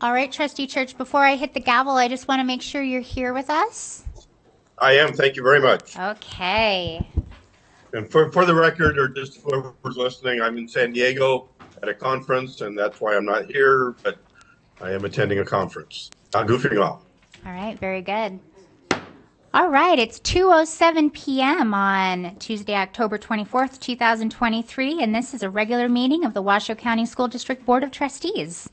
All right, Trustee Church, before I hit the gavel, I just want to make sure you're here with us. I am. Thank you very much. Okay. And for the record, or just whoever's listening, I'm in San Diego at a conference, and that's why I'm not here, but I am attending a conference. Goofing off. All right, very good. All right, it's 2:07 p.m. on Tuesday, October 24th, 2023, and this is a regular meeting of the Washoe County School District Board of Trustees.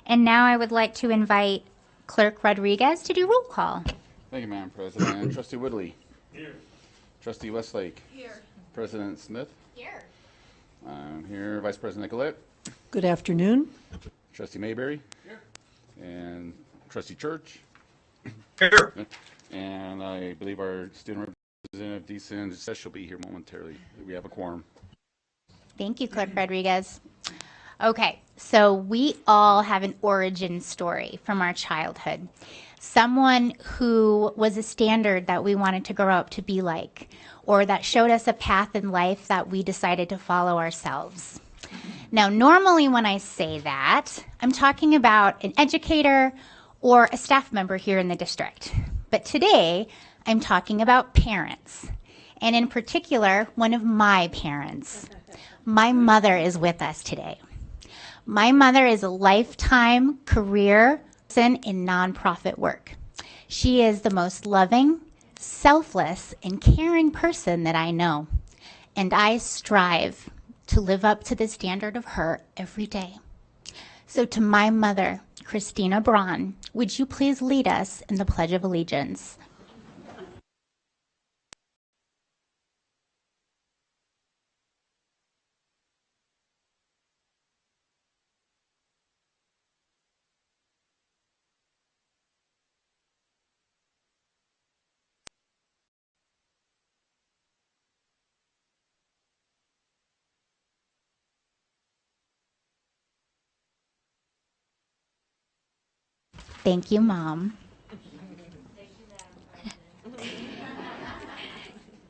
And now I would like to invite Clerk Rodriguez to do roll call. Thank you, Madam President. Trustee Woodley. Here. Trustee Westlake. Here. President Smith. Here. I'm here. Vice President Nicolette. Good afternoon. Trustee Mayberry. Here. And Trustee Church. Here. And I believe our student representative, Deason, says she'll be here momentarily. We have a quorum. Thank you, Clerk Rodriguez. Okay, so we all have an origin story from our childhood. Someone who was a standard that we wanted to grow up to be like, or that showed us a path in life that we decided to follow ourselves. Now, normally when I say that, I'm talking about an educator or a staff member here in the district. But today, I'm talking about parents, and in particular, one of my parents. My mother is with us today. My mother is a lifetime career person in nonprofit work. She is the most loving, selfless, and caring person that I know, and I strive to live up to the standard of her every day. So to my mother, Christina Braun, would you please lead us in the Pledge of Allegiance? Thank you, Mom.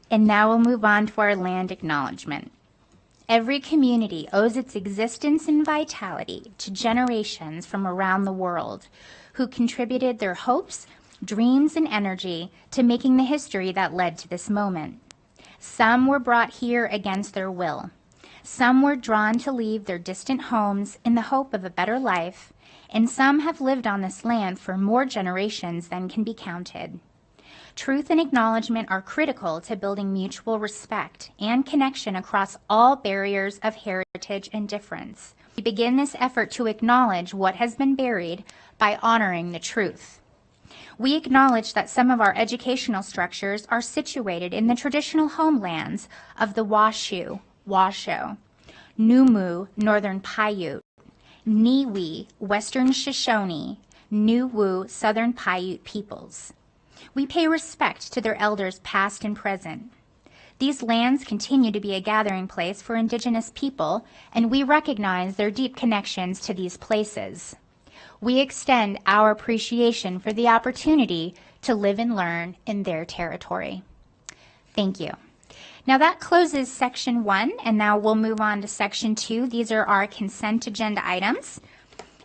And now we'll move on to our land acknowledgement. Every community owes its existence and vitality to generations from around the world who contributed their hopes, dreams, and energy to making the history that led to this moment. Some were brought here against their will. Some were drawn to leave their distant homes in the hope of a better life, and some have lived on this land for more generations than can be counted. Truth and acknowledgement are critical to building mutual respect and connection across all barriers of heritage and difference. We begin this effort to acknowledge what has been buried by honoring the truth. We acknowledge that some of our educational structures are situated in the traditional homelands of the Washoe, Washoe, Numu, Northern Paiute, Niwi, Western Shoshone, Nuwu, Southern Paiute peoples. We pay respect to their elders past and present. These lands continue to be a gathering place for Indigenous people, and we recognize their deep connections to these places. We extend our appreciation for the opportunity to live and learn in their territory. Thank you. Now that closes section 1, and now we'll move on to section 2. These are our consent agenda items.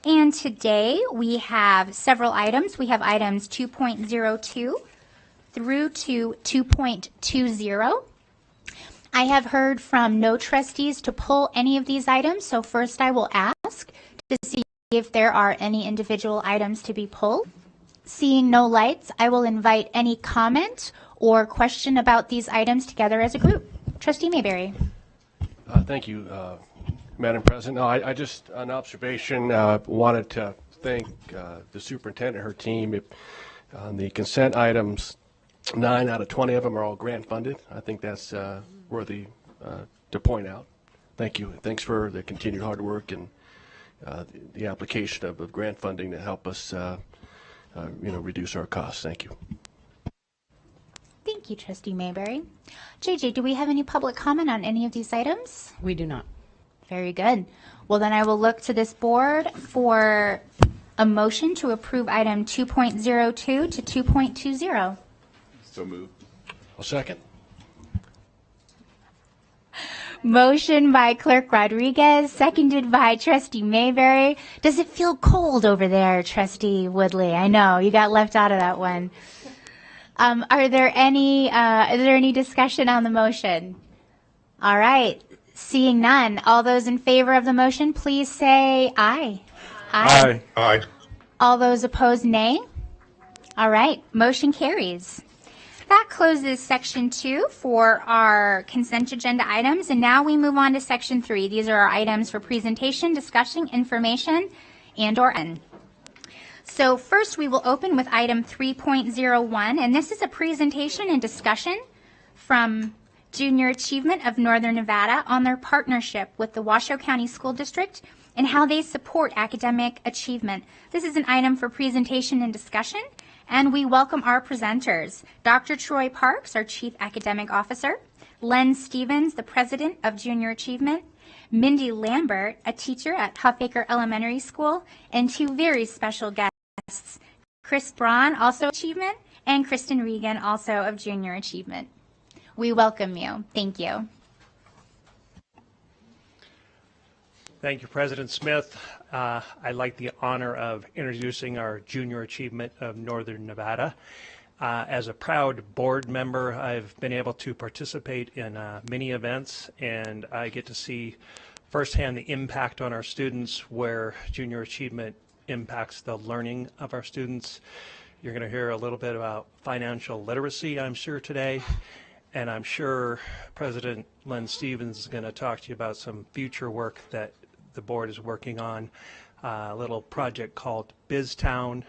And today we have several items. We have items 2.02 through to 2.20. I have heard from no trustees to pull any of these items, so first I will ask to see if there are any individual items to be pulled. Seeing no lights, I will invite any comment or question about these items together as a group. Trustee Mayberry. Thank you, Madam President. No, I just, an observation, wanted to thank the superintendent and her team. On the consent items, 9 out of 20 of them are all grant funded. I think that's worthy to point out. Thank you. Thanks for the continued hard work and the application of grant funding to help us reduce our costs. Thank you. Thank you, Trustee Mayberry. JJ, do we have any public comment on any of these items? We do not. Very good. Well, then I will look to this board for a motion to approve item 2.02 to 2.20. So moved. I'll second. Motion by Clerk Rodriguez, seconded by Trustee Mayberry. Does it feel cold over there, Trustee Woodley? I know, you got left out of that one. Is there any discussion on the motion? All right. Seeing none, all those in favor of the motion, please say aye. Aye. Aye. All those opposed, nay. All right, motion carries. That closes section 2 for our consent agenda items, and now we move on to section 3. These are our items for presentation, discussion, information, and/or N. So first we will open with item 3.01, and this is a presentation and discussion from Junior Achievement of Northern Nevada on their partnership with the Washoe County School District and how they support academic achievement. This is an item for presentation and discussion, and we welcome our presenters, Dr. Troy Parks, our Chief Academic Officer, Len Stevens, the President of Junior Achievement, Mindy Lambert, a teacher at Huffaker Elementary School, and two very special guests, Chris Braun, also Achievement, and Kristen Regan, also of Junior Achievement. We welcome you. Thank you. Thank you, President Smith. I'd like the honor of introducing our Junior Achievement of Northern Nevada. As a proud board member, I've been able to participate in many events, and I get to see firsthand the impact on our students where Junior Achievement impacts the learning of our students. You're going to hear a little bit about financial literacy, I'm sure, today. And I'm sure President Len Stevens is going to talk to you about some future work that the board is working on, a little project called BizTown.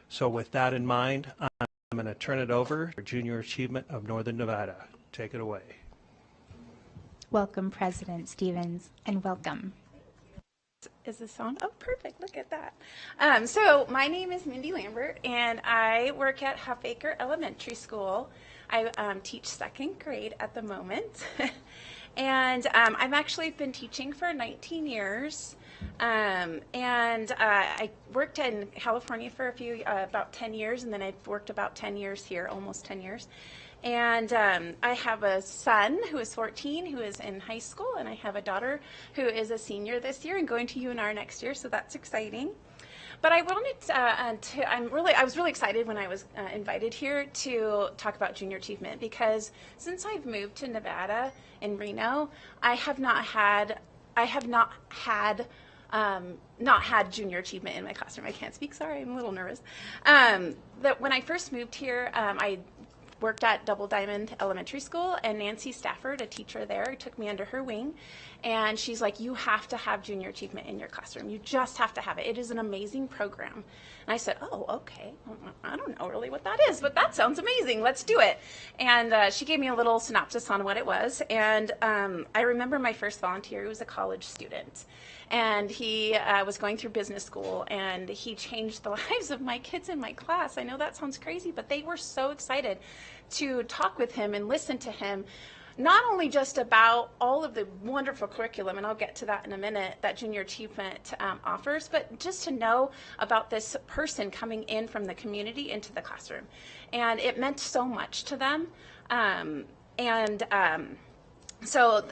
So with that in mind, I'm going to turn it over to Junior Achievement of Northern Nevada. Take it away. Welcome, President Stevens, and welcome. Is this on? Oh, perfect. Look at that. So my name is Mindy Lambert, and I work at Huffaker Elementary School. I teach second grade at the moment. And I've actually been teaching for 19 years. I worked in California for about 10 years, and then I've worked about 10 years here, almost 10 years. And I have a son who is 14 who is in high school, and I have a daughter who is a senior this year and going to UNR next year, so that's exciting. But I wanted I was really excited when I was invited here to talk about Junior Achievement, because since I've moved to Nevada in Reno, I have not had Junior Achievement in my classroom. I can't speak, sorry, I'm a little nervous. That when I first moved here, I worked at Double Diamond Elementary School, and Nancy Stafford, a teacher there, took me under her wing, and she's like, you have to have Junior Achievement in your classroom. You just have to have it. It is an amazing program. And I said, oh, okay. I don't know really what that is, but that sounds amazing. Let's do it. And she gave me a little synopsis on what it was, and I remember my first volunteer. He was a college student, and he was going through business school, and he changed the lives of my kids in my class. I know that sounds crazy, but they were so excited to talk with him and listen to him, not only just about all of the wonderful curriculum, and I'll get to that in a minute, that Junior Achievement offers, but just to know about this person coming in from the community into the classroom. And it meant so much to them. So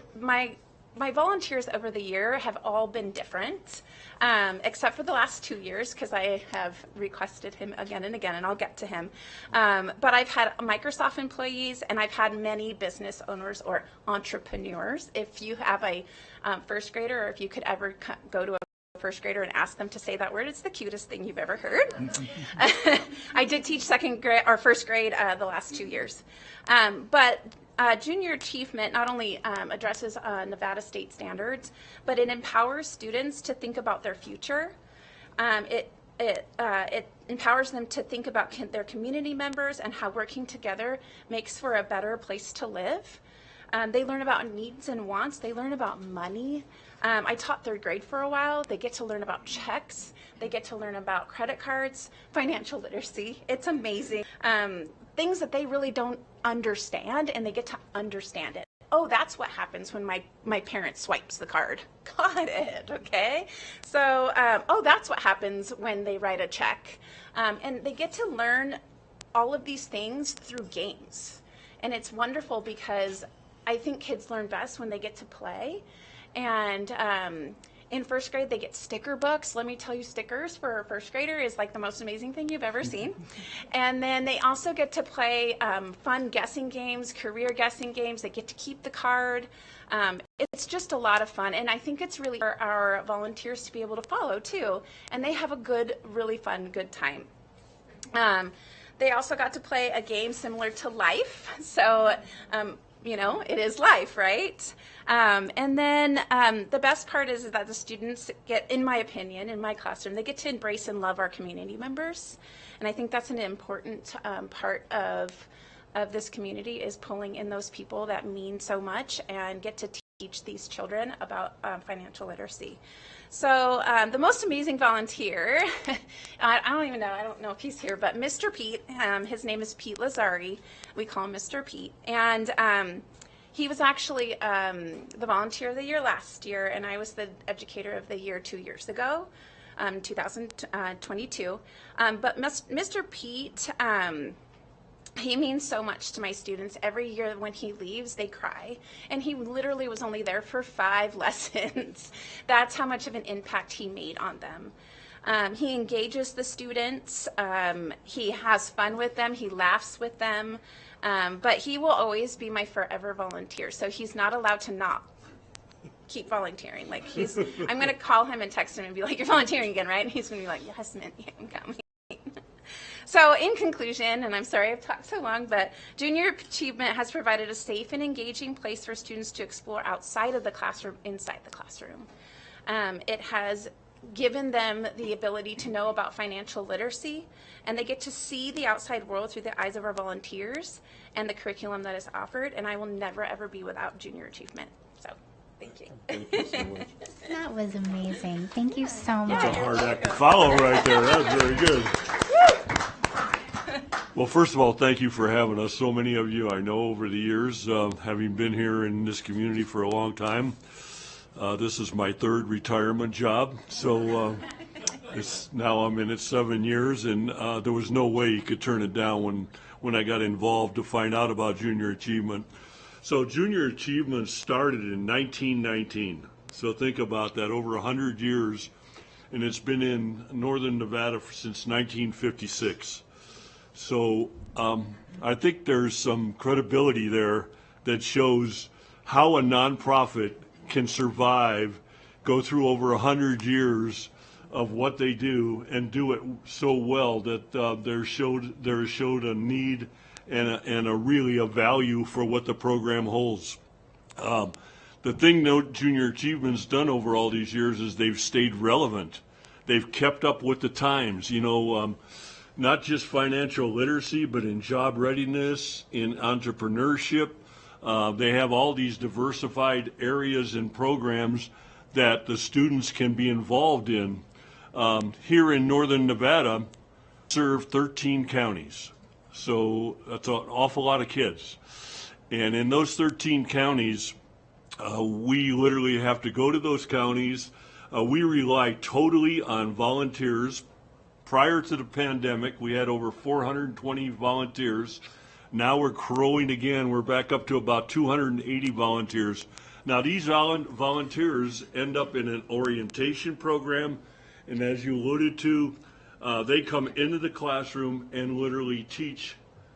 my volunteers over the year have all been different, except for the last 2 years, because I have requested him again and again, and I'll get to him. But I've had Microsoft employees, and I've had many business owners or entrepreneurs. If you have a first grader, or if you could ever go to a first grader and ask them to say that word, it's the cutest thing you've ever heard. I did teach second grade or first grade the last 2 years. Junior Achievement not only addresses Nevada state standards, but it empowers students to think about their future. It empowers them to think about their community members and how working together makes for a better place to live. They learn about needs and wants. They learn about money. I taught third grade for a while. They get to learn about checks. They get to learn about credit cards, financial literacy. It's amazing. Things that they really don't understand, and they get to understand it. Oh, that's what happens when my parent swipes the card. Got it, okay? So, oh, that's what happens when they write a check. And they get to learn all of these things through games. And it's wonderful because I think kids learn best when they get to play. And in first grade, they get sticker books. Let me tell you, stickers for a first grader is like the most amazing thing you've ever seen. And then they also get to play fun guessing games, career guessing games. They get to keep the card. It's just a lot of fun. And I think it's really for our volunteers to be able to follow too. And they have a good, really fun, good time. They also got to play a game similar to life. So, you know, it is life, right? And then the best part is that the students get, in my opinion, in my classroom, they get to embrace and love our community members. And I think that's an important part of this community, is pulling in those people that mean so much and get to teach these children about financial literacy. So the most amazing volunteer, I don't know if he's here, but Mr. Pete, his name is Pete Lazari. We call him Mr. Pete. And he was actually the volunteer of the year last year, and I was the educator of the year 2 years ago, 2022. But Mr. Pete, he means so much to my students. Every year when he leaves, they cry. And he literally was only there for 5 lessons. That's how much of an impact he made on them. He engages the students. He has fun with them. He laughs with them. But he will always be my forever volunteer. So he's not allowed to not keep volunteering. Like I'm going to call him and text him and be like, "You're volunteering again, right?" And he's going to be like, "Yes, Minnie, I'm coming." So in conclusion, and I'm sorry I've talked so long, but Junior Achievement has provided a safe and engaging place for students to explore outside of the classroom, inside the classroom. It has given them the ability to know about financial literacy, and they get to see the outside world through the eyes of our volunteers and the curriculum that is offered, and I will never ever be without Junior Achievement. So thank you. Thank you so much. That was amazing. Thank you so much. That's a hard act to follow right there. That's very good. Well, first of all, thank you for having us. So many of you I know over the years, having been here in this community for a long time. This is my 3rd retirement job, so now I'm in it 7 years, and there was no way you could turn it down when I got involved to find out about Junior Achievement. So Junior Achievement started in 1919. So think about that, over 100 years, and it's been in northern Nevada since 1956. So I think there's some credibility there that shows how a nonprofit can survive, go through over 100 years of what they do, and do it so well that there showed a need and a really a value for what the program holds. The thing Junior Achievement's done over all these years is they've stayed relevant. They've kept up with the times, you know, not just financial literacy, but in job readiness, in entrepreneurship. They have all these diversified areas and programs that the students can be involved in. Here in northern Nevada, serve 13 counties. So that's an awful lot of kids. And in those 13 counties, we literally have to go to those counties. We rely totally on volunteers. Prior to the pandemic, we had over 420 volunteers. Now we're growing again. We're back up to about 280 volunteers. Now these volunteers end up in an orientation program, and as you alluded to, they come into the classroom and literally teach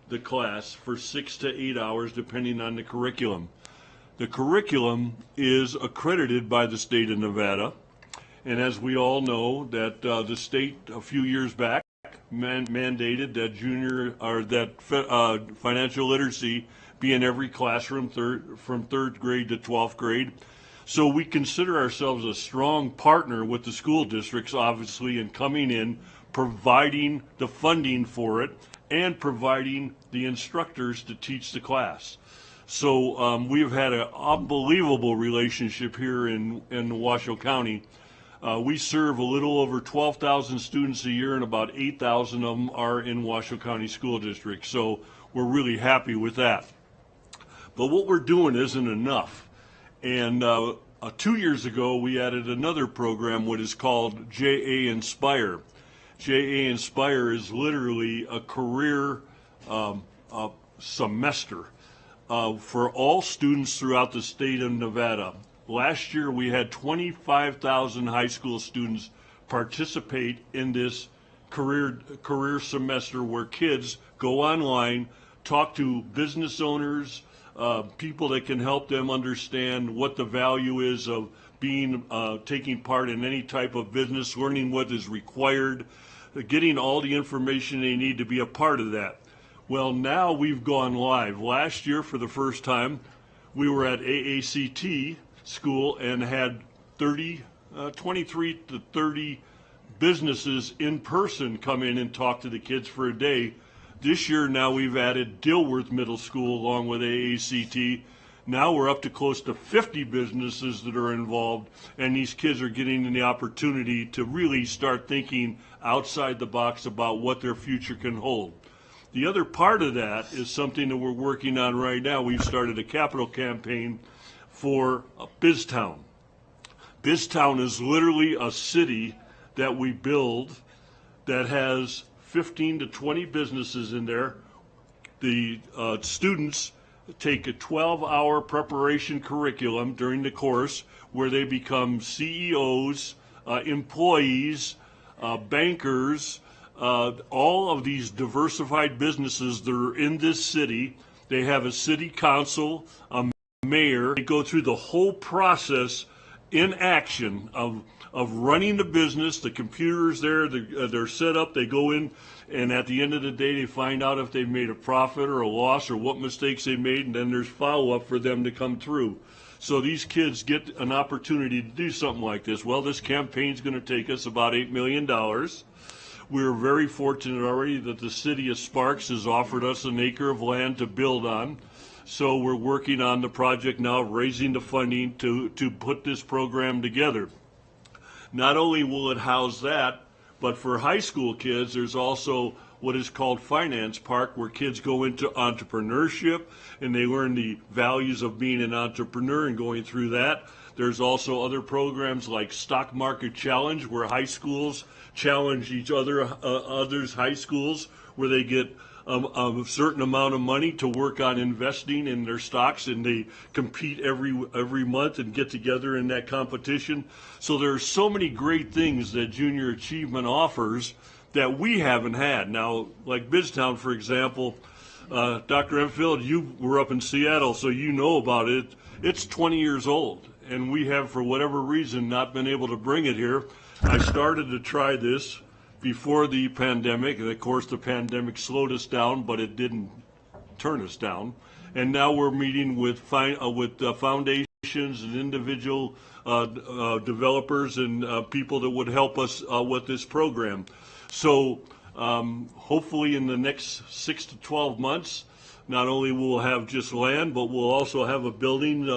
the class for 6 to 8 hours, depending on the curriculum. The curriculum is accredited by the state of Nevada, and as we all know, that the state a few years back mandated that financial literacy be in every classroom from 3rd grade to 12th grade. So we consider ourselves a strong partner with the school districts, obviously, in coming in, providing the funding for it, and providing the instructors to teach the class. So we've had an unbelievable relationship here in Washoe County. We serve a little over 12,000 students a year, and about 8,000 of them are in Washoe County School District. So we're really happy with that. But what we're doing isn't enough. And 2 years ago, we added another program, what is called JA Inspire. JA Inspire is literally a career semester. for all students throughout the state of Nevada. Last year, we had 25,000 high school students participate in this career semester where kids go online, talk to business owners, people that can help them understand what the value is of being taking part in any type of business, learning what is required, getting all the information they need to be a part of that. Well, now we've gone live. Last year, for the first time, we were at AACT school and had 23 to 30 businesses in person come in and talk to the kids for a day. This year, now we've added Dilworth Middle School along with AACT. Now we're up to close to 50 businesses that are involved, and these kids are getting the opportunity to really start thinking outside the box about what their future can hold. The other part of that is something that we're working on right now. We've started a capital campaign for BizTown. BizTown is literally a city that we build that has 15 to 20 businesses in there. The students take a 12-hour preparation curriculum during the course where they become CEOs, employees, bankers, all of these diversified businesses that are in this city. They have a city council, a mayor. They go through the whole process in action of running the business. The computers there, they're set up. They go in, and at the end of the day, they find out if they've made a profit or a loss or what mistakes they made, and then there's follow-up for them to come through. So these kids get an opportunity to do something like this. Well, this campaign's going to take us about $8 million. We're very fortunate already that the city of Sparks has offered us an acre of land to build on. So we're working on the project now, raising the funding to put this program together. Not only will it house that, but for high school kids, there's also what is called Finance Park, where kids go into entrepreneurship and they learn the values of being an entrepreneur and going through that. There's also other programs like Stock Market Challenge, where high schools challenge each other, others' high schools, where they get a certain amount of money to work on investing in their stocks, and they compete every month and get together in that competition. So there are so many great things that Junior Achievement offers that we haven't had. Now, like BizTown, for example, Dr. Enfield, you were up in Seattle, so you know about it. It's 20 years old, and we have, for whatever reason, not been able to bring it here. I started to try this before the pandemic, and of course the pandemic slowed us down, but it didn't turn us down. And now we're meeting with foundations and individual developers and people that would help us with this program. So hopefully in the next 6 to 12 months, not only will we'll have just land, but we'll also have a building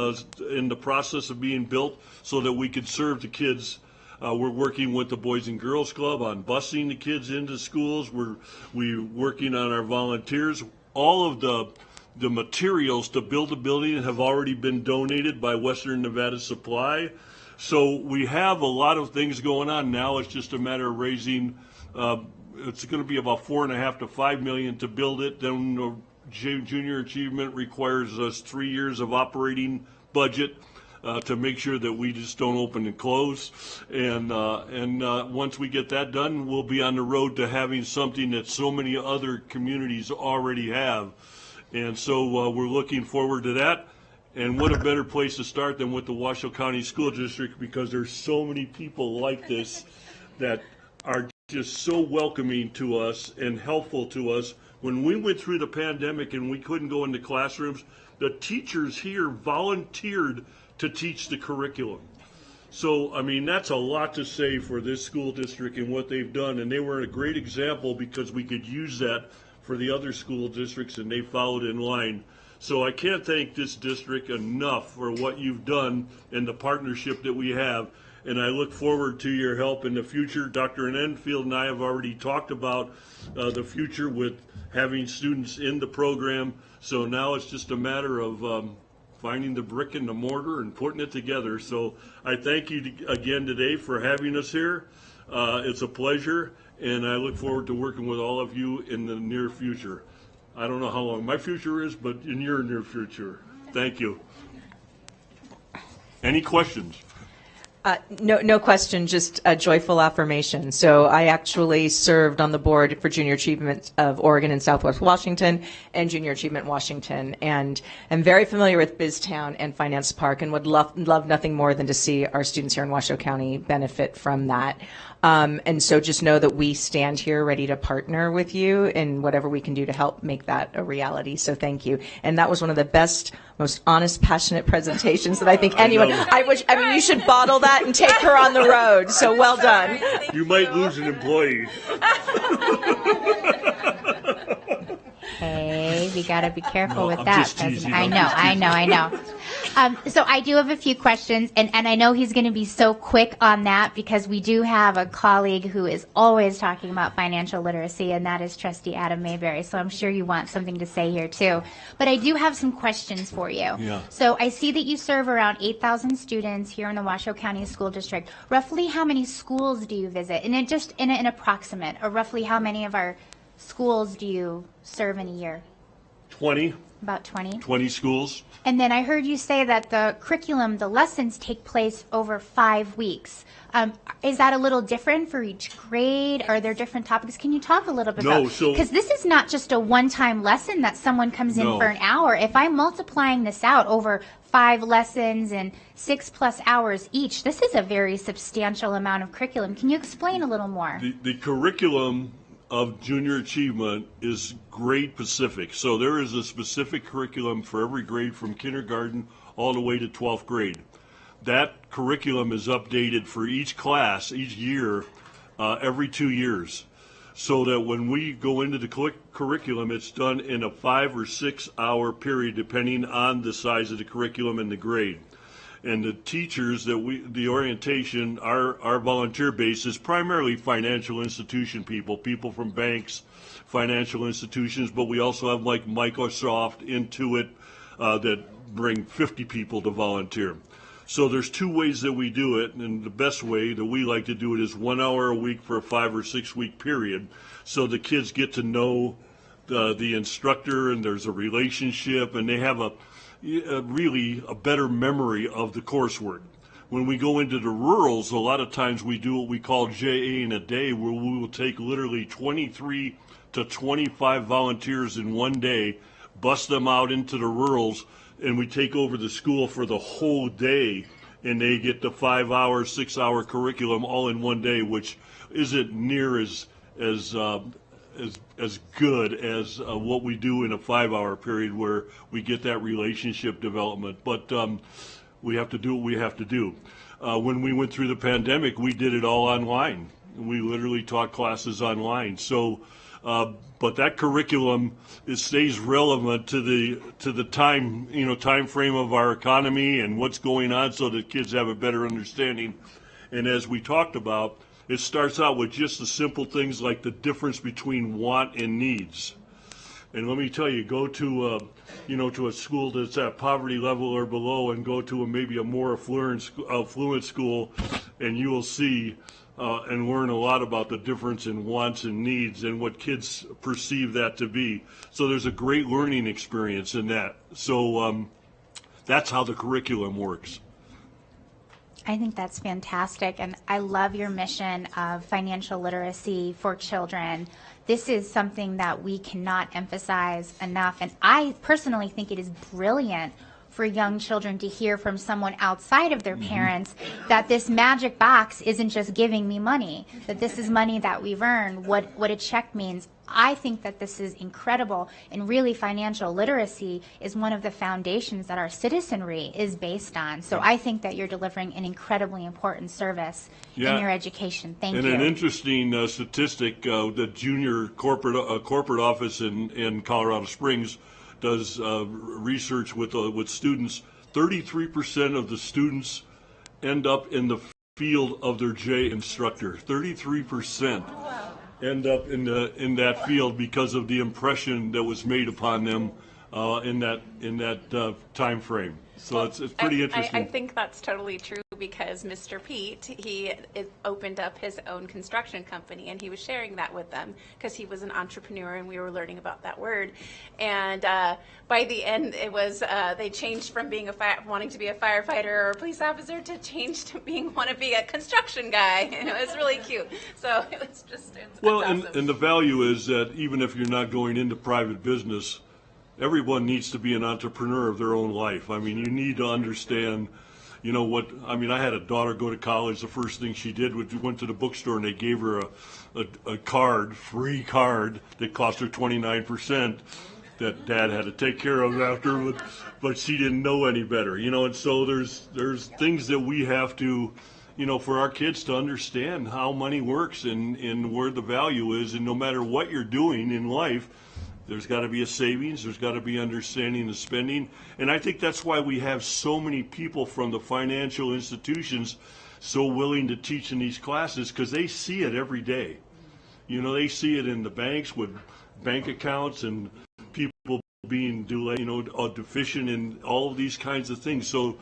in the process of being built so that we could serve the kids. We're working with the Boys and Girls Club on busing the kids into schools. We're working on our volunteers. All of the materials to build the building have already been donated by Western Nevada Supply. So we have a lot of things going on now. It's just a matter of raising. It's going to be about $4.5 to $5 million to build it. Then Junior Achievement requires us 3 years of operating budget. To make sure that we just don't open and close. And once we get that done, we'll be on the road to having something that so many other communities already have. And so we're looking forward to that. And what a better place to start than with the Washoe County School District, because there's so many people like this that are just so welcoming to us and helpful to us. When we went through the pandemic and we couldn't go into classrooms, the teachers here volunteered to teach the curriculum. So, I mean, that's a lot to say for this school district and what they've done. And they were a great example because we could use that for the other school districts, and they followed in line. So I can't thank this district enough for what you've done and the partnership that we have. And I look forward to your help in the future. Dr. Enfield and I have already talked about the future with having students in the program. So now it's just a matter of finding the brick and the mortar and putting it together. So I thank you again today for having us here. It's a pleasure, and I look forward to working with all of you in the near future. I don't know how long my future is, but in your near future. Thank you. Any questions? No question, just a joyful affirmation. So I actually served on the board for Junior Achievement of Oregon and Southwest Washington and Junior Achievement Washington, and I'm very familiar with BizTown and Finance Park and would love nothing more than to see our students here in Washoe County benefit from that. And so just know that we stand here ready to partner with you in whatever we can do to help make that a reality. So thank you. And that was one of the best, most honest, passionate presentations that I think anyone, I mean, you should bottle that and take her on the road. So well done. You might lose an employee. Hey, we got to be careful No, with I'm that, just teasing. President. I know. So I do have a few questions, and I know he's going to be so quick on that because we do have a colleague who is always talking about financial literacy, and that is Trustee Adam Mayberry. So I'm sure you want something to say here too. But I do have some questions for you. Yeah. So I see that you serve around 8,000 students here in the Washoe County School District. Roughly how many schools do you visit? And just in an approximate, or roughly how many of our schools do you serve in a year? 20 About 20. schools. And then I heard you say that the curriculum, the lessons take place over 5 weeks. Is that a little different for each grade? Are there different topics? Can you talk a little bit about? Because this is not just a one-time lesson that someone comes in for an hour. If I'm multiplying this out over 5 lessons and 6+ hours each, this is a very substantial amount of curriculum. Can you explain a little more? The curriculum of junior achievement is grade specific. So there is a specific curriculum for every grade from kindergarten all the way to 12th grade. That curriculum is updated for each class, each year, every 2 years. So that when we go into the curriculum, it's done in a 5 or 6 hour period, depending on the size of the curriculum and the grade. And the teachers that the orientation, our volunteer base is primarily financial institution people from banks, financial institutions, but we also have like Microsoft, Intuit, that bring 50 people to volunteer. So there's 2 ways that we do it, and the best way that we like to do it is 1 hour a week for a 5 or 6 week period, so the kids get to know the instructor, and there's a relationship, and they have really a better memory of the coursework. When we go into the rurals, a lot of times we do what we call JA in a day, where we will take literally 23 to 25 volunteers in one day, bust them out into the rurals, and we take over the school for the whole day, and they get the 5 hour, 6 hour curriculum all in one day, which isn't near as good as what we do in a 5 hour period where we get that relationship development. But we have to do what we have to do. When we went through the pandemic, we did it all online. We literally taught classes online. So, but that curriculum, it stays relevant to the time frame of our economy and what's going on, so that kids have a better understanding. And as we talked about, it starts out with just the simple things like the difference between want and needs. And let me tell you, go to to a school that's at poverty level or below, and go to maybe a more affluent school, and you will see and learn a lot about the difference in wants and needs and what kids perceive that to be. So there's a great learning experience in that. So that's how the curriculum works. I think that's fantastic, and I love your mission of financial literacy for children. This is something that we cannot emphasize enough, and I personally think it is brilliant for young children to hear from someone outside of their parents that this magic box isn't just giving me money, that this is money that we've earned, what a check means. I think that this is incredible, and really financial literacy is one of the foundations that our citizenry is based on. So I think that you're delivering an incredibly important service in your education. Thank you. And an interesting statistic, the junior corporate office in Colorado Springs does research with students. 33% of the students end up in the field of their J instructor. 33%. End up in that field because of the impression that was made upon them in that time frame. So it's pretty interesting. I think that's totally true, because Mr. Pete, he opened up his own construction company, and he was sharing that with them because he was an entrepreneur, and we were learning about that word. And by the end, it was they changed from being wanting to be a firefighter or a police officer to change to want to be a construction guy, and it was really cute. So it was just Well, awesome. and the value is that even if you're not going into private business, everyone needs to be an entrepreneur of their own life. I mean, you need to understand, you know, what, I mean, I had a daughter go to college. The first thing she did was went to the bookstore and they gave her a card, free card, that cost her 29% that Dad had to take care of after, but she didn't know any better, you know, and so there's things that we have to, you know, for our kids to understand how money works and where the value is, and no matter what you're doing in life, there's got to be a savings, there's got to be understanding of spending, and I think that's why we have so many people from the financial institutions so willing to teach in these classes, because they see it every day. You know, they see it in the banks with bank accounts and people being deficient in all of these kinds of things. So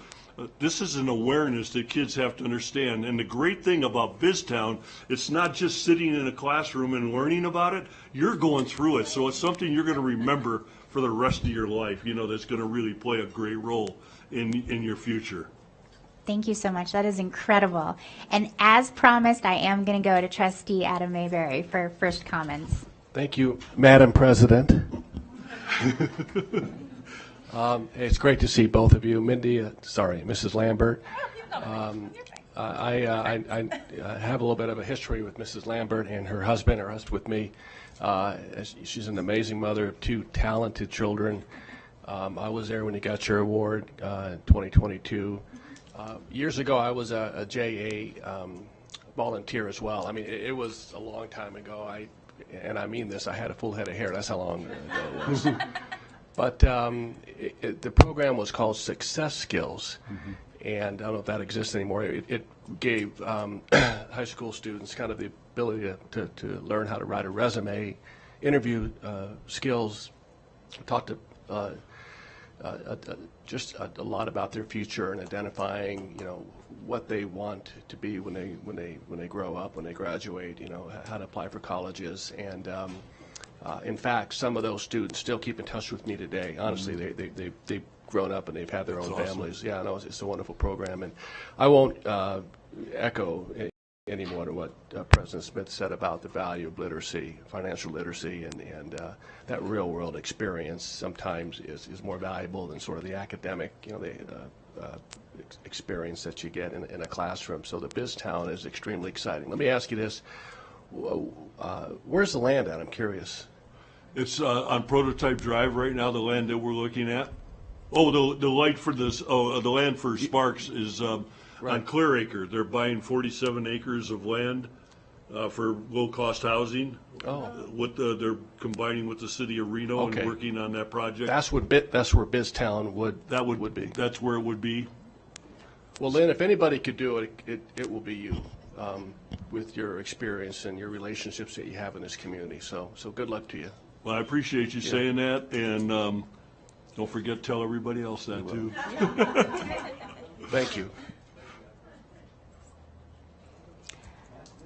this is an awareness that kids have to understand. And the great thing about BizTown, it's not just sitting in a classroom and learning about it. You're going through it. So it's something you're going to remember for the rest of your life, you know, that's going to really play a great role in your future. Thank you so much. That is incredible. And as promised, I am going to go to Trustee Adam Mayberry for first comments. Thank you, Madam President. It's great to see both of you. Mrs. Lambert. I have a little bit of a history with Mrs. Lambert and her husband with me. She's an amazing mother of two talented children. I was there when you got your award in 2022. Years ago, I was a JA volunteer as well. I mean, it was a long time ago. And I mean this, I had a full head of hair. That's how long ago it was. But the program was called Success Skills, and I don't know if that exists anymore. It gave high school students kind of the ability to learn how to write a resume, interview skills, talk to just a lot about their future and identifying, you know, what they want to be when they grow up, when they graduate, you know, how to apply for colleges. And in fact, some of those students still keep in touch with me today. Honestly, they've grown up and they've had their own families. Yeah, no, it's a wonderful program. And I won't echo any more to what President Smith said about the value of literacy, financial literacy, and that real world experience sometimes is more valuable than sort of the academic, you know, the experience that you get in a classroom. So the BizTown is extremely exciting. Let me ask you this. Where's the land at? I'm curious. It's on Prototype Drive right now, the land that we're looking at. Oh, the light for this, the land for Sparks is Right. on Clear Acre. They're buying 47 acres of land for low-cost housing. Oh. They're combining with the city of Reno Okay. and working on that project. That's where BizTown would be. That's where it would be. Well, Lynn, if anybody could do it, it will be you, with your experience and your relationships that you have in this community. So good luck to you. Well, I appreciate you saying that, and don't forget to tell everybody else that too. Thank you.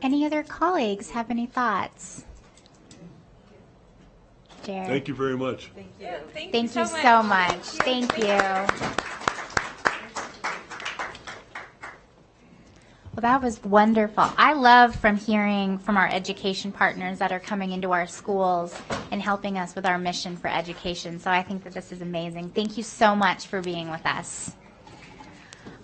Any other colleagues have any thoughts? Jared? Thank you very much. Thank you so much. Thank you. Well, that was wonderful. I love hearing from our education partners that are coming into our schools and helping us with our mission for education. So I think that this is amazing. Thank you so much for being with us.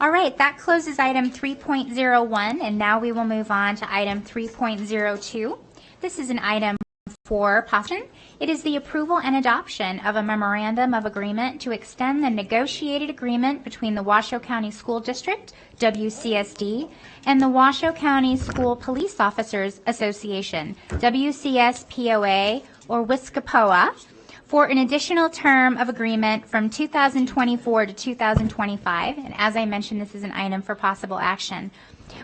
All right, that closes item 3.01, and now we will move on to item 3.02. This is an item for Poston. It is the approval and adoption of a memorandum of agreement to extend the negotiated agreement between the Washoe County School District, WCSD, and the Washoe County School Police Officers Association, WCSPOA, or WSCPOA, for an additional term of agreement from 2024 to 2025. And as I mentioned, this is an item for possible action.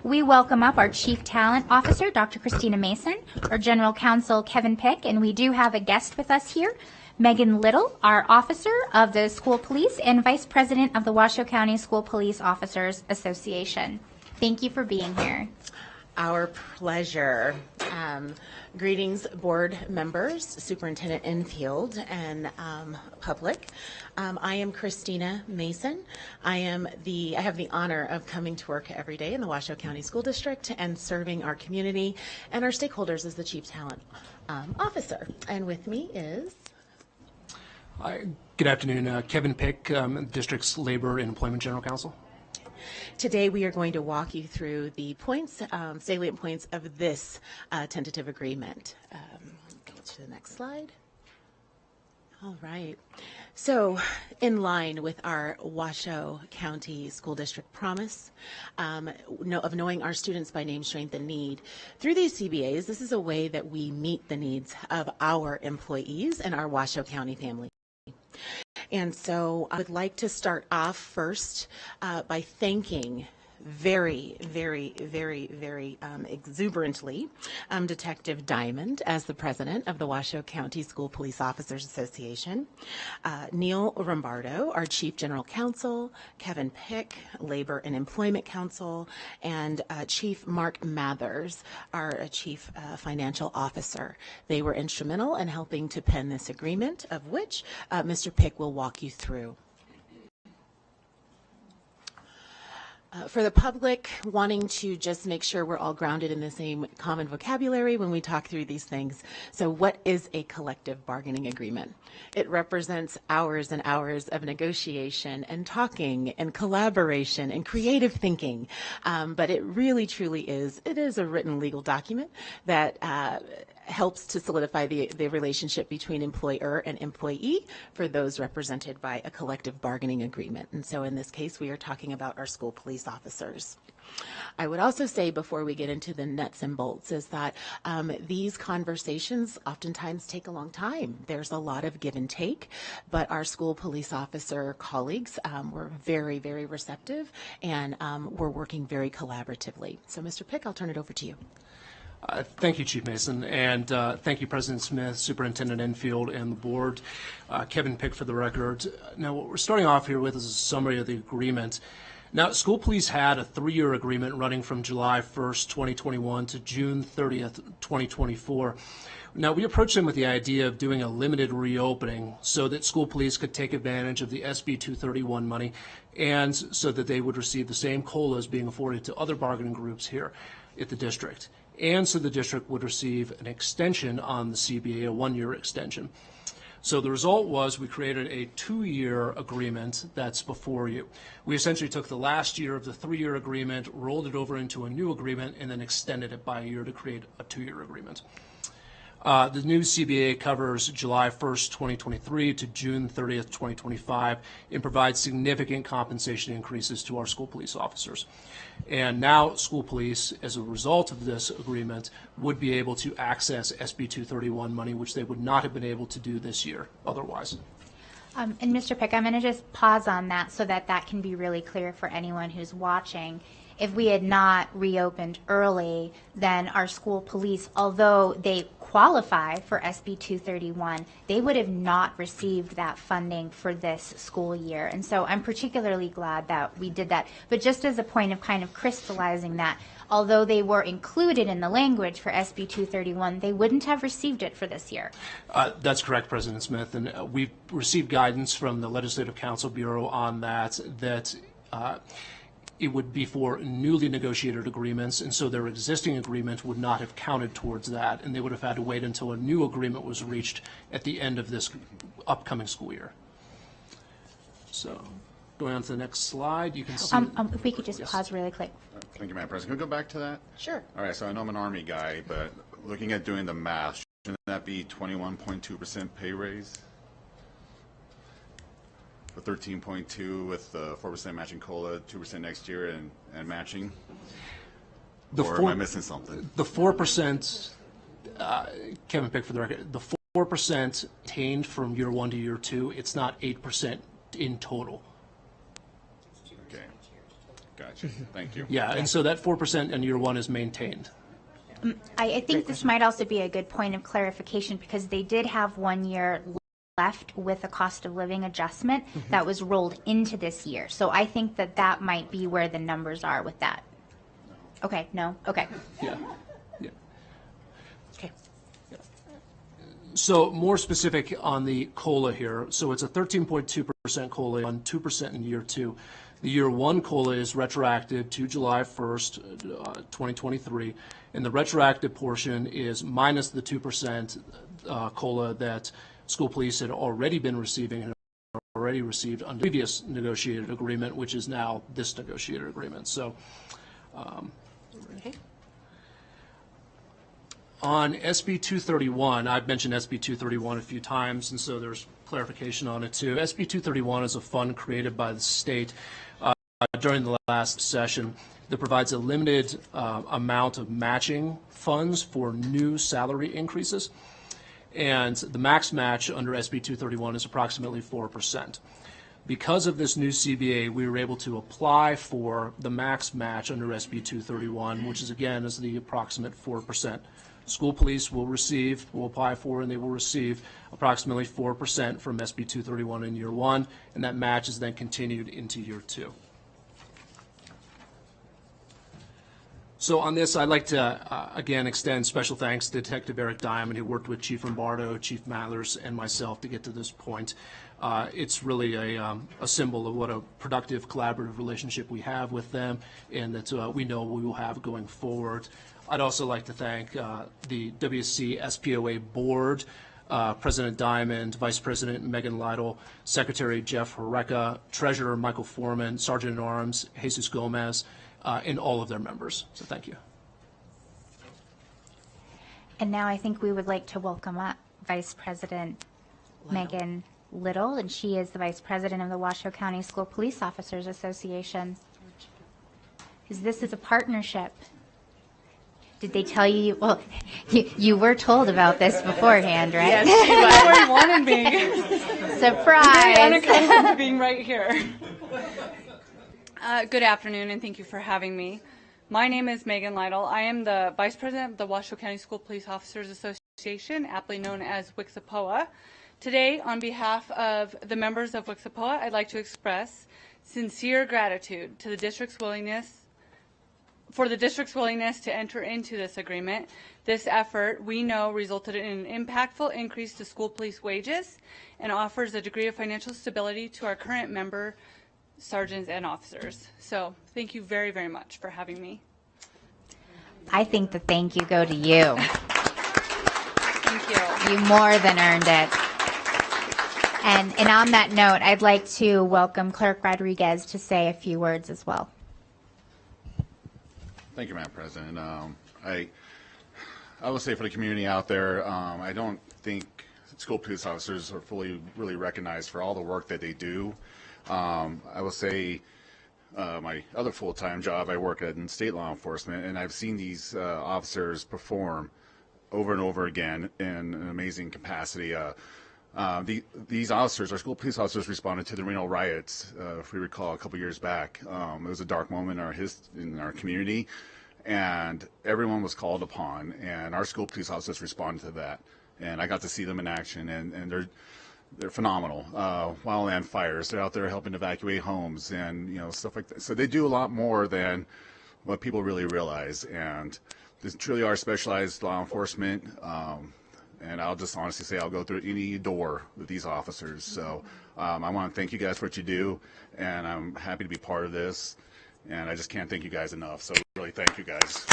We welcome up our Chief Talent Officer, Dr. Christina Mason, our General Counsel, Kevin Pick, and we do have a guest with us here, Megan Little, our Officer of the School Police and Vice President of the Washoe County School Police Officers Association. Thank you for being here. Our pleasure. Greetings, board members, Superintendent Enfield, and public. I am Christina Mason. I have the honor of coming to work every day in the Washoe County School District and serving our community and our stakeholders as the Chief Talent Officer. And with me is... Hi, good afternoon. Kevin Pick, District's Labor and Employment General Counsel. Today we are going to walk you through the points, salient points of this tentative agreement. Go to the next slide. All right. So, in line with our Washoe County School District promise of knowing our students by name, strength, and need, through these CBAs, this is a way that we meet the needs of our employees and our Washoe County family. And so I would like to start off first by thanking very exuberantly Detective Diamond as the president of the Washoe County School Police Officers Association, Neil Rombardo, our chief general counsel, Kevin Pick, labor and employment counsel, and Chief Mark Mathers, our chief financial officer. They were instrumental in helping to pen this agreement, of which Mr. Pick will walk you through. For the public wanting to just make sure we're all grounded in the same common vocabulary when we talk through these things. So what is a collective bargaining agreement? It represents hours and hours of negotiation and talking and collaboration and creative thinking. But it really truly is, it is a written legal document that helps to solidify the relationship between employer and employee for those represented by a collective bargaining agreement. And so in this case, we are talking about our school police officers. I would also say before we get into the nuts and bolts is that these conversations oftentimes take a long time. There's a lot of give and take, but our school police officer colleagues were very receptive and we're working very collaboratively. So Mr. Pick, I'll turn it over to you. Thank you, Chief Mason, and thank you, President Smith, Superintendent Enfield, and the board. Kevin Pick for the record. Now, what we're starting off here with is a summary of the agreement. Now, school police had a 3-year agreement running from July 1st, 2021 to June 30th, 2024. Now, we approached them with the idea of doing a limited reopening so that school police could take advantage of the SB 231 money and so that they would receive the same COLAs being afforded to other bargaining groups here at the district. And so the district would receive an extension on the CBA, a 1-year extension. So the result was we created a 2-year agreement that's before you. We essentially took the last year of the 3-year agreement, rolled it over into a new agreement, and then extended it by a year to create a 2-year agreement. The new CBA covers July 1st, 2023 to June 30th, 2025, and provides significant compensation increases to our school police officers. And now school police, as a result of this agreement, would be able to access SB 231 money, which they would not have been able to do this year otherwise. And Mr. Pick, I'm going to just pause on that so that that can be really clear for anyone who's watching. If we had not reopened early, then our school police, although they qualify for SB 231, they would have not received that funding for this school year. And so I'm particularly glad that we did that. But just as a point of kind of crystallizing that, although they were included in the language for SB 231, they wouldn't have received it for this year. That's correct, President Smith. And we've received guidance from the Legislative Counsel Bureau on that, it would be for newly negotiated agreements, and so their existing agreement would not have counted towards that, and they would have had to wait until a new agreement was reached at the end of this upcoming school year. So, going on to the next slide, you can see... if we could just pause really quick. Thank you, Madam President. Can we go back to that? Sure. All right, so I know I'm an Army guy, but looking at doing the math, shouldn't that be 21.2% pay raise? For 13.2 with the 4% matching COLA, 2% next year, and matching? Or am I missing something? The 4%, Kevin Pick for the record, the 4% attained from year 1 to year 2, it's not 8% in total. Okay, gotcha. Thank you. Yeah, and so that 4% in year 1 is maintained. I think this might also be a good point of clarification because they did have 1 year left with a cost of living adjustment that was rolled into this year. So I think that that might be where the numbers are with that. Okay, no, okay. Yeah. Yeah. Okay. So more specific on the COLA here. So it's a 13.2% COLA on 2% in year 2. The year 1 COLA is retroactive to July 1st, 2023, and the retroactive portion is minus the 2% COLA that school police had already been receiving and already received under the previous negotiated agreement, which is now this negotiated agreement. So. Okay. On SB 231, I've mentioned SB 231 a few times, and so there's clarification on it too. SB 231 is a fund created by the state during the last session that provides a limited amount of matching funds for new salary increases. And the max match under SB 231 is approximately 4%. Because of this new CBA, we were able to apply for the max match under SB 231, which is again is the approximate 4%. School police will apply for, and they will receive approximately 4% from SB 231 in year 1, and that match is then continued into year 2. So on this, I'd like to, again, extend special thanks to Detective Eric Diamond, who worked with Chief Lombardo, Chief Matlers, and myself to get to this point. It's really a symbol of what a productive, collaborative relationship we have with them, and that we know we will have going forward. I'd also like to thank the WCSPOA board, President Diamond, Vice President Megan Lytle, Secretary Jeff Horeca, Treasurer Michael Foreman, Sergeant-at-Arms Jesus Gomez, and all of their members. So thank you. And now I think we would like to welcome up Vice President Megan Lytle, and she is the Vice President of the Washoe County School Police Officers Association. Because this is a partnership. Did they tell you? Well, you were told about this beforehand, right? Yes, she wanted me. Surprise! I'm very unaccustomed to being right here. Good afternoon, and thank you for having me. My name is Megan Lytle. I am the Vice President of the Washoe County School Police Officers Association, aptly known as WCSPOA. Today, on behalf of the members of WCSPOA, I'd like to express sincere gratitude to the district's willingness to enter into this agreement. This effort, we know, resulted in an impactful increase to school police wages and offers a degree of financial stability to our current member sergeants and officers. So thank you very, very much for having me. I think the thank you go to you. Thank you. You more than earned it. And on that note, I'd like to welcome Clerk Rodriguez to say a few words as well. Thank you, Madam President. I will say for the community out there, I don't think school police officers are fully really recognized for all the work that they do. I will say my other full-time job, I work in state law enforcement, and I've seen these officers perform over and over again in an amazing capacity. These officers, our school police officers, responded to the Reno riots, if we recall, a couple years back. It was a dark moment in our community, and everyone was called upon, and our school police officers responded to that. And I got to see them in action, and they're phenomenal. Wildland fires, they're out there helping evacuate homes and stuff like that. So they do a lot more than what people really realize, and they truly are specialized law enforcement. And I'll just honestly say I'll go through any door with these officers. So I want to thank you guys for what you do, and I'm happy to be part of this. And I just can't thank you guys enough. So really thank you guys.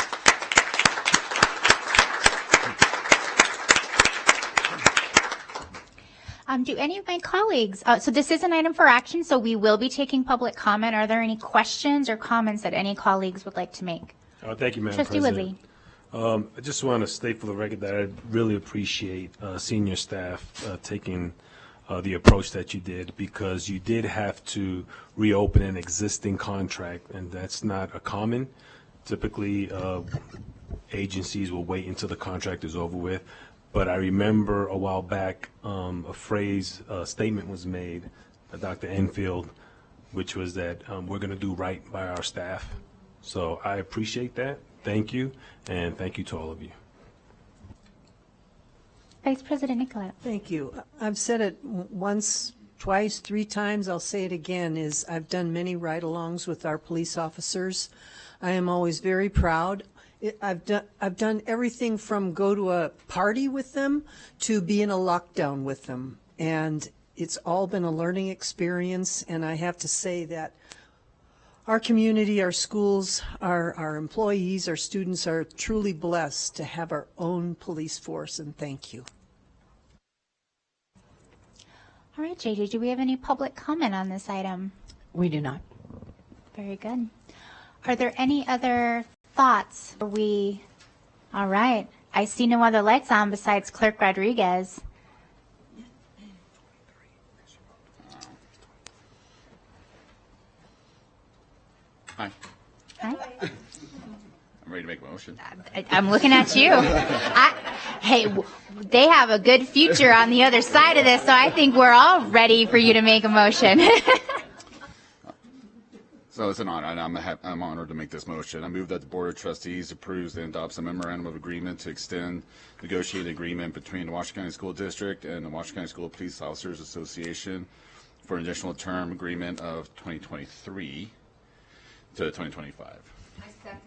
Do any of my colleagues, so this is an item for action, so we will be taking public comment. Are there any questions or comments that any colleagues would like to make? Thank you, Madam Trustee President. Woodley. I just want to state for the record that I really appreciate senior staff taking the approach that you did, because you did have to reopen an existing contract, and that's not a common. Typically, agencies will wait until the contract is over with. But I remember a while back a statement was made by Dr. Enfield, which was that we're going to do right by our staff. So I appreciate that. Thank you, and thank you to all of you. Vice President Nicolette. Thank you. I've said it once twice, 3 times, I'll say it again, is I've done many ride-alongs with our police officers. I am always very proud. I've done everything from go to a party with them to be in a lockdown with them. And it's all been a learning experience, and I have to say that our community, our schools, our employees, our students are truly blessed to have our own police force, and thank you. All right, JJ, do we have any public comment on this item? We do not. Very good. Are there any other thoughts? All right. I see no other lights on besides Clerk Rodriguez. Hi. Hi. I'm ready to make a motion. I'm looking at you. They have a good future on the other side of this, so I think we're all ready for you to make a motion. So it's an honor, and I'm honored to make this motion. I move that the Board of Trustees approves and adopts a memorandum of agreement to extend negotiated agreement between the Washington County School District and the Washington County School Police Officers Association for an additional term agreement of 2023 to 2025. I second.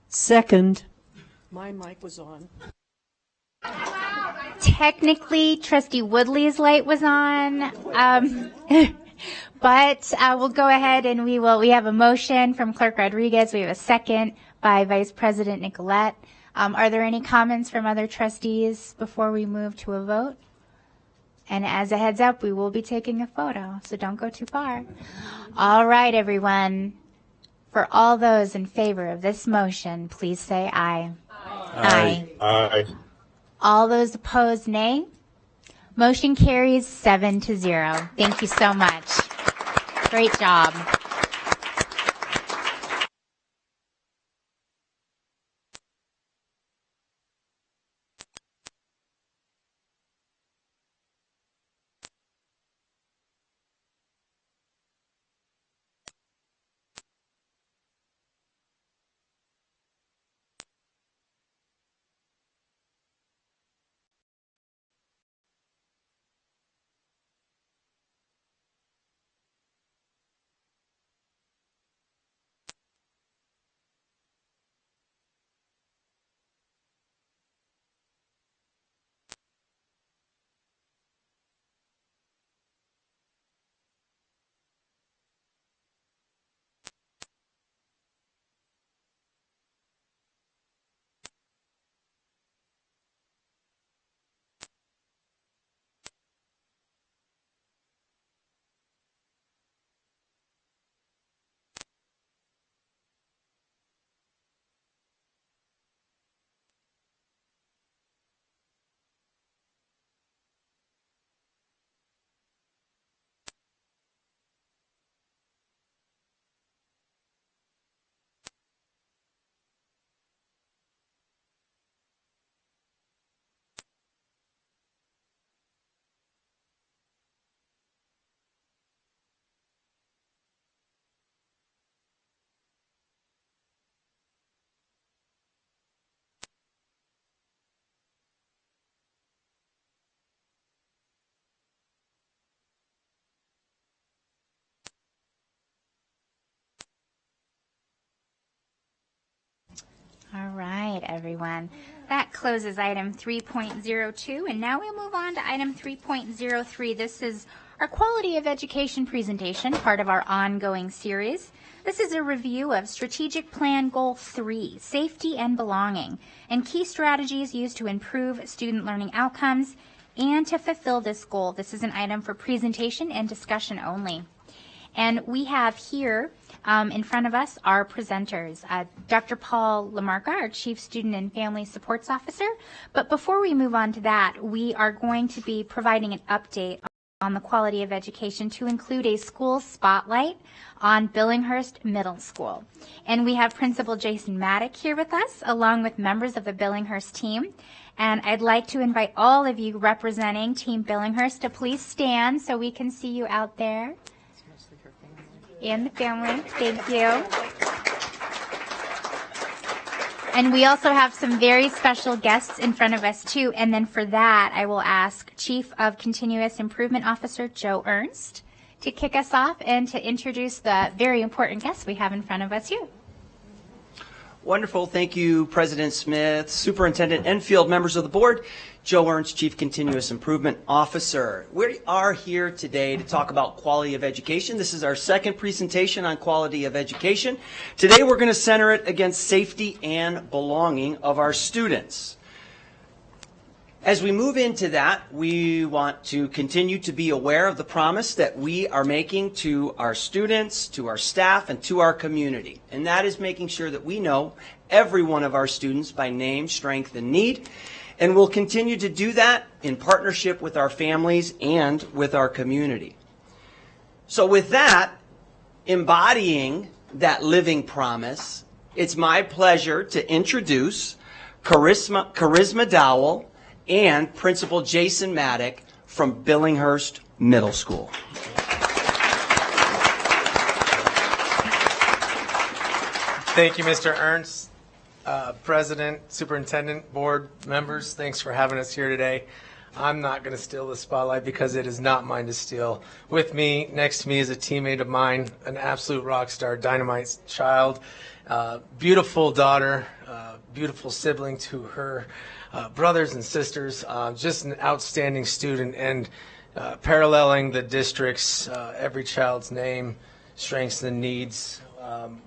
Second. My mic was on. Technically, Trustee Woodley's light was on. But we'll go ahead and we have a motion from Clerk Rodriguez. We have a second by Vice President Nicolette. Are there any comments from other trustees before we move to a vote? And as a heads up, we will be taking a photo, so don't go too far. All right, everyone. For all those in favor of this motion, please say aye. Aye. Aye. All those opposed, nay. Motion carries 7-0. Thank you so much. Great job. All right, everyone. That closes item 3.02, and now we move on to item 3.03. This is our quality of education presentation, part of our ongoing series. This is a review of Strategic Plan Goal 3, Safety and Belonging, and key strategies used to improve student learning outcomes and to fulfill this goal. This is an item for presentation and discussion only. And we have here in front of us our presenters, Dr. Paul Lamarca, our Chief Student and Family Supports Officer. But before we move on to that, we are going to be providing an update on the quality of education to include a school spotlight on Billinghurst Middle School. And we have Principal Jason Maddock here with us, along with members of the Billinghurst team. And I'd like to invite all of you representing Team Billinghurst to please stand so we can see you out there. And the family, thank you. And we also have some very special guests in front of us, too. And then for that, I will ask Chief of Continuous Improvement Officer Joe Ernst to kick us off and to introduce the very important guests we have in front of us here. Wonderful. Thank you, President Smith, Superintendent Enfield, members of the board. Joe Ernst, Chief Continuous Improvement Officer. We are here today to talk about quality of education. This is our second presentation on quality of education. Today we're going to center it against safety and belonging of our students. As we move into that, we want to continue to be aware of the promise that we are making to our students, to our staff, and to our community. And that is making sure that we know every one of our students by name, strength, and need. And we'll continue to do that in partnership with our families and with our community. So with that, embodying that living promise, it's my pleasure to introduce Charisma Dowell and Principal Jason Maddock from Billinghurst Middle School. Thank you, Mr. Ernst. President, Superintendent, Board members, thanks for having us here today. I'm not going to steal the spotlight because it is not mine to steal. With me, next to me is a teammate of mine, an absolute rock star, dynamite child, beautiful daughter, beautiful sibling to her brothers and sisters, just an outstanding student, and paralleling the district's every child's name, strengths, and needs.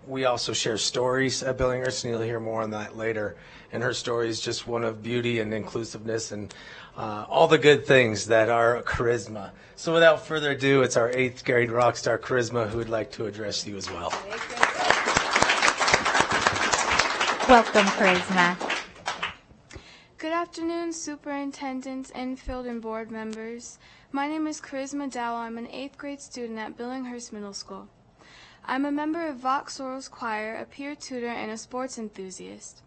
We also share stories at Billinghurst, and you'll hear more on that later. And her story is just one of beauty and inclusiveness and all the good things that are charisma. So without further ado, it's our 8th grade rock star Charisma who would like to address you as well. Welcome, Charisma. Good afternoon, Superintendents, Enfield, and board members. My name is Charisma Dowell. I'm an 8th grade student at Billinghurst Middle School. I'm a member of Vox Soror's choir, a peer tutor, and a sports enthusiast.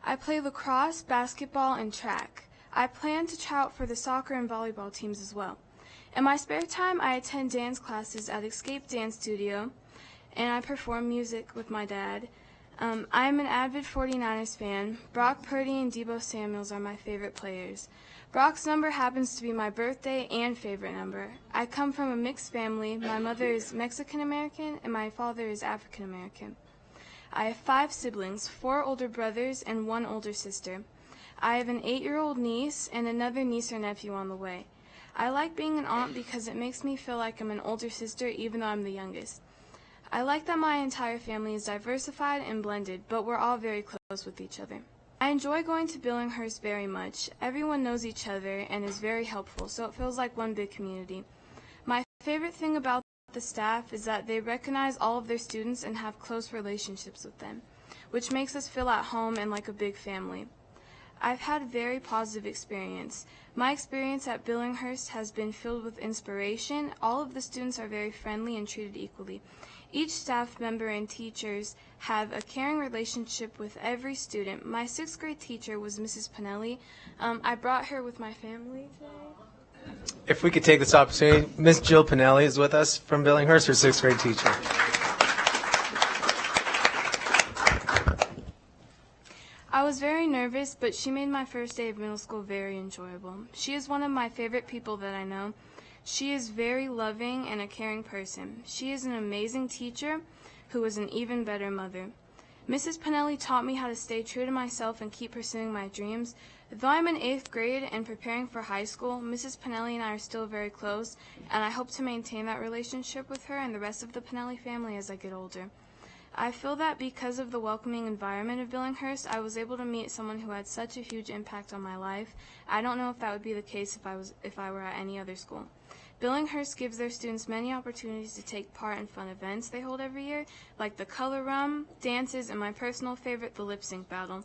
I play lacrosse, basketball, and track. I plan to try out for the soccer and volleyball teams as well. In my spare time, I attend dance classes at Escape Dance Studio, and I perform music with my dad. I'm an avid 49ers fan. Brock Purdy and Deebo Samuels are my favorite players. Brock's number happens to be my birthday and favorite number. I come from a mixed family. My mother is Mexican-American and my father is African-American. I have 5 siblings, 4 older brothers and 1 older sister. I have an 8-year-old niece and another niece or nephew on the way. I like being an aunt because it makes me feel like I'm an older sister even though I'm the youngest. I like that my entire family is diversified and blended, but we're all very close with each other. I enjoy going to Billinghurst very much. Everyone knows each other and is very helpful, so it feels like one big community. My favorite thing about the staff is that they recognize all of their students and have close relationships with them, which makes us feel at home and like a big family. I've had a very positive experience. My experience at Billinghurst has been filled with inspiration. All of the students are very friendly and treated equally. Each staff member and teachers have a caring relationship with every student. My 6th grade teacher was Mrs. Pinelli. I brought her with my family today. If we could take this opportunity, Miss Jill Pinelli is with us from Billinghurst, her 6th grade teacher. I was very nervous, but she made my first day of middle school very enjoyable. She is one of my favorite people that I know. She is very loving and a caring person. She is an amazing teacher who is an even better mother. Mrs. Pinelli taught me how to stay true to myself and keep pursuing my dreams. Though I'm in 8th grade and preparing for high school, Mrs. Pinelli and I are still very close, and I hope to maintain that relationship with her and the rest of the Pinelli family as I get older. I feel that because of the welcoming environment of Billinghurst, I was able to meet someone who had such a huge impact on my life. I don't know if that would be the case if I were at any other school. Billinghurst gives their students many opportunities to take part in fun events they hold every year, like the color run, dances, and my personal favorite, the lip sync battle.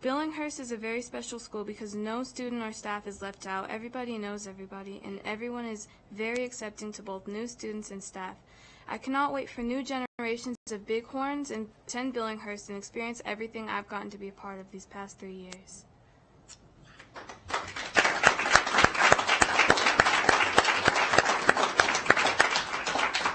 Billinghurst is a very special school because no student or staff is left out. Everybody knows everybody, and everyone is very accepting to both new students and staff. I cannot wait for new generations of bighorns and attend Billinghurst and experience everything I've gotten to be a part of these past 3 years.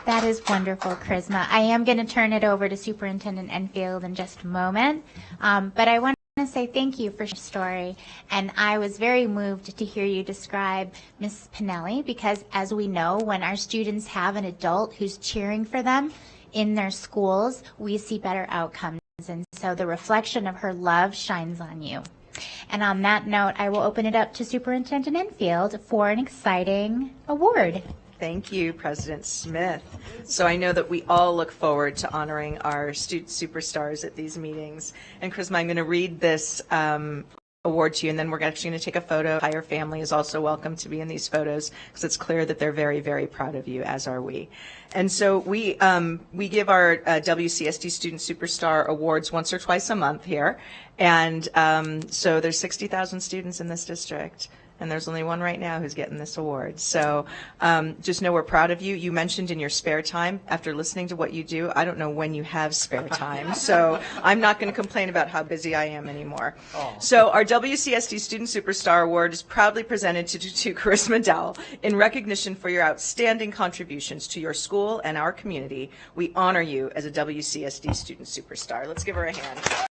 That is wonderful, Charisma. I am going to turn it over to Superintendent Enfield in just a moment, but I want to say thank you for your story, and I was very moved to hear you describe Mrs. Pinelli, because as we know, when our students have an adult who's cheering for them in their schools, we see better outcomes, and so the reflection of her love shines on you. And on that note, I will open it up to Superintendent Enfield for an exciting award. Thank you, President Smith. So I know that we all look forward to honoring our student superstars at these meetings. And Charisma, I'm going to read this award to you, and then we're actually going to take a photo. The entire family is also welcome to be in these photos, because it's clear that they're very, very proud of you, as are we. And so we give our WCSD Student Superstar Awards once or twice a month here. And so there's 60,000 students in this district, and there's only one right now who's getting this award. So just know we're proud of you. You mentioned in your spare time, after listening to what you do, I don't know when you have spare time. So I'm not going to complain about how busy I am anymore. Oh. So our WCSD Student Superstar Award is proudly presented to Charisma Dowell in recognition for your outstanding contributions to your school and our community. We honor you as a WCSD Student Superstar. Let's give her a hand.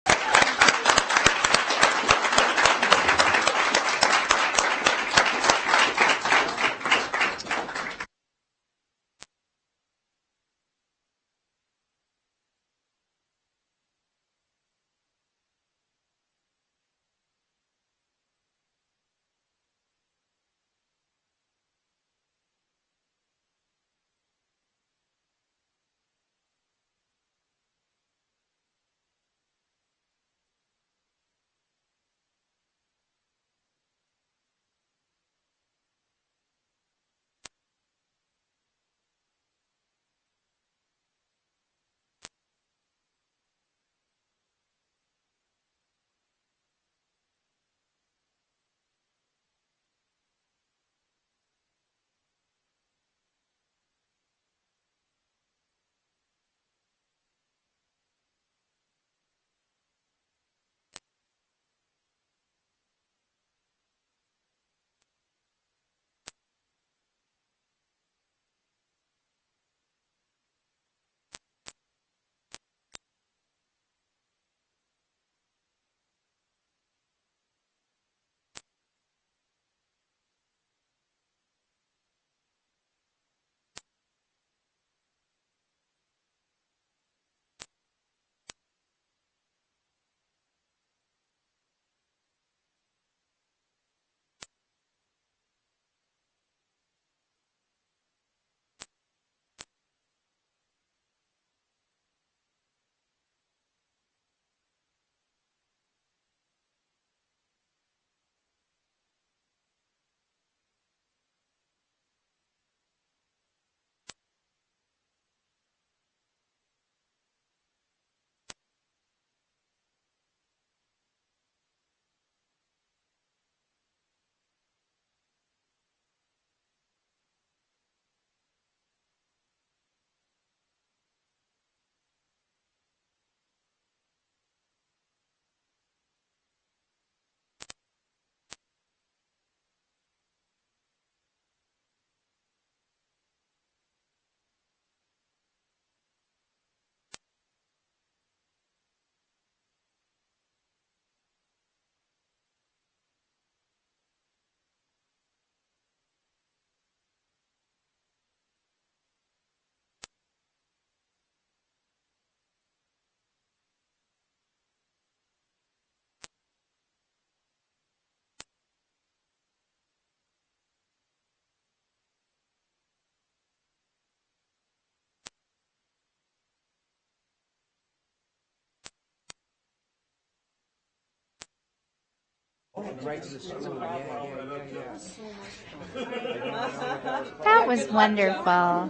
That was wonderful.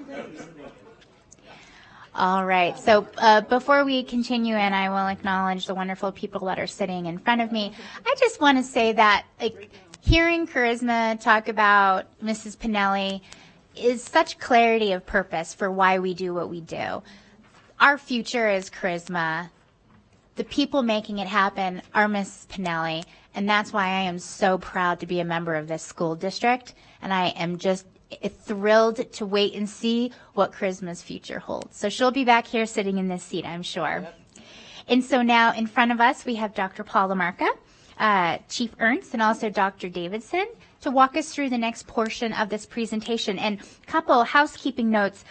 All right, so before we continue, and I will acknowledge the wonderful people that are sitting in front of me, I just want to say that hearing Charisma talk about Mrs. Pinelli is such clarity of purpose for why we do what we do. Our future is Charisma. The people making it happen are Mrs. Pinelli, and that's why I am so proud to be a member of this school district, and I am just thrilled to wait and see what Charisma's future holds. So she'll be back here sitting in this seat, I'm sure. Yep. And so now in front of us, we have Dr. Paul LaMarca, Chief Ernst, and also Dr. Davidson to walk us through the next portion of this presentation. And couple housekeeping notes.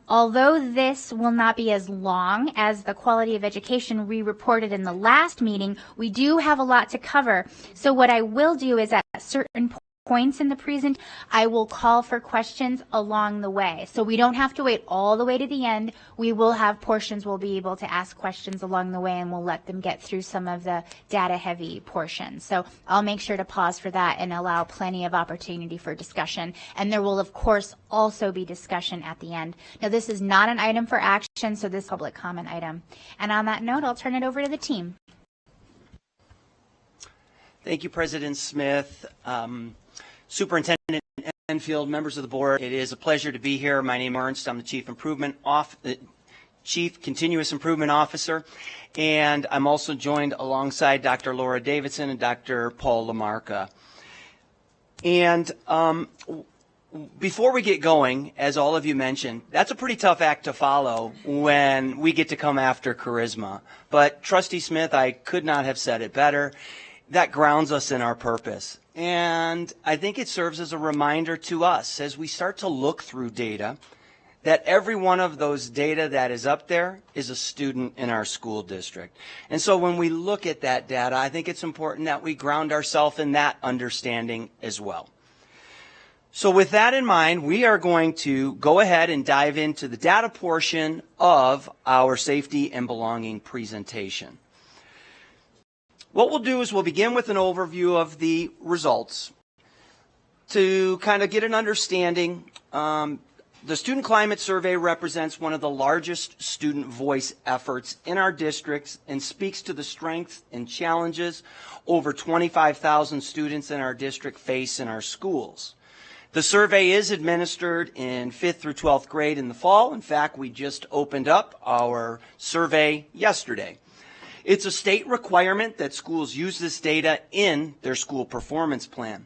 Although this will not be as long as the quality of education we reported in the last meeting, we do have a lot to cover. So what I will do is at certain points in the present, I will call for questions along the way. So we don't have to wait all the way to the end. We will have portions we'll be able to ask questions along the way, and we'll let them get through some of the data-heavy portions. So I'll make sure to pause for that and allow plenty of opportunity for discussion. And there will, of course, also be discussion at the end. Now, this is not an item for action, so this is a public comment item. And on that note, I'll turn it over to the team. Thank you, President Smith. Superintendent Enfield, members of the board, it is a pleasure to be here. My name is Ernst. I'm the Chief Continuous Improvement Officer, and I'm also joined alongside Dr. Laura Davidson and Dr. Paul LaMarca. And before we get going, as all of you mentioned, that's a pretty tough act to follow when we get to come after Charisma. But Trustee Smith, I could not have said it better. That grounds us in our purpose. And I think it serves as a reminder to us as we start to look through data that every one of those data that is up there is a student in our school district. And so when we look at that data, I think it's important that we ground ourselves in that understanding as well. So with that in mind, we are going to go ahead and dive into the data portion of our safety and belonging presentation. What we'll do is we'll begin with an overview of the results to kind of get an understanding. The Student Climate Survey represents one of the largest student voice efforts in our districts and speaks to the strengths and challenges over 25,000 students in our district face in our schools. The survey is administered in 5th through 12th grade in the fall. In fact, we just opened up our survey yesterday. It's a state requirement that schools use this data in their school performance plan.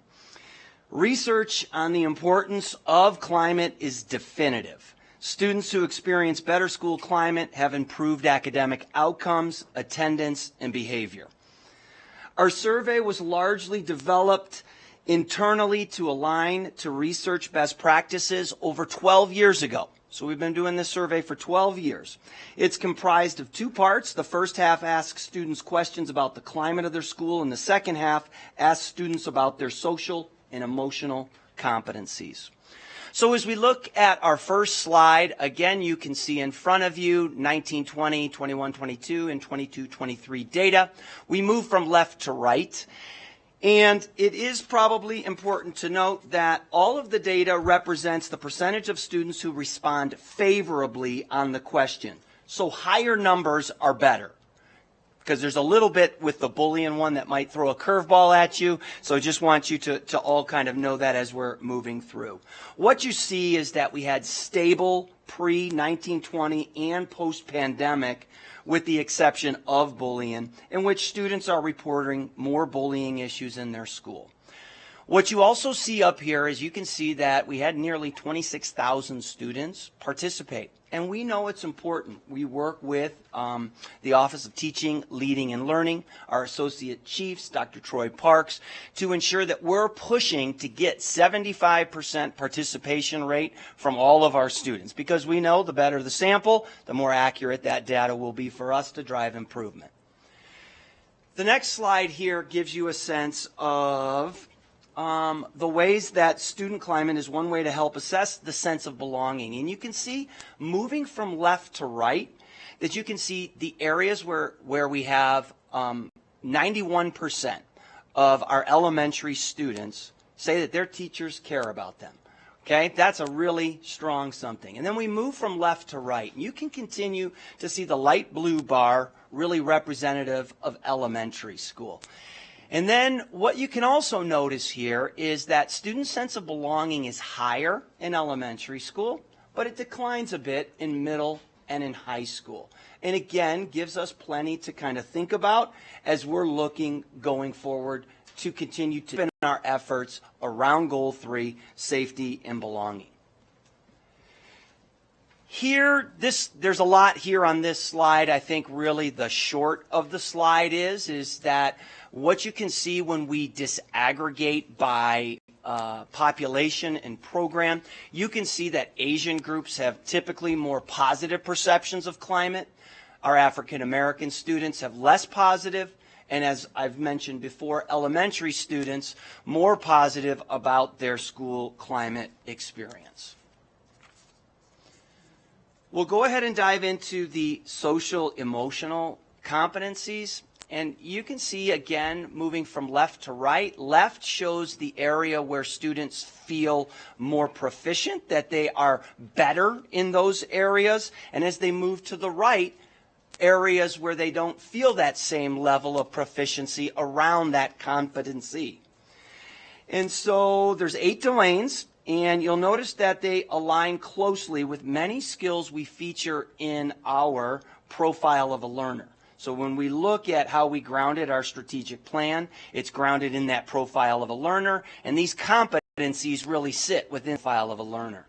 Research on the importance of climate is definitive. Students who experience better school climate have improved academic outcomes, attendance, and behavior. Our survey was largely developed internally to align to research best practices over 12 years ago. So we've been doing this survey for 12 years. It's comprised of two parts. The first half asks students questions about the climate of their school, and the second half asks students about their social and emotional competencies. So as we look at our first slide, again, you can see in front of you 1920, 21-22, and 22-23 data. We move from left to right. And it is probably important to note that all of the data represents the percentage of students who respond favorably on the question. So higher numbers are better, because there's a little bit with the Boolean one that might throw a curveball at you. So I just want you to all kind of know that as we're moving through. What you see is that we had stable pre-1920 and post-pandemic, with the exception of bullying, in which students are reporting more bullying issues in their school. What you also see up here is you can see that we had nearly 26,000 students participate. And we know it's important. We work with the Office of Teaching, Leading, and Learning, our Associate Chiefs, Dr. Troy Parks, to ensure that we're pushing to get 75% participation rate from all of our students, because we know the better the sample, the more accurate that data will be for us to drive improvement. The next slide here gives you a sense of the ways that student climate is one way to help assess the sense of belonging. And you can see, moving from left to right, that you can see the areas where we have 91% of our elementary students say that their teachers care about them. Okay, that's a really strong something. And then we move from left to right. You can continue to see the light blue bar, really representative of elementary school. And then what you can also notice here is that student sense of belonging is higher in elementary school, but it declines a bit in middle and in high school. And again, gives us plenty to kind of think about as we're looking going forward to continue to spend our efforts around Goal 3, safety and belonging. Here, there's a lot here on this slide. I think really the short of the slide is that what you can see when we disaggregate by population and program, you can see that Asian groups have typically more positive perceptions of climate. Our African American students have less positive, and as I've mentioned before, elementary students more positive about their school climate experience. We'll go ahead and dive into the social emotional competencies. And you can see, again, moving from left to right, left shows the area where students feel more proficient, that they are better in those areas. And as they move to the right, areas where they don't feel that same level of proficiency around that competency. And so there's 8 domains. And you'll notice that they align closely with many skills we feature in our profile of a learner. So when we look at how we grounded our strategic plan, it's grounded in that profile of a learner, and these competencies really sit within the profile of a learner.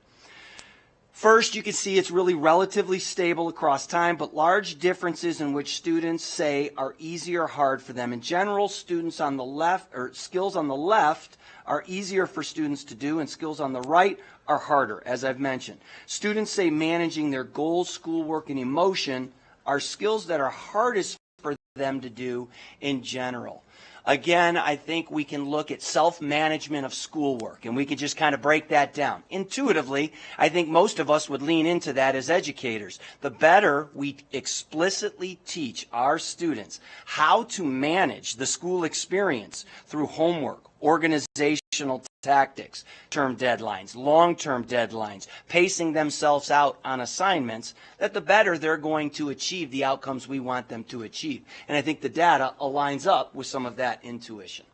First, you can see it's really relatively stable across time, but large differences in which students say are easy or hard for them. In general, students on the left, or skills on the left, are easier for students to do, and skills on the right are harder, as I've mentioned. Students say managing their goals, schoolwork, and emotion are skills that are hardest for them to do in general. Again, I think we can look at self-management of schoolwork, and we can just kind of break that down. Intuitively, I think most of us would lean into that as educators. The better we explicitly teach our students how to manage the school experience through homework, organizational tactics, term deadlines, long-term deadlines, pacing themselves out on assignments, that the better they're going to achieve the outcomes we want them to achieve. And I think the data aligns up with some of that intuition.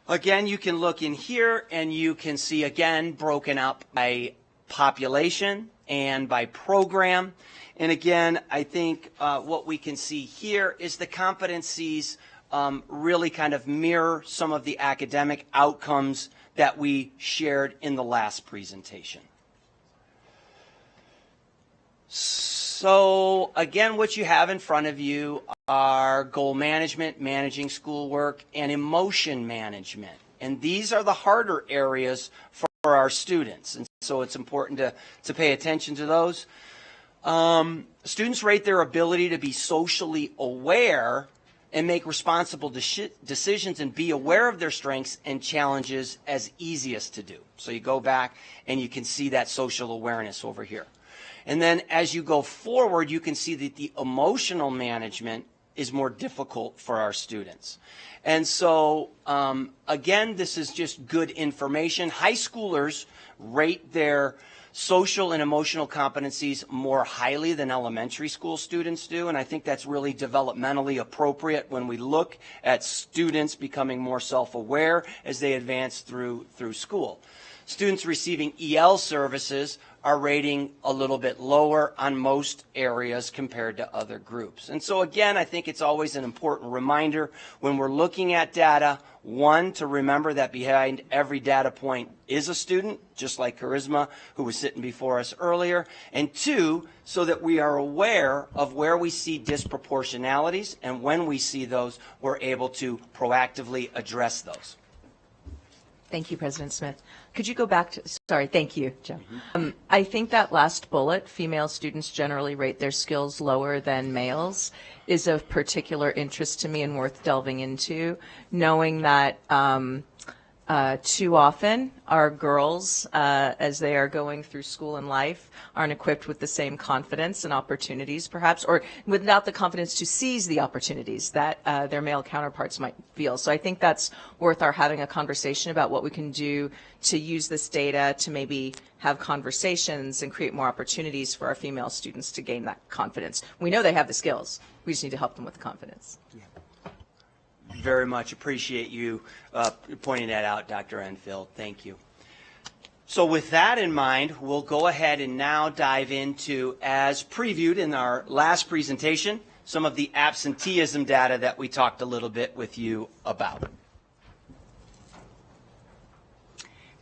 Again, you can look in here and you can see, again, broken up by population and by program. And again, I think what we can see here is the competencies really kind of mirror some of the academic outcomes that we shared in the last presentation. So again, what you have in front of you are goal management, managing schoolwork, and emotion management. And these are the harder areas for our students. And so it's important to pay attention to those. Students rate their ability to be socially aware and make responsible decisions and be aware of their strengths and challenges as easiest to do. So you go back and you can see that social awareness over here. And then as you go forward, you can see that the emotional management is more difficult for our students. And so, again, this is just good information. High schoolers rate their social and emotional competencies more highly than elementary school students do, and I think that's really developmentally appropriate when we look at students becoming more self-aware as they advance through school. Students receiving EL services are rating a little bit lower on most areas compared to other groups. And so again, I think it's always an important reminder when we're looking at data, one, to remember that behind every data point is a student, just like Charisma, who was sitting before us earlier, and two, so that we are aware of where we see disproportionalities, and when we see those, we're able to proactively address those. Thank you, President Smith. Could you go back to, sorry, thank you, Joe. I think that last bullet, female students generally rate their skills lower than males, is of particular interest to me and worth delving into, knowing that too often our girls, as they are going through school and life, aren't equipped with the same confidence and opportunities, perhaps, or without the confidence to seize the opportunities that their male counterparts might feel. So I think that's worth our having a conversation about what we can do to use this data to maybe have conversations and create more opportunities for our female students to gain that confidence. We know they have the skills. We just need to help them with the confidence. Yeah. Very much appreciate you pointing that out, Dr. Enfield. Thank you. So with that in mind, we'll go ahead and now dive into, as previewed in our last presentation, some of the absenteeism data that we talked a little bit with you about.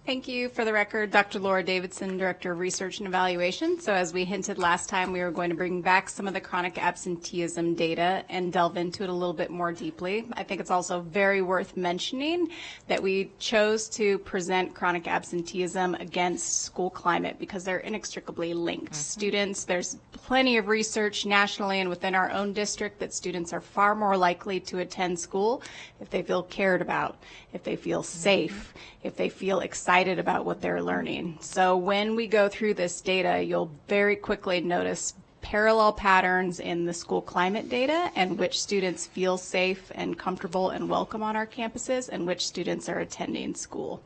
Thank you. For the record, Dr. Laura Davidson, Director of Research and Evaluation. So as we hinted last time, we were going to bring back some of the chronic absenteeism data and delve into it a little bit more deeply. I think it's also very worth mentioning that we chose to present chronic absenteeism against school climate because they're inextricably linked. Students, there's plenty of research nationally and within our own district that students are far more likely to attend school if they feel cared about, if they feel safe, if they feel excited about what they're learning. So when we go through this data, you'll very quickly notice parallel patterns in the school climate data and which students feel safe and comfortable and welcome on our campuses and which students are attending school.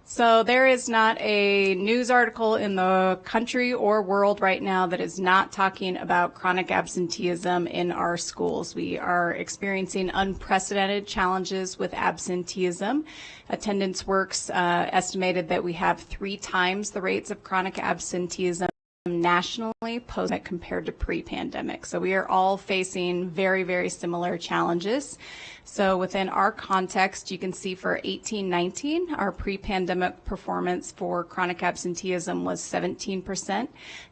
So there is not a news article in the country or world right now that is not talking about chronic absenteeism in our schools. We are experiencing unprecedented challenges with absenteeism. Attendance Works estimated that we have 3 times the rates of chronic absenteeism nationally post-pandemic compared to pre-pandemic. So we are all facing very, very similar challenges. So within our context, you can see for 18-19, our pre-pandemic performance for chronic absenteeism was 17%.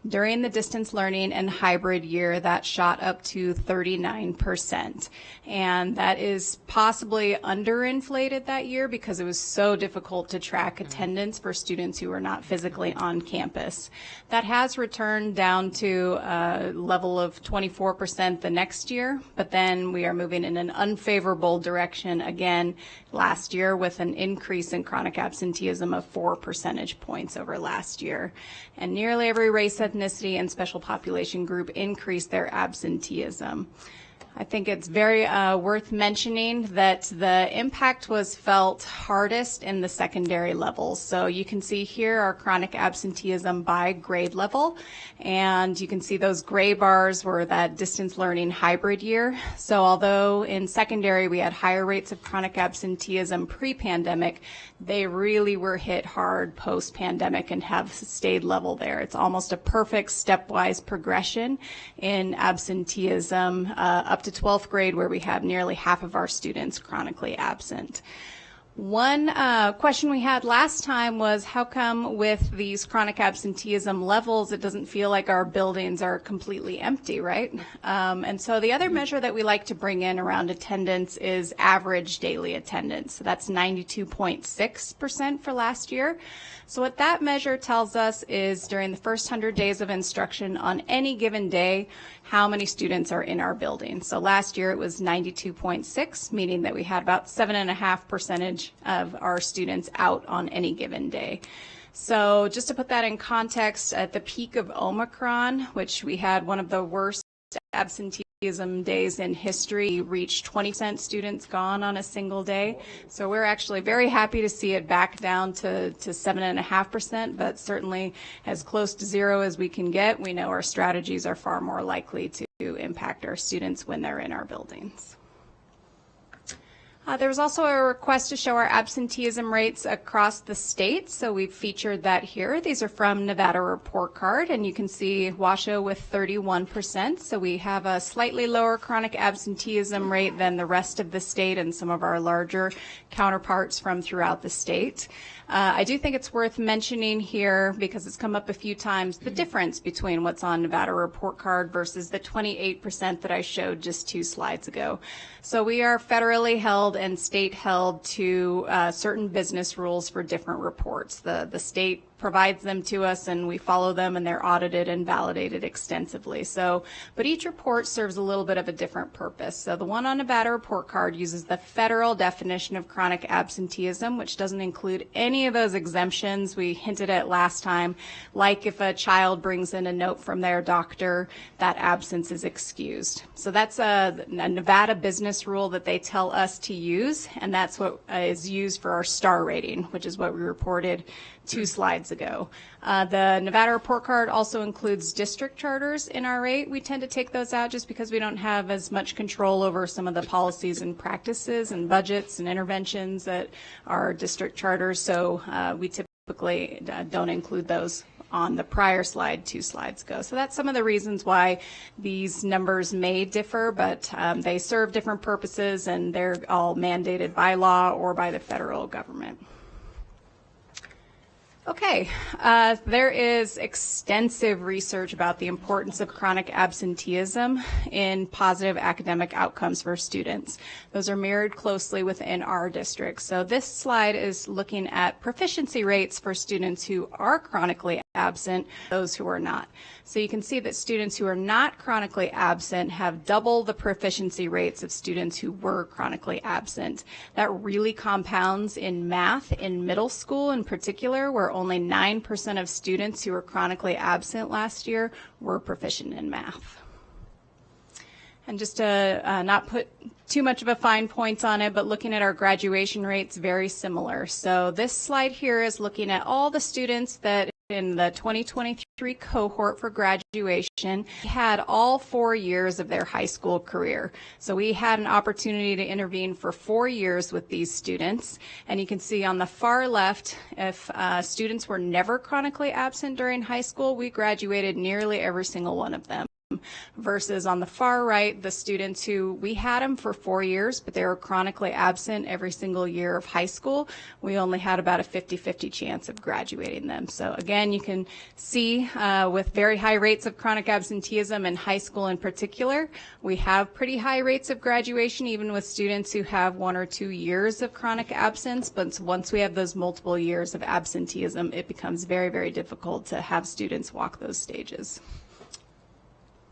During the distance learning and hybrid year, that shot up to 39%. And that is possibly underinflated that year because it was so difficult to track attendance for students who were not physically on campus. That has returned down to a level of 24% the next year, but then we are moving in an unfavorable direction again last year with an increase in chronic absenteeism of 4 percentage points over last year. And nearly every race, ethnicity, and special population group increased their absenteeism. I think it's very worth mentioning that the impact was felt hardest in the secondary levels. So you can see here our chronic absenteeism by grade level, and you can see those gray bars were that distance learning hybrid year. So although in secondary we had higher rates of chronic absenteeism pre-pandemic, they really were hit hard post-pandemic and have stayed level there. It's almost a perfect stepwise progression in absenteeism up to 12th grade, where we have nearly half of our students chronically absent. One question we had last time was how come with these chronic absenteeism levels it doesn't feel like our buildings are completely empty, right? And so the other measure that we like to bring in around attendance is average daily attendance. So that's 92.6% for last year. So what that measure tells us is during the first 100 days of instruction on any given day, how many students are in our building. So last year it was 92.6, meaning that we had about 7.5% of our students out on any given day. So just to put that in context, at the peak of Omicron, which we had one of the worst absenteeism days in history, reached 20% students gone on a single day. So we're actually very happy to see it back down to 7.5%, but certainly as close to zero as we can get. We know our strategies are far more likely to impact our students when they're in our buildings. There was also a request to show our absenteeism rates across the state, so we've featured that here. These are from Nevada Report Card, and you can see Washoe with 31%, so we have a slightly lower chronic absenteeism rate than the rest of the state and some of our larger counterparts from throughout the state. I do think it's worth mentioning here, because it's come up a few times, the difference between what's on Nevada Report Card versus the 28% that I showed just 2 slides ago. So we are federally held and state held to certain business rules for different reports. The state provides them to us and we follow them, and they're audited and validated extensively. So, but each report serves a little bit of a different purpose. So the one on Nevada Report Card uses the federal definition of chronic absenteeism, which doesn't include any of those exemptions we hinted at last time, like if a child brings in a note from their doctor, that absence is excused. So that's a Nevada business rule that they tell us to use, and that's what is used for our star rating, which is what we reported 2 slides ago. The Nevada Report Card also includes district charters in our rate. We tend to take those out just because we don't have as much control over some of the policies and practices and budgets and interventions that are district charters, so we typically don't include those on the prior slide 2 slides ago. So that's some of the reasons why these numbers may differ, but they serve different purposes and they're all mandated by law or by the federal government. Okay, there is extensive research about the importance of chronic absenteeism in positive academic outcomes for students. Those are mirrored closely within our district. So this slide is looking at proficiency rates for students who are chronically absent, those who are not. So you can see that students who are not chronically absent have double the proficiency rates of students who were chronically absent. That really compounds in math in middle school in particular, where only 9% of students who were chronically absent last year were proficient in math. And just to not put too much of a fine point on it, but looking at our graduation rates, very similar. So this slide here is looking at all the students that in the 2023 cohort for graduation had all 4 years of their high school career. So we had an opportunity to intervene for 4 years with these students. And you can see on the far left, if students were never chronically absent during high school, we graduated nearly every single one of them. Versus on the far right, the students who we had them for 4 years, but they were chronically absent every single year of high school. We only had about a 50-50 chance of graduating them. So again, you can see with very high rates of chronic absenteeism in high school in particular, we have pretty high rates of graduation even with students who have 1 or 2 years of chronic absence. But once we have those multiple years of absenteeism, it becomes very, very difficult to have students walk those stages.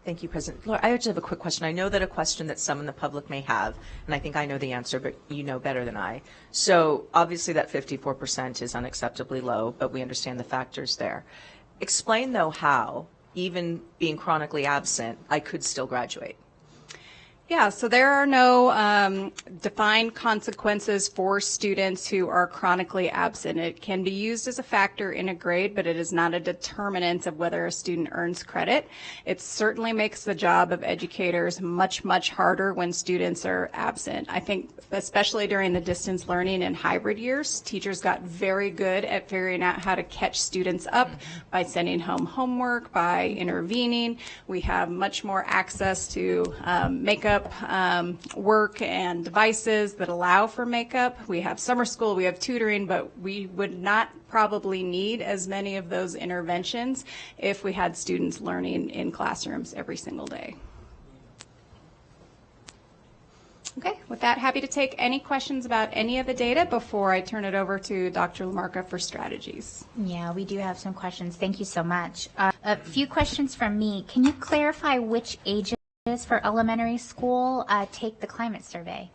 Thank you, President. Laura, I just have a quick question. I know that a question that some in the public may have, and I think I know the answer, but you know better than I. So obviously that 54% is unacceptably low, but we understand the factors there. Explain, though, how, even being chronically absent, I could still graduate. Yeah, so there are no defined consequences for students who are chronically absent. It can be used as a factor in a grade, but it is not a determinant of whether a student earns credit. It certainly makes the job of educators much, much harder when students are absent. I think especially during the distance learning and hybrid years, teachers got very good at figuring out how to catch students up by sending home homework, by intervening. We have much more access to makeup work and devices that allow for makeup. We have summer school, we have tutoring, but we would not probably need as many of those interventions if we had students learning in classrooms every single day. Okay, with that, happy to take any questions about any of the data before I turn it over to Dr. LaMarca for strategies. Yeah, we do have some questions. Thank you so much. A few questions from me. Can you clarify which ages for elementary school take the climate survey?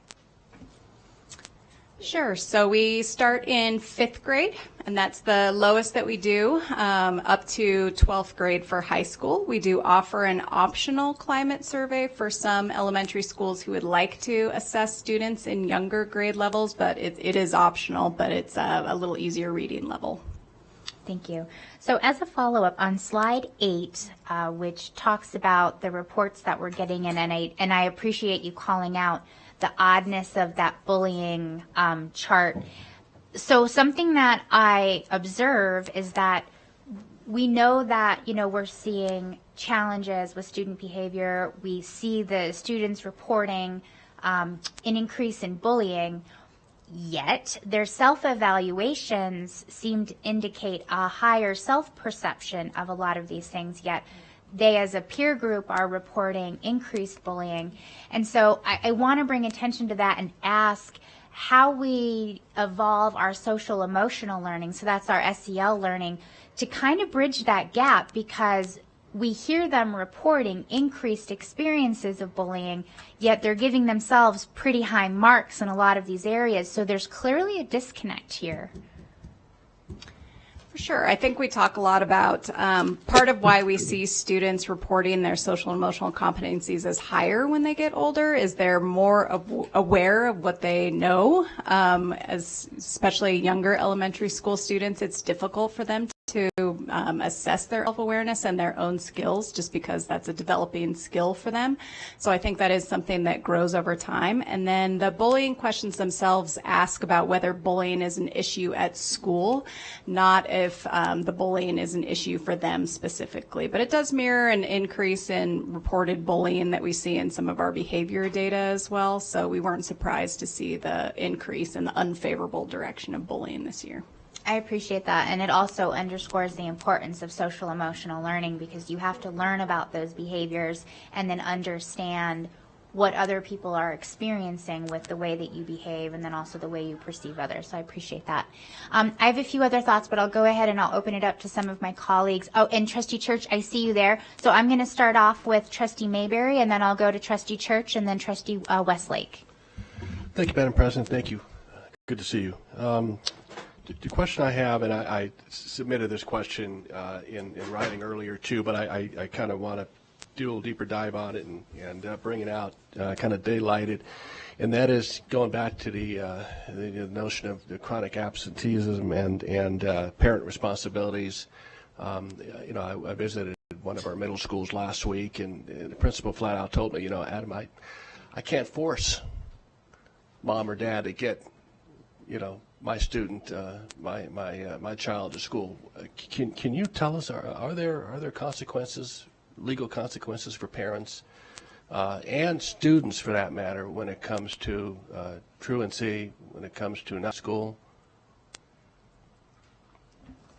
Sure. So we start in 5th grade, and that's the lowest that we do, up to 12th grade for high school. We do offer an optional climate survey for some elementary schools who would like to assess students in younger grade levels, but it is optional, but it's a little easier reading level. Thank you. So as a follow-up on slide 8, which talks about the reports that we're getting in, and I appreciate you calling out the oddness of that bullying chart. So something that I observe is that we know that, we're seeing challenges with student behavior. We see the students reporting an increase in bullying. Yet their self-evaluations seem to indicate a higher self-perception of a lot of these things, yet they as a peer group are reporting increased bullying. And so I want to bring attention to that and ask how we evolve our social emotional learning, so that's our SEL learning, to kind of bridge that gap, because we hear them reporting increased experiences of bullying, yet they're giving themselves pretty high marks in a lot of these areas. So there's clearly a disconnect here. For sure. I think we talk a lot about part of why we see students reporting their social and emotional competencies as higher when they get older is they're more aware of what they know. As especially younger elementary school students, it's difficult for them to assess their self-awareness and their own skills, just because that's a developing skill for them. So I think that is something that grows over time. And then the bullying questions themselves ask about whether bullying is an issue at school, not if the bullying is an issue for them specifically. But it does mirror an increase in reported bullying that we see in some of our behavior data as well. So we weren't surprised to see the increase in the unfavorable direction of bullying this year. I appreciate that, and it also underscores the importance of social emotional learning, because you have to learn about those behaviors and then understand what other people are experiencing with the way that you behave, and then also the way you perceive others. So I appreciate that. I have a few other thoughts, but I'll go ahead and I'll open it up to some of my colleagues. Oh, and Trustee Church, I see you there. So I'm going to start off with Trustee Mayberry, and then I'll go to Trustee Church, and then Trustee Westlake. Thank you, Madam President. Thank you. Good to see you. The question I have, and I submitted this question in writing earlier too, but I kind of want to do a little deeper dive on it and bring it out, kind of daylight it, and that is going back to the notion of the chronic absenteeism and parent responsibilities. I visited one of our middle schools last week, and the principal flat out told me, Adam, I can't force mom or dad to get, my student, my child to school. Can you tell us, are there consequences, legal consequences for parents and students for that matter when it comes to truancy, when it comes to not school?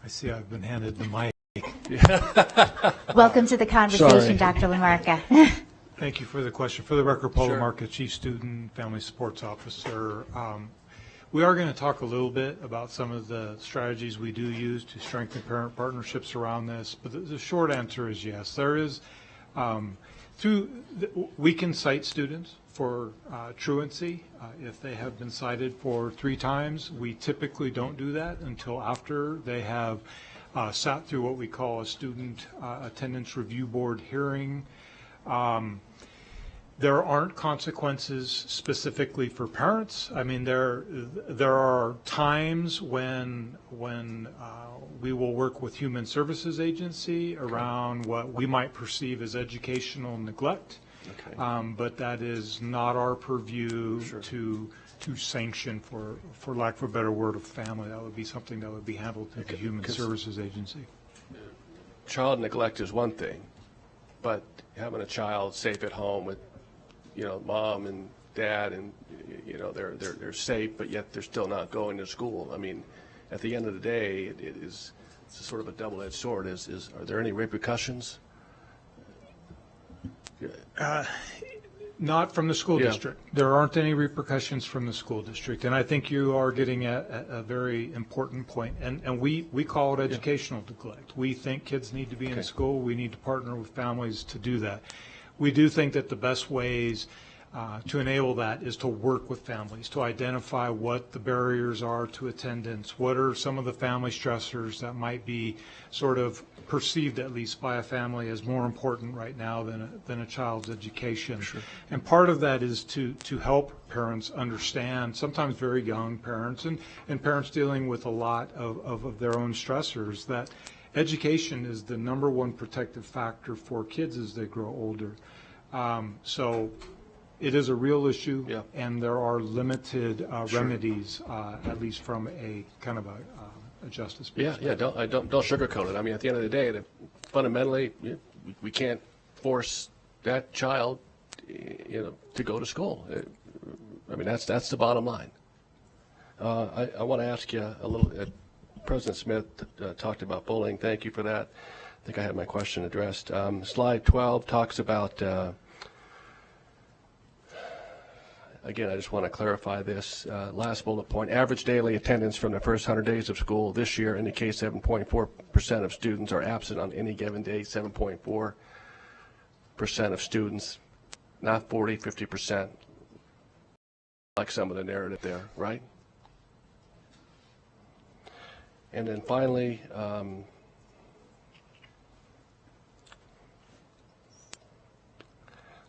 I see I've been handed the mic. Welcome to the conversation, Sorry. Dr. Lamarca. Thank you for the question. For the record, Paul Sure. Lamarca, Chief Student Family Supports Officer. We are going to talk a little bit about some of the strategies we do use to strengthen parent partnerships around this, but the short answer is yes. There is, we can cite students for truancy if they have been cited for 3 times. We typically don't do that until after they have sat through what we call a student attendance review board hearing. There aren't consequences specifically for parents. I mean, there are times when we will work with Human Services Agency around what we might perceive as educational neglect, but that is not our purview to sanction, for lack of a better word, of family. That would be something that would be handled through the Human Services Agency. Child neglect is one thing, but having a child safe at home with mom and dad, and they're safe, but yet they're still not going to school. I mean, at the end of the day, it's sort of a double-edged sword. Are there any repercussions? Not from the school district. There aren't any repercussions from the school district, and I think you are getting at a very important point. And we call it educational neglect. We think kids need to be in school. We need to partner with families to do that. We do think that the best ways to enable that is to work with families, to identify what the barriers are to attendance, what are some of the family stressors that might be sort of perceived, at least by a family, as more important right now than a child's education. Sure. And part of that is to help parents understand, sometimes very young parents and parents dealing with a lot of their own stressors, that education is the #1 protective factor for kids as they grow older. So it is a real issue, and there are limited remedies, at least from a kind of a justice perspective. Yeah. Don't sugarcoat it. I mean, at the end of the day, fundamentally, we can't force that child, to go to school. I mean, that's the bottom line. I want to ask you a little. President Smith talked about bullying. Thank you for that. I think I had my question addressed. Slide 12 talks about, again, I just want to clarify this. Last bullet point, average daily attendance from the first 100 days of school this year indicates 7.4% of students are absent on any given day, 7.4% of students, not 40, 50%, like some of the narrative there, right? And then finally,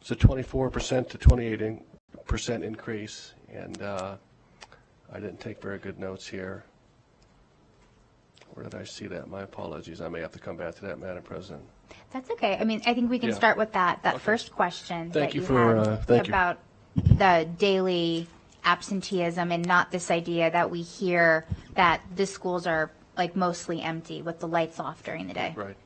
it's a 24% to 28% increase, and I didn't take very good notes here. Where did I see that? My apologies. I may have to come back to that, Madam President. That's okay. I mean, I think we can Yeah. start with that first question Thank that you you for, had thank you. about the daily absenteeism and not this idea that we hear that the schools are like mostly empty with the lights off during the day. Right.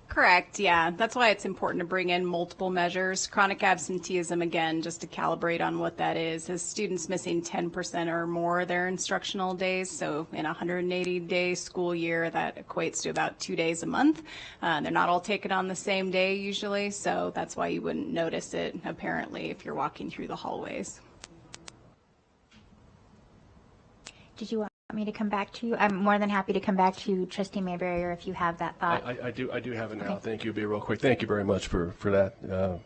Correct, yeah. That's why it's important to bring in multiple measures. Chronic absenteeism, again, just to calibrate on what that is students missing 10% or more of their instructional days. So in a 180-day school year, that equates to about 2 days a month. They're not all taken on the same day usually, so that's why you wouldn't notice it, apparently, if you're walking through the hallways. Did you want me to come back to you? I'm more than happy to come back to you, Trustee Mayberry, or if you have that thought. I do have it now. Okay. Thank you. Be real quick. Thank you very much for that,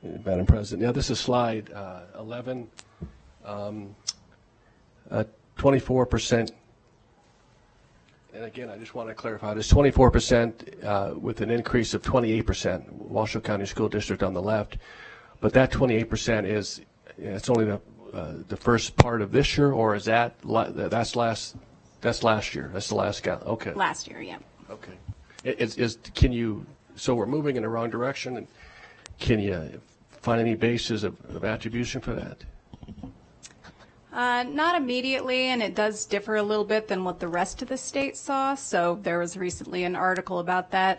Madam President. Now, this is slide 11. 24%. And again, I just want to clarify, this 24% with an increase of 28%, Washoe County School District on the left. But that 28% it's only the first part of this year, or is that's last year? That's the last count. Okay. Last year, yeah. Okay. So we're moving in the wrong direction, and can you find any basis of attribution for that? Not immediately, and it does differ a little bit than what the rest of the state saw. So there was recently an article about that,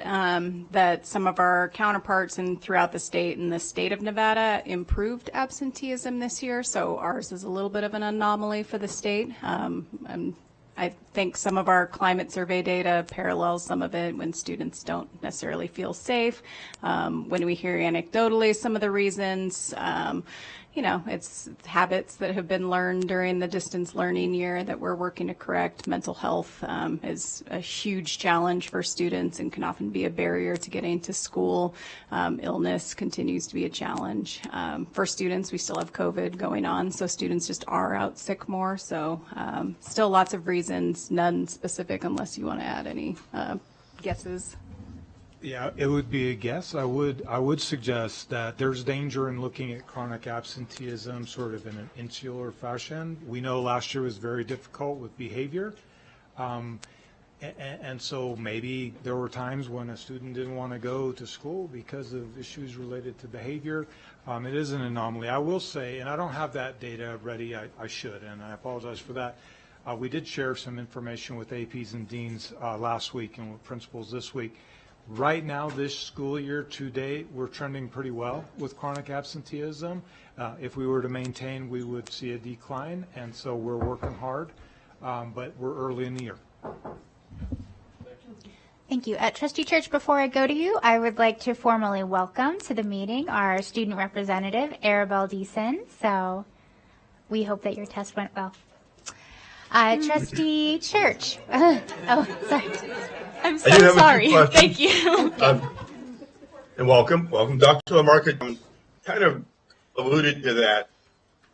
that some of our counterparts throughout the state in the state of Nevada improved absenteeism this year. So ours is a little bit of an anomaly for the state. I think some of our climate survey data parallels some of it when students don't necessarily feel safe. When we hear anecdotally some of the reasons, it's habits that have been learned during the distance learning year that we're working to correct. Mental health is a huge challenge for students and can often be a barrier to getting to school. Illness continues to be a challenge. For students, we still have COVID going on, so students just are out sick more. So still lots of reasons, none specific unless you want to add any guesses. Yeah, it would be a guess. I would suggest that there's danger in looking at chronic absenteeism sort of in an insular fashion. We know last year was very difficult with behavior. And so maybe there were times when a student didn't want to go to school because of issues related to behavior. It is an anomaly. I will say, and I don't have that data ready, I should, and I apologize for that. We did share some information with APs and deans last week and with principals this week. Right now, this school year to date, we're trending pretty well with chronic absenteeism. If we were to maintain, we would see a decline, and so we're working hard, but we're early in the year. Thank you. Trustee Church, before I go to you, I would like to formally welcome to the meeting our student representative, Arabelle Deason. So we hope that your test went well. Trustee Church. Oh, sorry. I'm so sorry. Thank you. And welcome, Dr. Lamarca. Kind of alluded to that.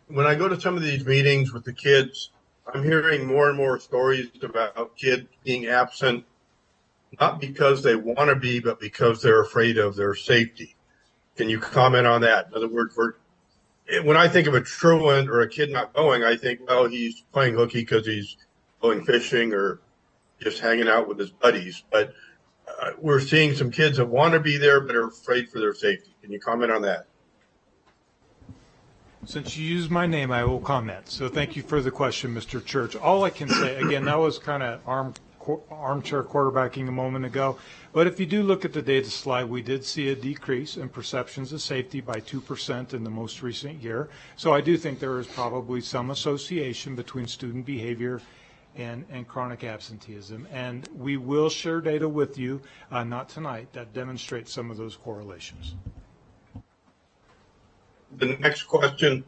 When I go to some of these meetings with the kids, I'm hearing more and more stories about kids being absent, not because they want to be, but because they're afraid of their safety. Can you comment on that? In other words, when I think of a truant or a kid not going, I think, well, he's playing hooky because he's going fishing or just hanging out with his buddies. But we're seeing some kids that want to be there but are afraid for their safety. Can you comment on that? Since you used my name, I will comment. So thank you for the question, Mr. Church. All I can say, again, that was kind of armchair quarterbacking a moment ago. But if you do look at the data slide, we did see a decrease in perceptions of safety by 2% in the most recent year. So I do think there is probably some association between student behavior and chronic absenteeism. And we will share data with you, not tonight, that demonstrates some of those correlations. The next question,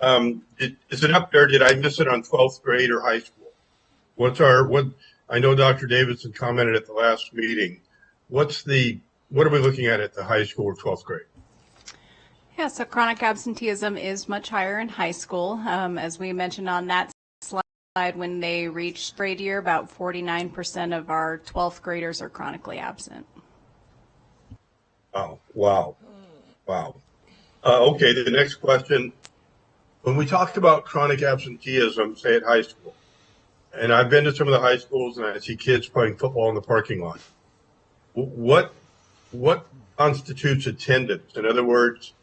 is it up there? Did I miss it on 12th grade or high school? I know Dr. Davidson commented at the last meeting. What are we looking at the high school or 12th grade? Yeah, so chronic absenteeism is much higher in high school. As we mentioned on that slide, when they reach grade year, about 49% of our 12th graders are chronically absent. Oh, wow. Okay, the next question. When we talked about chronic absenteeism, say at high school, and I've been to some of the high schools and I see kids playing football in the parking lot. What constitutes attendance? In other words,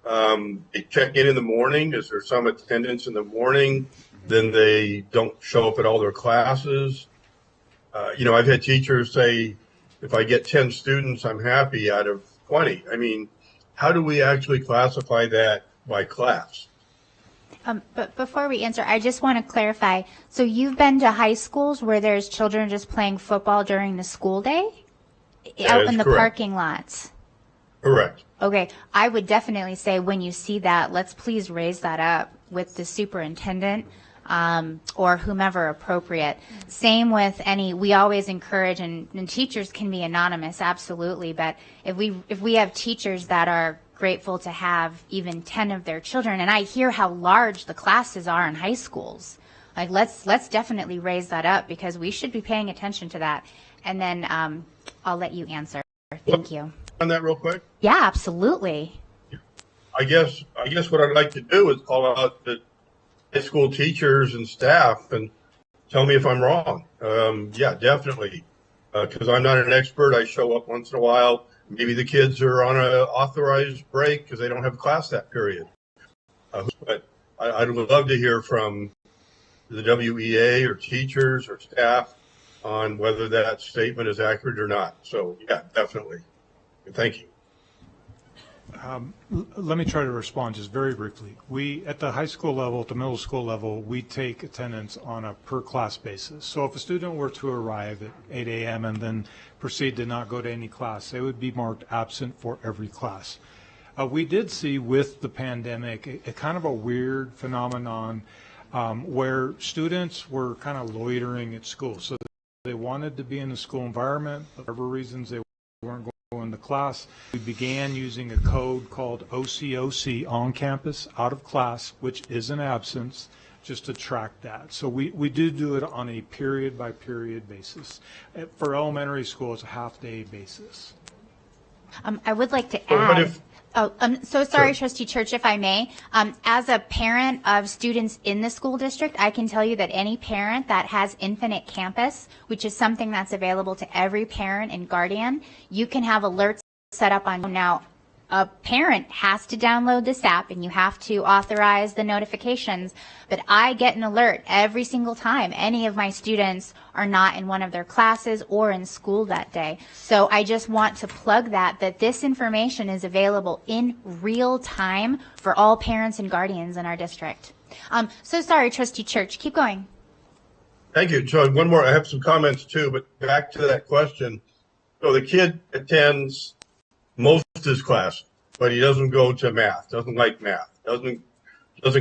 they check in the morning. Is there some attendance in the morning? Then they don't show up at all their classes. I've had teachers say, if I get 10 students, I'm happy out of 20. I mean, how do we actually classify that by class? But before we answer, I just want to clarify. So you've been to high schools where there's children just playing football during the school day? Out in the parking lots? Correct. Okay. I would definitely say when you see that, let's please raise that up with the superintendent or whomever appropriate. Same with we always encourage, and teachers can be anonymous, absolutely, but if we have teachers that are grateful to have even 10 of their children, and I hear how large the classes are in high schools, like let's definitely raise that up because we should be paying attention to that. And then I'll let you answer. Thank you. On that real quick? Yeah, absolutely. I guess what I'd like to do is call out the high school teachers and staff and tell me if I'm wrong. Yeah, definitely. Because I'm not an expert. I show up once in a while. Maybe the kids are on an authorized break because they don't have class that period. But I'd love to hear from the WEA or teachers or staff on whether that statement is accurate or not. So, yeah, definitely. Thank you. Let me try to respond just very briefly. We, at the high school level, at the middle school level, we take attendance on a per class basis. So if a student were to arrive at 8 a.m. and then proceed to not go to any class, they would be marked absent for every class. We did see with the pandemic a kind of a weird phenomenon where students were kind of loitering at school. So they wanted to be in the school environment, but for whatever reasons they weren't going to class. We began using a code called OCOC, on campus, out of class, which is an absence, just to track that. So we do it on a period by period basis. For elementary school, it's a half day basis. I would like to add. I'm so sorry, sure. Trustee Church, if I may. As a parent of students in the school district, I can tell you that any parent that has Infinite Campus, which is something that's available to every parent and guardian, you can have alerts set up on now. A parent has to download this app and you have to authorize the notifications, but I get an alert every single time any of my students are not in one of their classes or in school that day. So I just want to plug that this information is available in real time for all parents and guardians in our district. So sorry, Trustee Church, keep going. Thank you. So one more, I have some comments too, but back to that question. So the kid attends most of his class, but he doesn't go to math, doesn't like math, doesn't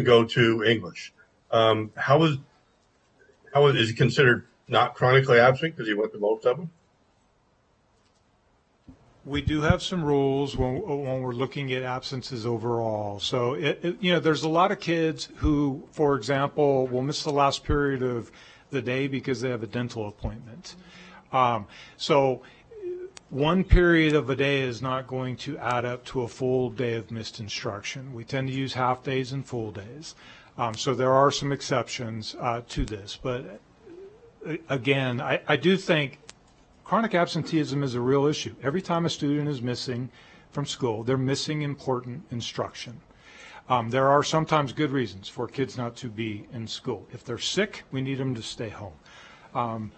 go to English. How is he considered not chronically absent because he went to most of them? We do have some rules when we're looking at absences overall. So, there's a lot of kids who, for example, will miss the last period of the day because they have a dental appointment. So one period of a day is not going to add up to a full day of missed instruction. We tend to use half days and full days. So there are some exceptions to this. But again, I do think chronic absenteeism is a real issue. Every time a student is missing from school, they're missing important instruction. There are sometimes good reasons for kids not to be in school. If they're sick, we need them to stay home.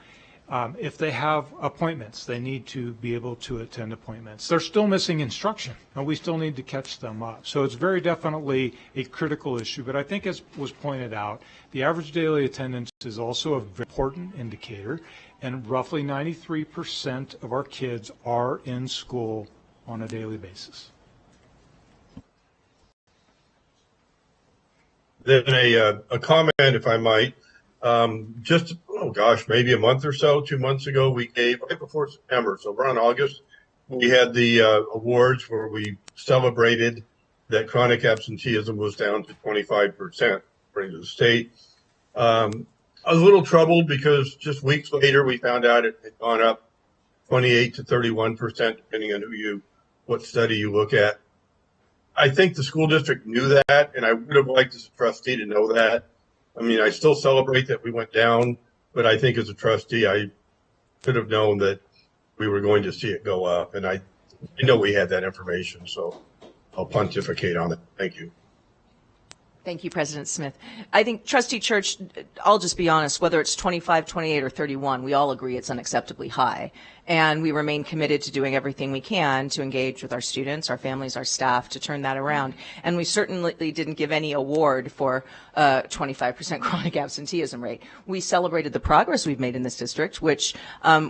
If they have appointments, they need to be able to attend appointments. They're still missing instruction, and we still need to catch them up. So it's very definitely a critical issue. But I think, as was pointed out, the average daily attendance is also a very important indicator, and roughly 93% of our kids are in school on a daily basis. Then a comment, if I might. Just, maybe a month or so, 2 months ago, we gave, right before September, so around August, we had the awards where we celebrated that chronic absenteeism was down to 25%, according to the state. I was a little troubled because just weeks later, we found out it had gone up 28 to 31%, depending on what study you look at. I think the school district knew that, and I would have liked as a trustee to know that. I mean, I still celebrate that we went down, but I think as a trustee, I should have known that we were going to see it go up. And I know we had that information, so I'll pontificate on it. Thank you. Thank you, President Smith. I think, Trustee Church, I'll just be honest, whether it's 25, 28, or 31, we all agree it's unacceptably high. And we remain committed to doing everything we can to engage with our students, our families, our staff to turn that around. And we certainly didn't give any award for 25% chronic absenteeism rate. We celebrated the progress we've made in this district, which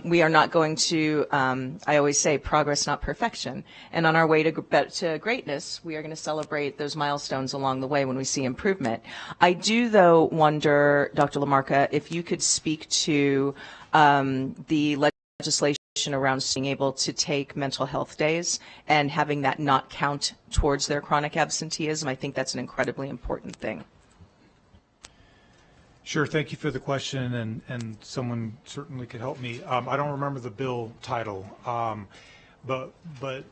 we are not going to, I always say, progress, not perfection. And on our way to greatness, we are going to celebrate those milestones along the way when we see improvement. I do, though, wonder, Dr. LaMarca, if you could speak to the legislation around being able to take mental health days and having that not count towards their chronic absenteeism. I think that's an incredibly important thing. Sure, thank you for the question, and someone certainly could help me. I don't remember the bill title, but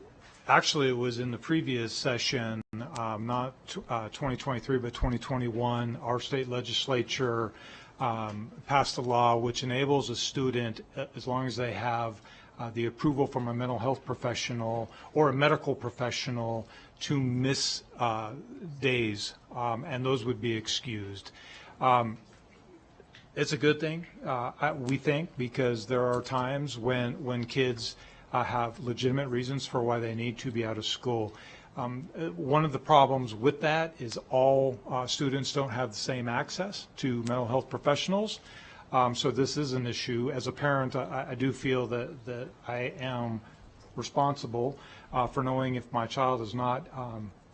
actually it was in the previous session, not 2023, but 2021. Our state legislature passed a law which enables a student, as long as they have the approval from a mental health professional or a medical professional, to miss days, and those would be excused. It's a good thing, we think, because there are times when kids have legitimate reasons for why they need to be out of school. One of the problems with that is all students don't have the same access to mental health professionals. So this is an issue. As a parent, I do feel that I am responsible for knowing if my child is not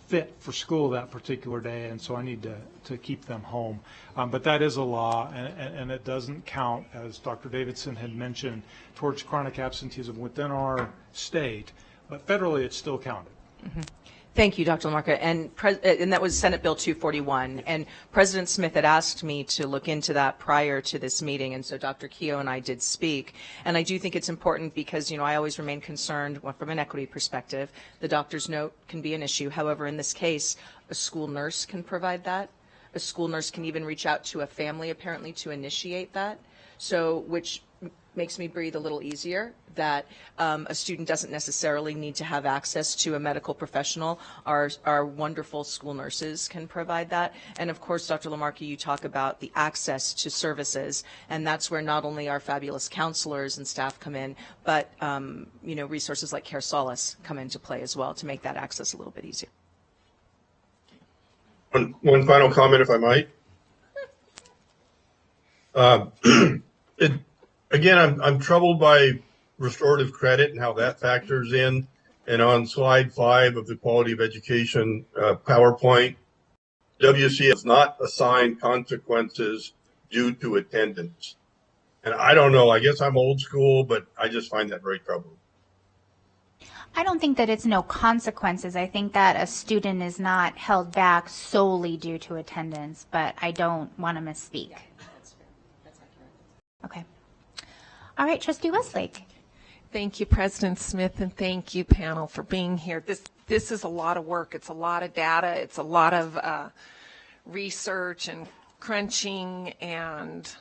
fit for school that particular day, and so I need to keep them home. But that is a law, and it doesn't count, as Dr. Davidson had mentioned, towards chronic absenteeism within our state, but federally it's still counted. Mm-hmm. Thank you, Dr. LaMarca. And that was Senate Bill 241. And President Smith had asked me to look into that prior to this meeting, and so Dr. Keogh and I did speak. And I do think it's important because, you know, I always remain concerned from an equity perspective. The doctor's note can be an issue. However, in this case, a school nurse can provide that. A school nurse can even reach out to a family, apparently, to initiate that. So, which makes me breathe a little easier that a student doesn't necessarily need to have access to a medical professional. Our wonderful school nurses can provide that. And of course, Dr. LaMarca, you talk about the access to services, and that's where not only our fabulous counselors and staff come in, but you know, resources like Care Solace come into play as well to make that access a little bit easier. One final comment, if I might. Again, I'm troubled by restorative credit and how that factors in. And on slide 5 of the quality of education PowerPoint, WCSD does not assign consequences due to attendance. And I don't know, I guess I'm old school, but I just find that very troubling. I don't think that it's no consequences. I think that a student is not held back solely due to attendance, but I don't want to misspeak. Yeah, that's fair. That's accurate. Okay. All right, Trustee Westlake. Thank you, President Smith, and thank you, panel, for being here. This is a lot of work. It's a lot of data. It's a lot of research and crunching, and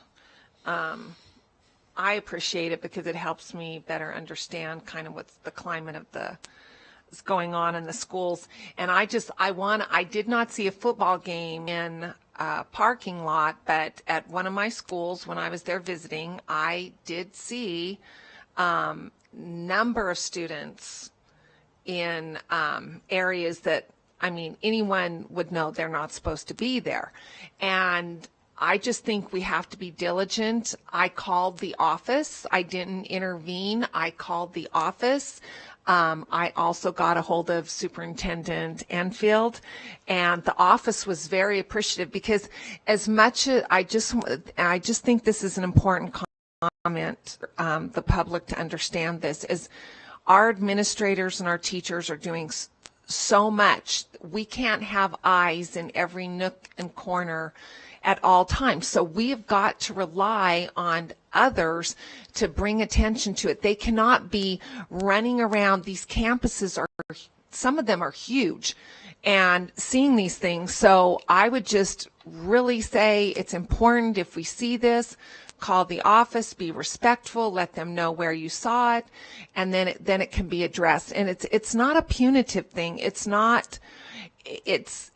I appreciate it because it helps me better understand kind of what's the climate of what's going on in the schools. And I did not see a football game in parking lot, but at one of my schools when I was there visiting, I did see number of students in areas that, I mean, anyone would know they're not supposed to be there. And I just think we have to be diligent. I called the office. I didn't intervene. I called the office. I also got a hold of Superintendent Enfield, and the office was very appreciative because as much as I just think this is an important comment, the public to understand this, is our administrators and our teachers are doing so much. We can't have eyes in every nook and corner at all times. So we have got to rely on others to bring attention to it. They cannot be running around. These campuses some of them are huge, and seeing these things. So I would just really say it's important, if we see this, call the office, be respectful, let them know where you saw it, and then it can be addressed. And it's not a punitive thing. It's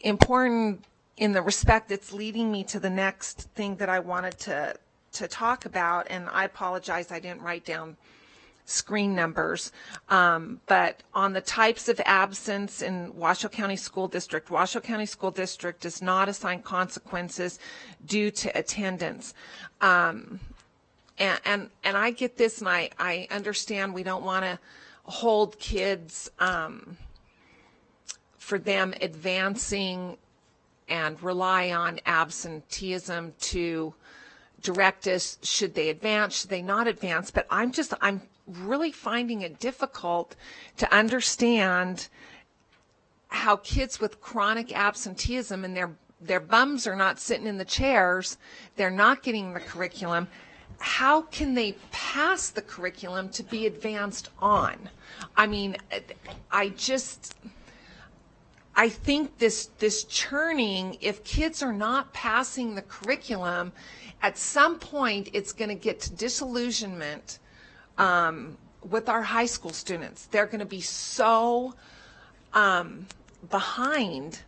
important in the respect it's leading me to the next thing that I wanted to talk about, and I apologize I didn't write down screen numbers, but on the types of absence in Washoe County School District does not assign consequences due to attendance. And I get this, and I understand we don't want to hold kids for them advancing and rely on absenteeism to direct us, should they advance, should they not advance, but I'm really finding it difficult to understand how kids with chronic absenteeism and their bums are not sitting in the chairs, they're not getting the curriculum, how can they pass the curriculum to be advanced on? I mean, I think this churning, if kids are not passing the curriculum, at some point it's going to get to disillusionment with our high school students. They're going to be so behind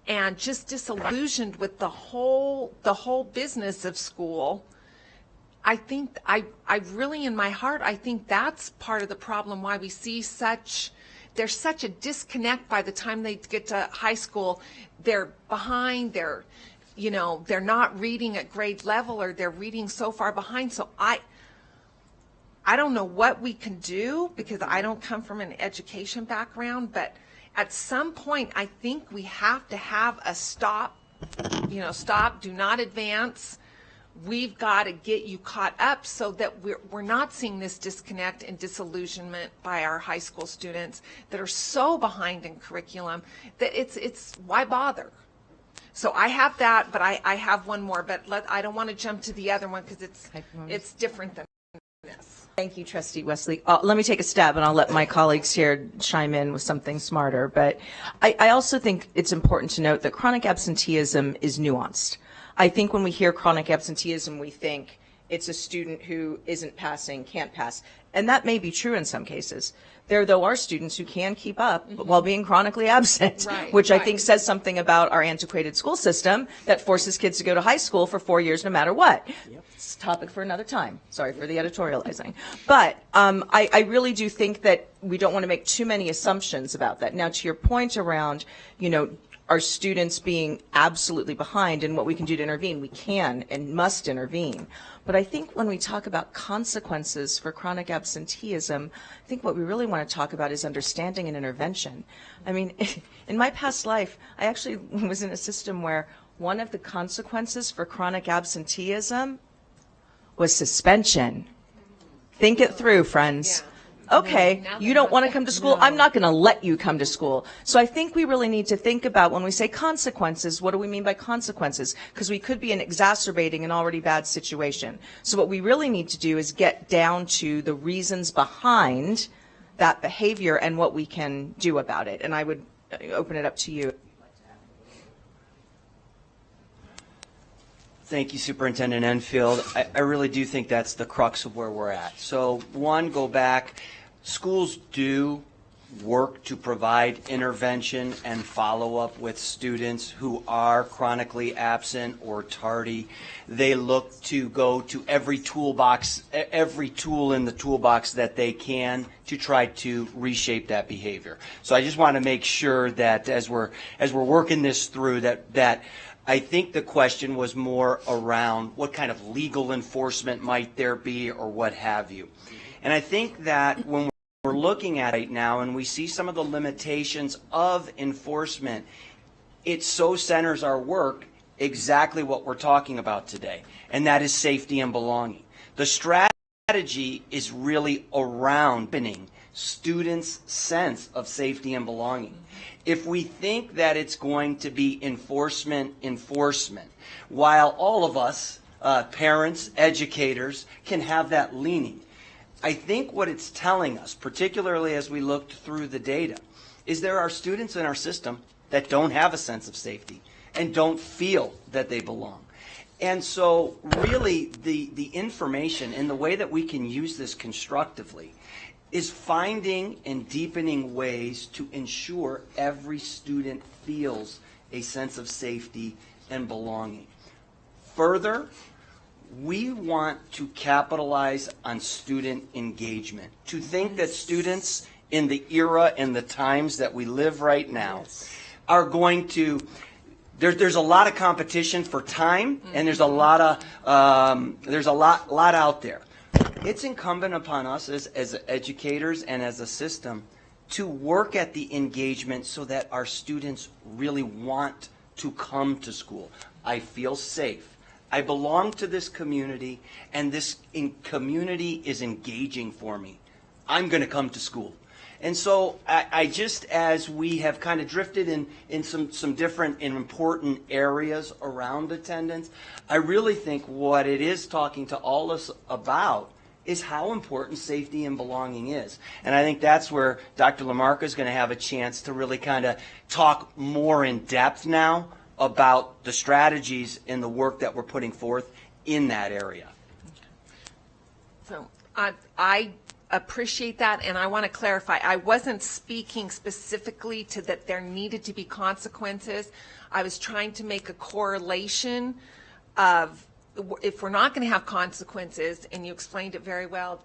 and just disillusioned with the whole business of school. I think I really, in my heart, I think that's part of the problem why we see there's such a disconnect by the time they get to high school. They're behind, they're not reading at grade level, or they're reading so far behind. So I don't know what we can do, because I don't come from an education background, but at some point I think we have to have a stop, do not advance. We've got to get you caught up so that we're not seeing this disconnect and disillusionment by our high school students that are so behind in curriculum that it's why bother? So I have that, but I have one more, but I don't want to jump to the other one because it's different than this. Thank you, Trustee Wesley. Let me take a stab, and I'll let my colleagues here chime in with something smarter. But I also think it's important to note that chronic absenteeism is nuanced. I think when we hear chronic absenteeism, we think it's a student who isn't passing, can't pass. And that may be true in some cases. There, though, are students who can keep up while being chronically absent, which I think says something about our antiquated school system that forces kids to go to high school for 4 years no matter what. It's a topic for another time. Sorry for the editorializing. But I really do think that we don't want to make too many assumptions about that. Now, to your point around, our students being absolutely behind and what we can do to intervene, we can and must intervene. But I think when we talk about consequences for chronic absenteeism, I think what we really want to talk about is understanding and intervention. I mean, in my past life, I actually was in a system where one of the consequences for chronic absenteeism was suspension. Think it through, friends. Yeah. Okay, you don't want to come to school, I'm not going to let you come to school. So I think we really need to think about, when we say consequences, what do we mean by consequences? Because we could be exacerbating an already bad situation. So what we really need to do is get down to the reasons behind that behavior and what we can do about it. And I would open it up to you. Thank you, Superintendent Enfield. I really do think that's the crux of where we're at. So, one, go back. Schools do work to provide intervention and follow-up with students who are chronically absent or tardy. They look to go to every toolbox, every tool in the toolbox that they can to try to reshape that behavior. So I just want to make sure that as we're working this through, that I think the question was more around what kind of legal enforcement might there be or what have you. And I think that when we're looking at it right now and we see some of the limitations of enforcement, it so centers our work exactly what we're talking about today, and that is safety and belonging. The strategy is really around deepening students' sense of safety and belonging. If we think that it's going to be enforcement, while all of us, parents, educators, can have that leaning, I think what it's telling us, particularly as we looked through the data, is there are students in our system that don't have a sense of safety and don't feel that they belong. And so really the information and the way that we can use this constructively is finding and deepening ways to ensure every student feels a sense of safety and belonging. Further, we want to capitalize on student engagement. To think that students in the era and the times that we live right now are going to, there's a lot of competition for time, and there's a lot out there. It's incumbent upon us as educators and as a system to work at the engagement so that our students really want to come to school. I feel safe. I belong to this community, and this community is engaging for me. I'm going to come to school. And so I just, as we have kind of drifted in some different and important areas around attendance, I really think what it is talking to all of us about is how important safety and belonging is. And I think that's where Dr. LaMarca is going to have a chance to really kind of talk more in depth now about the strategies and the work that we're putting forth in that area. So I appreciate that, and I want to clarify. I wasn't speaking specifically to that there needed to be consequences. I was trying to make a correlation of if we're not going to have consequences, and you explained it very well,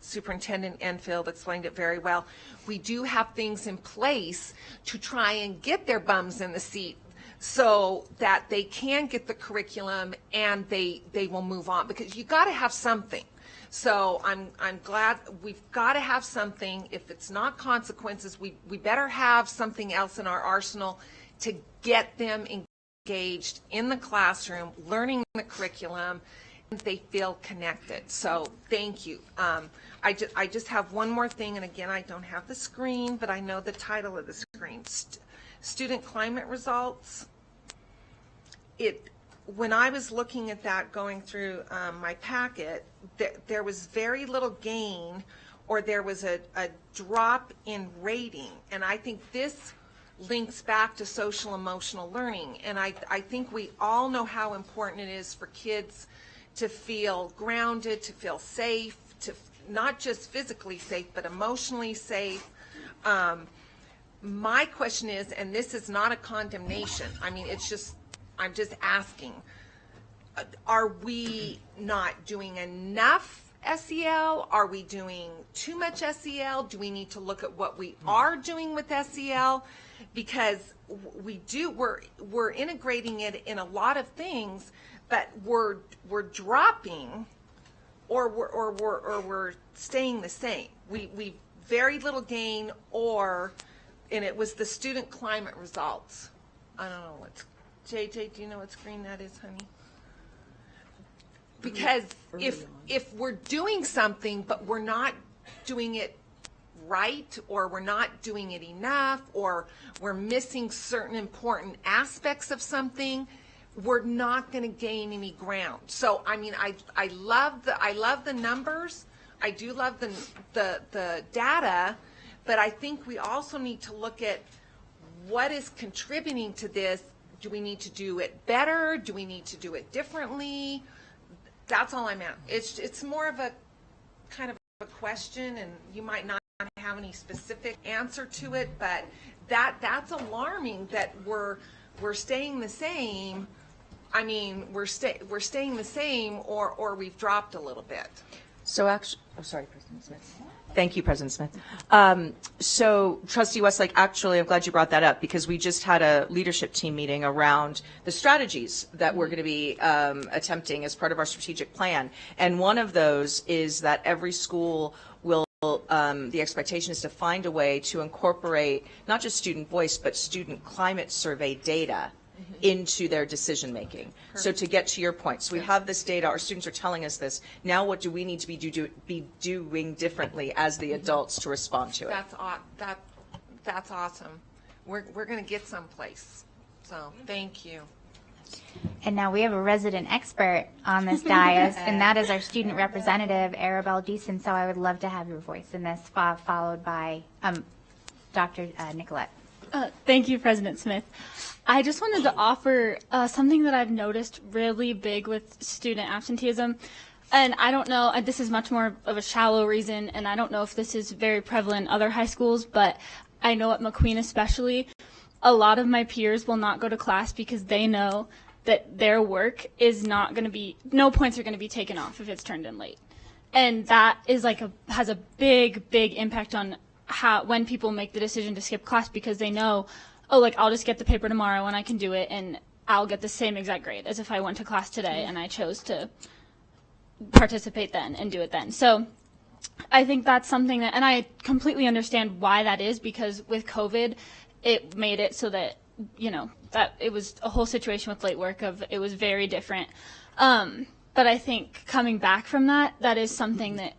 Superintendent Enfield explained it very well, we do have things in place to try and get their bums in the seat so that they can get the curriculum and they will move on, because you got to have something. So I'm glad we've got to have something. If it's not consequences, we better have something else in our arsenal to get them engaged in the classroom, learning the curriculum, and they feel connected. So thank you. I just have one more thing, and again, I don't have the screen, but I know the title of the screen. Student climate results. When I was looking at that, going through my packet, there was very little gain, or there was a drop in rating. And I think this links back to social emotional learning. And I think we all know how important it is for kids to feel grounded, to feel safe, to not just physically safe, but emotionally safe. My question is, and this is not a condemnation, I mean, I'm just asking, are we not doing enough SEL? Are we doing too much SEL? Do we need to look at what we are doing with SEL? Because we're integrating it in a lot of things, but we're dropping, or we're staying the same. We very little gain, and it was the student climate results. I don't know JJ, do you know what screen that is, honey? Because if we're doing something but we're not doing it right, or we're not doing it enough, or we're missing certain important aspects of something, we're not going to gain any ground. So I mean, I love the numbers. I do love the data, but I think we also need to look at what is contributing to this. Do we need to do it better? Do we need to do it differently? That's all I'm at. It's more of a kind of a question, and you might not have any specific answer to it, but that's alarming that we're staying the same. I mean, we're staying the same, or we've dropped a little bit. So actually, sorry, President Smith. Thank you, President Smith. So Trustee Westlake, actually, I'm glad you brought that up, because we just had a leadership team meeting around the strategies that we're going to be attempting as part of our strategic plan. And one of those is that every school will, the expectation is to find a way to incorporate not just student voice, but student climate survey data into their decision making. So to get to your point, so we have this data, our students are telling us this. Now what do we need to be doing differently as the adults to respond to it? That's awesome. We're going to get someplace. So thank you. And now we have a resident expert on this dais, and that is our student representative, Arabelle Deason. So I would love to have your voice in this, followed by Dr. Nicolette. Thank you, President Smith. I just wanted to offer something that I've noticed really big with student absenteeism. And I don't know, this is much more of a shallow reason, and I don't know if this is very prevalent in other high schools, but I know at McQueen especially, a lot of my peers will not go to class because they know that their work is not going to be, no points are going to be taken off if it's turned in late. And that is like has a big, big impact on when people make the decision to skip class, because they know, oh, like I'll just get the paper tomorrow and I can do it and I'll get the same exact grade as if I went to class today and I chose to participate then and do it then. So I think that's something that, and I completely understand why that is, because with COVID, it made it so that, you know, that it was a whole situation with late work it was very different. But I think coming back from that, that is something that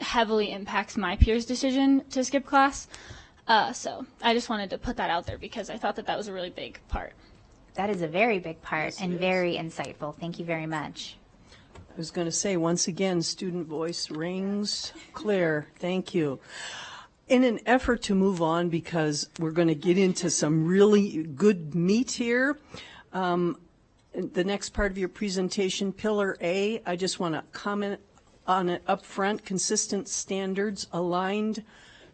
heavily impacts my peers' decision to skip class. So I just wanted to put that out there because I thought that that was a really big part. That is a very big part and very insightful. Thank you very much. I was going to say, once again, student voice rings clear. Thank you. In an effort to move on, because we're going to get into some really good meat here, the next part of your presentation, Pillar A, I just want to comment on it up front: consistent standards, aligned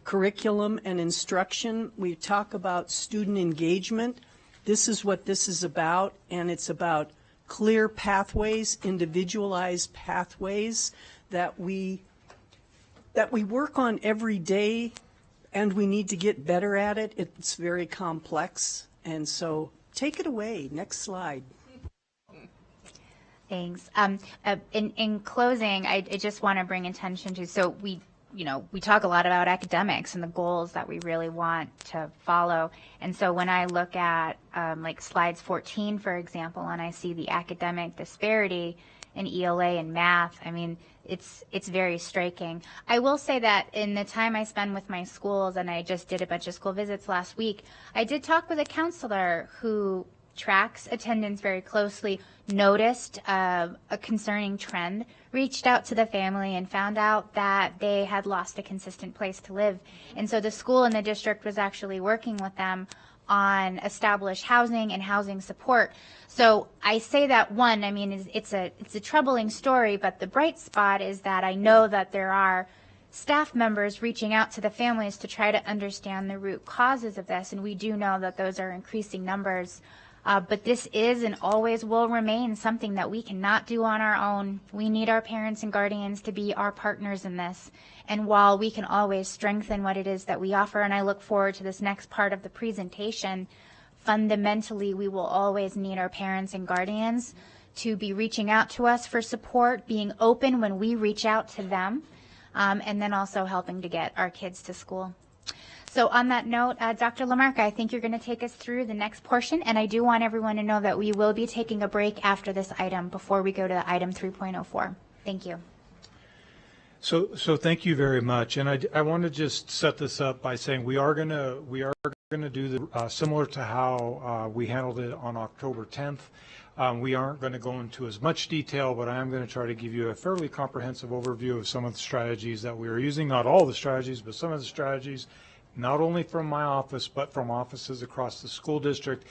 curriculum and instruction. We talk about student engagement. This is what this is about, and it's about clear pathways, individualized pathways that we work on every day, and we need to get better at it. It's very complex, and so take it away. Next slide. Thanks. In closing, I just want to bring attention to, so we talk a lot about academics and the goals that we really want to follow. And so when I look at like slides 14, for example, and I see the academic disparity in ELA and math, I mean, it's very striking. I will say that in the time I spend with my schools, and I just did a bunch of school visits last week, I did talk with a counselor who tracks attendance very closely, noticed a concerning trend, reached out to the family and found out that they had lost a consistent place to live. And so the school and the district was actually working with them on established housing and housing support. So I say that, one, I mean, it's a troubling story, but the bright spot is that I know that there are staff members reaching out to the families to try to understand the root causes of this, and we do know that those are increasing numbers. But this is and always will remain something that we cannot do on our own. We need our parents and guardians to be our partners in this. And while we can always strengthen what it is that we offer, and I look forward to this next part of the presentation, fundamentally we will always need our parents and guardians to be reaching out to us for support, being open when we reach out to them, and then also helping to get our kids to school. So on that note, Dr. Lamarca, I think you're going to take us through the next portion, and I do want everyone to know that we will be taking a break after this item before we go to item 3.04. Thank you. So thank you very much, and I want to just set this up by saying we are going to do the similar to how we handled it on October 10th. We aren't going to go into as much detail, but I am going to try to give you a fairly comprehensive overview of some of the strategies that we are using. Not all the strategies, but some of the strategies, not only from my office, but from offices across the school district.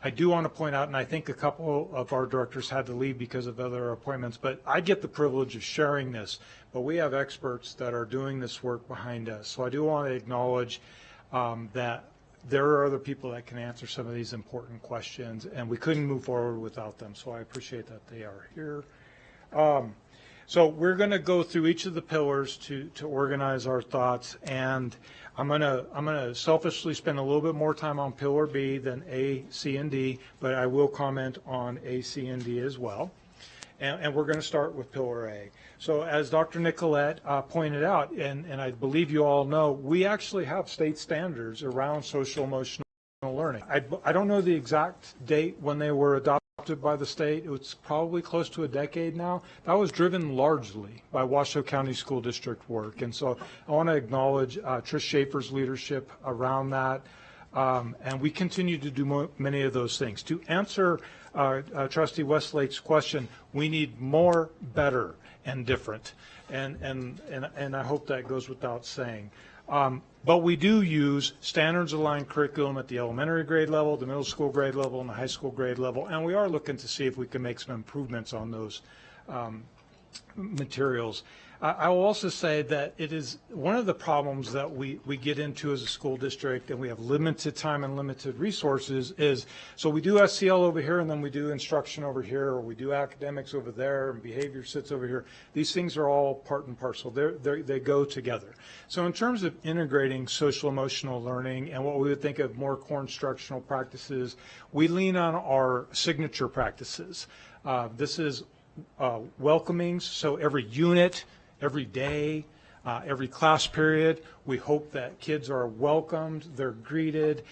I do want to point out, and I think a couple of our directors had to leave because of other appointments, but I get the privilege of sharing this, but we have experts that are doing this work behind us. So I do want to acknowledge that there are other people that can answer some of these important questions, and we couldn't move forward without them, so I appreciate that they are here. So we're going to go through each of the pillars to organize our thoughts, and I'm gonna selfishly spend a little bit more time on Pillar B than A, C, and D, but I will comment on A, C, and D as well. And we're going to start with Pillar A. So as Dr. Nicolette pointed out, and I believe you all know, we actually have state standards around social emotional learning. I don't know the exact date when they were adopted by the state. It's probably close to a decade now. That was driven largely by Washoe County School District work. And so I want to acknowledge Trish Schaefer's leadership around that. And we continue to do many of those things. To answer Trustee Westlake's question, we need more, better, and different. And I hope that goes without saying. But we do use standards-aligned curriculum at the elementary grade level, the middle school grade level, and the high school grade level, and we are looking to see if we can make some improvements on those materials. I will also say that it is one of the problems that we get into as a school district, and we have limited time and limited resources, is so we do SEL over here, and then we do instruction over here, or we do academics over there, and behavior sits over here. These things are all part and parcel. They go together. So in terms of integrating social emotional learning and what we would think of more core instructional practices, we lean on our signature practices. This is welcomings, so every unit, every day, every class period, we hope that kids are welcomed, they're greeted.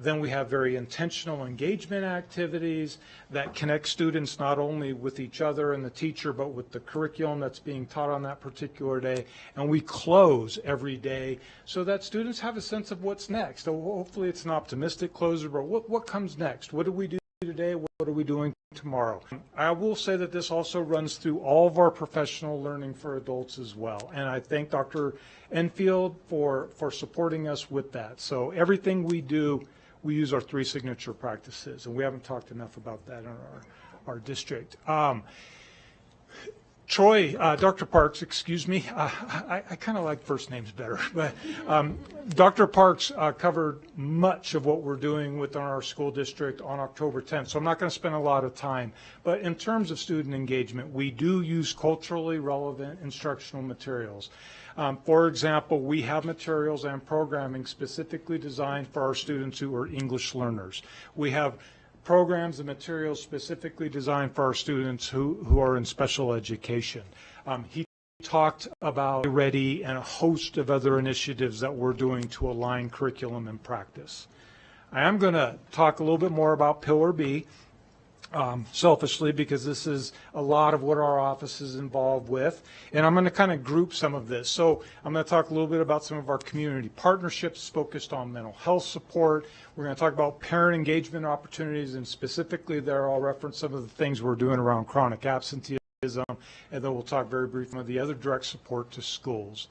Then we have very intentional engagement activities that connect students not only with each other and the teacher, but with the curriculum that's being taught on that particular day. And we close every day so that students have a sense of what's next. So hopefully it's an optimistic closer, but what comes next? What do we do today? What are we doing tomorrow? I will say that this also runs through all of our professional learning for adults as well. And I thank Dr. Enfield for supporting us with that. So everything we do, we use our 3 signature practices, and we haven't talked enough about that in our district. Troy, Dr. Parks, excuse me, I kind of like first names better, but Dr. Parks covered much of what we're doing within our school district on October 10th, so I'm not going to spend a lot of time. But in terms of student engagement, we do use culturally relevant instructional materials. For example, we have materials and programming specifically designed for our students who are English learners. We have programs and materials specifically designed for our students who are in special education. He talked about Ready and a host of other initiatives that we're doing to align curriculum and practice. I am going to talk a little bit more about Pillar B, selfishly, because this is a lot of what our office is involved with, and I'm going to kind of group some of this. So I'm going to talk a little bit about some of our community partnerships focused on mental health support. We're going to talk about parent engagement opportunities, and specifically there I'll reference some of the things we're doing around chronic absenteeism, and then we'll talk very briefly about the other direct support to schools.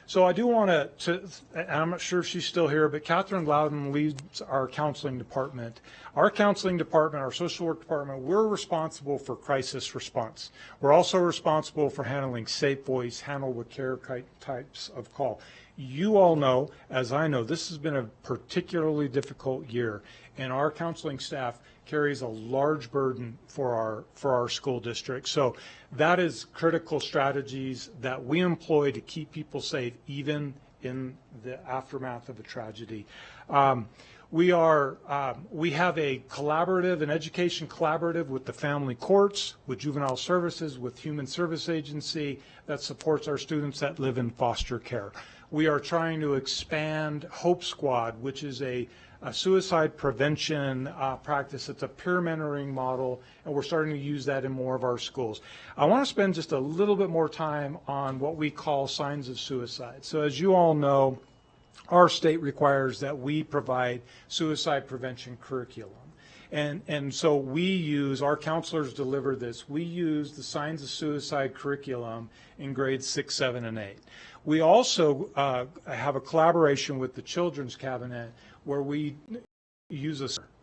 So I do want to, and I'm not sure if she's still here, but Catherine Loudon leads our counseling department. Our counseling department, our social work department, we're responsible for crisis response. We're also responsible for handling safe voice, handle with care types of call. You all know, as I know, this has been a particularly difficult year, and our counseling staff carries a large burden for our school district. So that is critical strategies that we employ to keep people safe even in the aftermath of a tragedy. We have a collaborative, an education collaborative with the family courts, with juvenile services, with human service agency that supports our students that live in foster care. We are trying to expand Hope Squad, which is a suicide prevention practice. It's a peer mentoring model, and we're starting to use that in more of our schools. I want to spend just a little bit more time on what we call signs of suicide. So as you all know, our state requires that we provide suicide prevention curriculum. And so we use, our counselors deliver this, we use the signs of suicide curriculum in grades 6, 7, and 8. We also have a collaboration with the Children's Cabinet where we use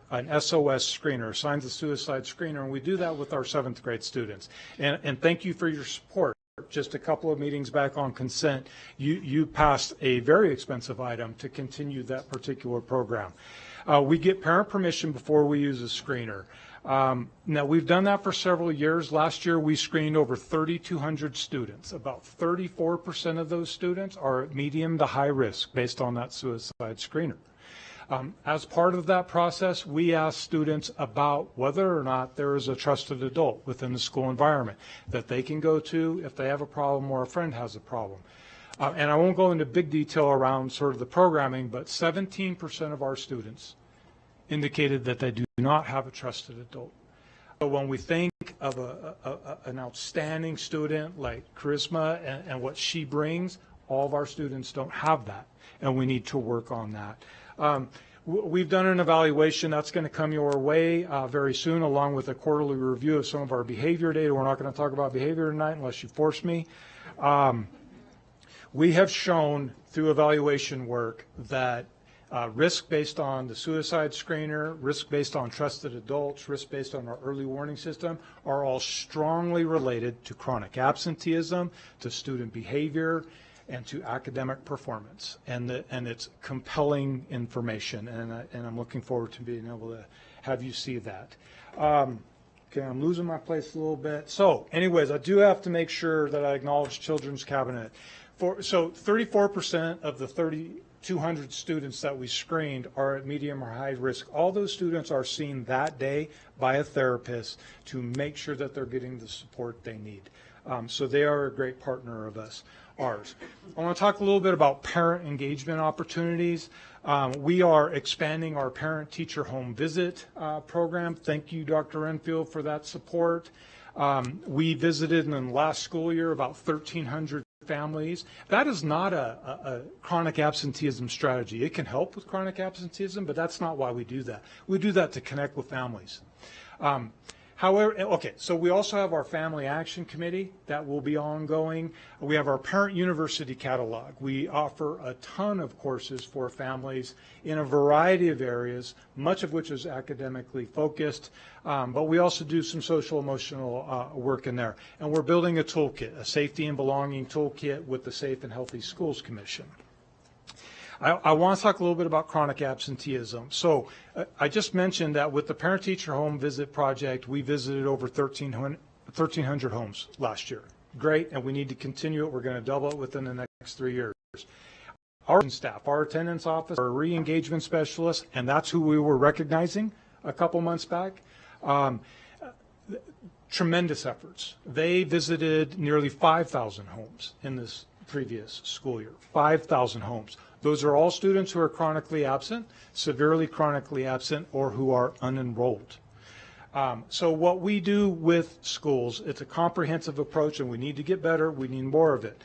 an SOS screener, signs of suicide screener, and we do that with our 7th grade students. And thank you for your support. Just a couple of meetings back on consent, you passed a very expensive item to continue that particular program. We get parent permission before we use a screener. Now, we've done that for several years. Last year, we screened over 3,200 students. About 34% of those students are at medium to high risk based on that suicide screener. As part of that process, we ask students about whether or not there is a trusted adult within the school environment that they can go to if they have a problem or a friend has a problem. And I won't go into big detail around sort of the programming, but 17% of our students indicated that they do not have a trusted adult. So when we think of an outstanding student like Charisma and what she brings, all of our students don't have that, and we need to work on that. We've done an evaluation that's going to come your way very soon, along with a quarterly review of some of our behavior data. We're not going to talk about behavior tonight unless you force me. We have shown through evaluation work that risk based on the suicide screener, risk based on trusted adults, risk based on our early warning system are all strongly related to chronic absenteeism, to student behavior, and to academic performance. And it's compelling information, and I'm looking forward to being able to have you see that. Okay, I'm losing my place a little bit. So anyways, I do have to make sure that I acknowledge Children's Cabinet. So 34% of the 3,200 students that we screened are at medium or high risk. All those students are seen that day by a therapist to make sure that they're getting the support they need. So they are a great partner of ours. I want to talk a little bit about parent engagement opportunities. We are expanding our parent-teacher home visit program. Thank you, Dr. Enfield, for that support. We visited in the last school year about 1,300 families. That is not a chronic absenteeism strategy. It can help with chronic absenteeism, but that's not why we do that. We do that to connect with families. However, okay, so we also have our Family Action Committee that will be ongoing. We have our Parent University Catalog. We offer a ton of courses for families in a variety of areas, much of which is academically focused, but we also do some social emotional work in there. And we're building a toolkit, a safety and belonging toolkit with the Safe and Healthy Schools Commission. I want to talk a little bit about chronic absenteeism. So I just mentioned that with the Parent-Teacher Home Visit Project, we visited over 1,300 homes last year. Great, and we need to continue it. We're going to double it within the next 3 years. Our staff, our attendance office, our re-engagement specialists, and that's who we were recognizing a couple months back. Tremendous efforts. They visited nearly 5,000 homes in this previous school year, 5,000 homes. Those are all students who are chronically absent, severely chronically absent, or who are unenrolled. So what we do with schools, it's a comprehensive approach, and we need to get better. We need more of it.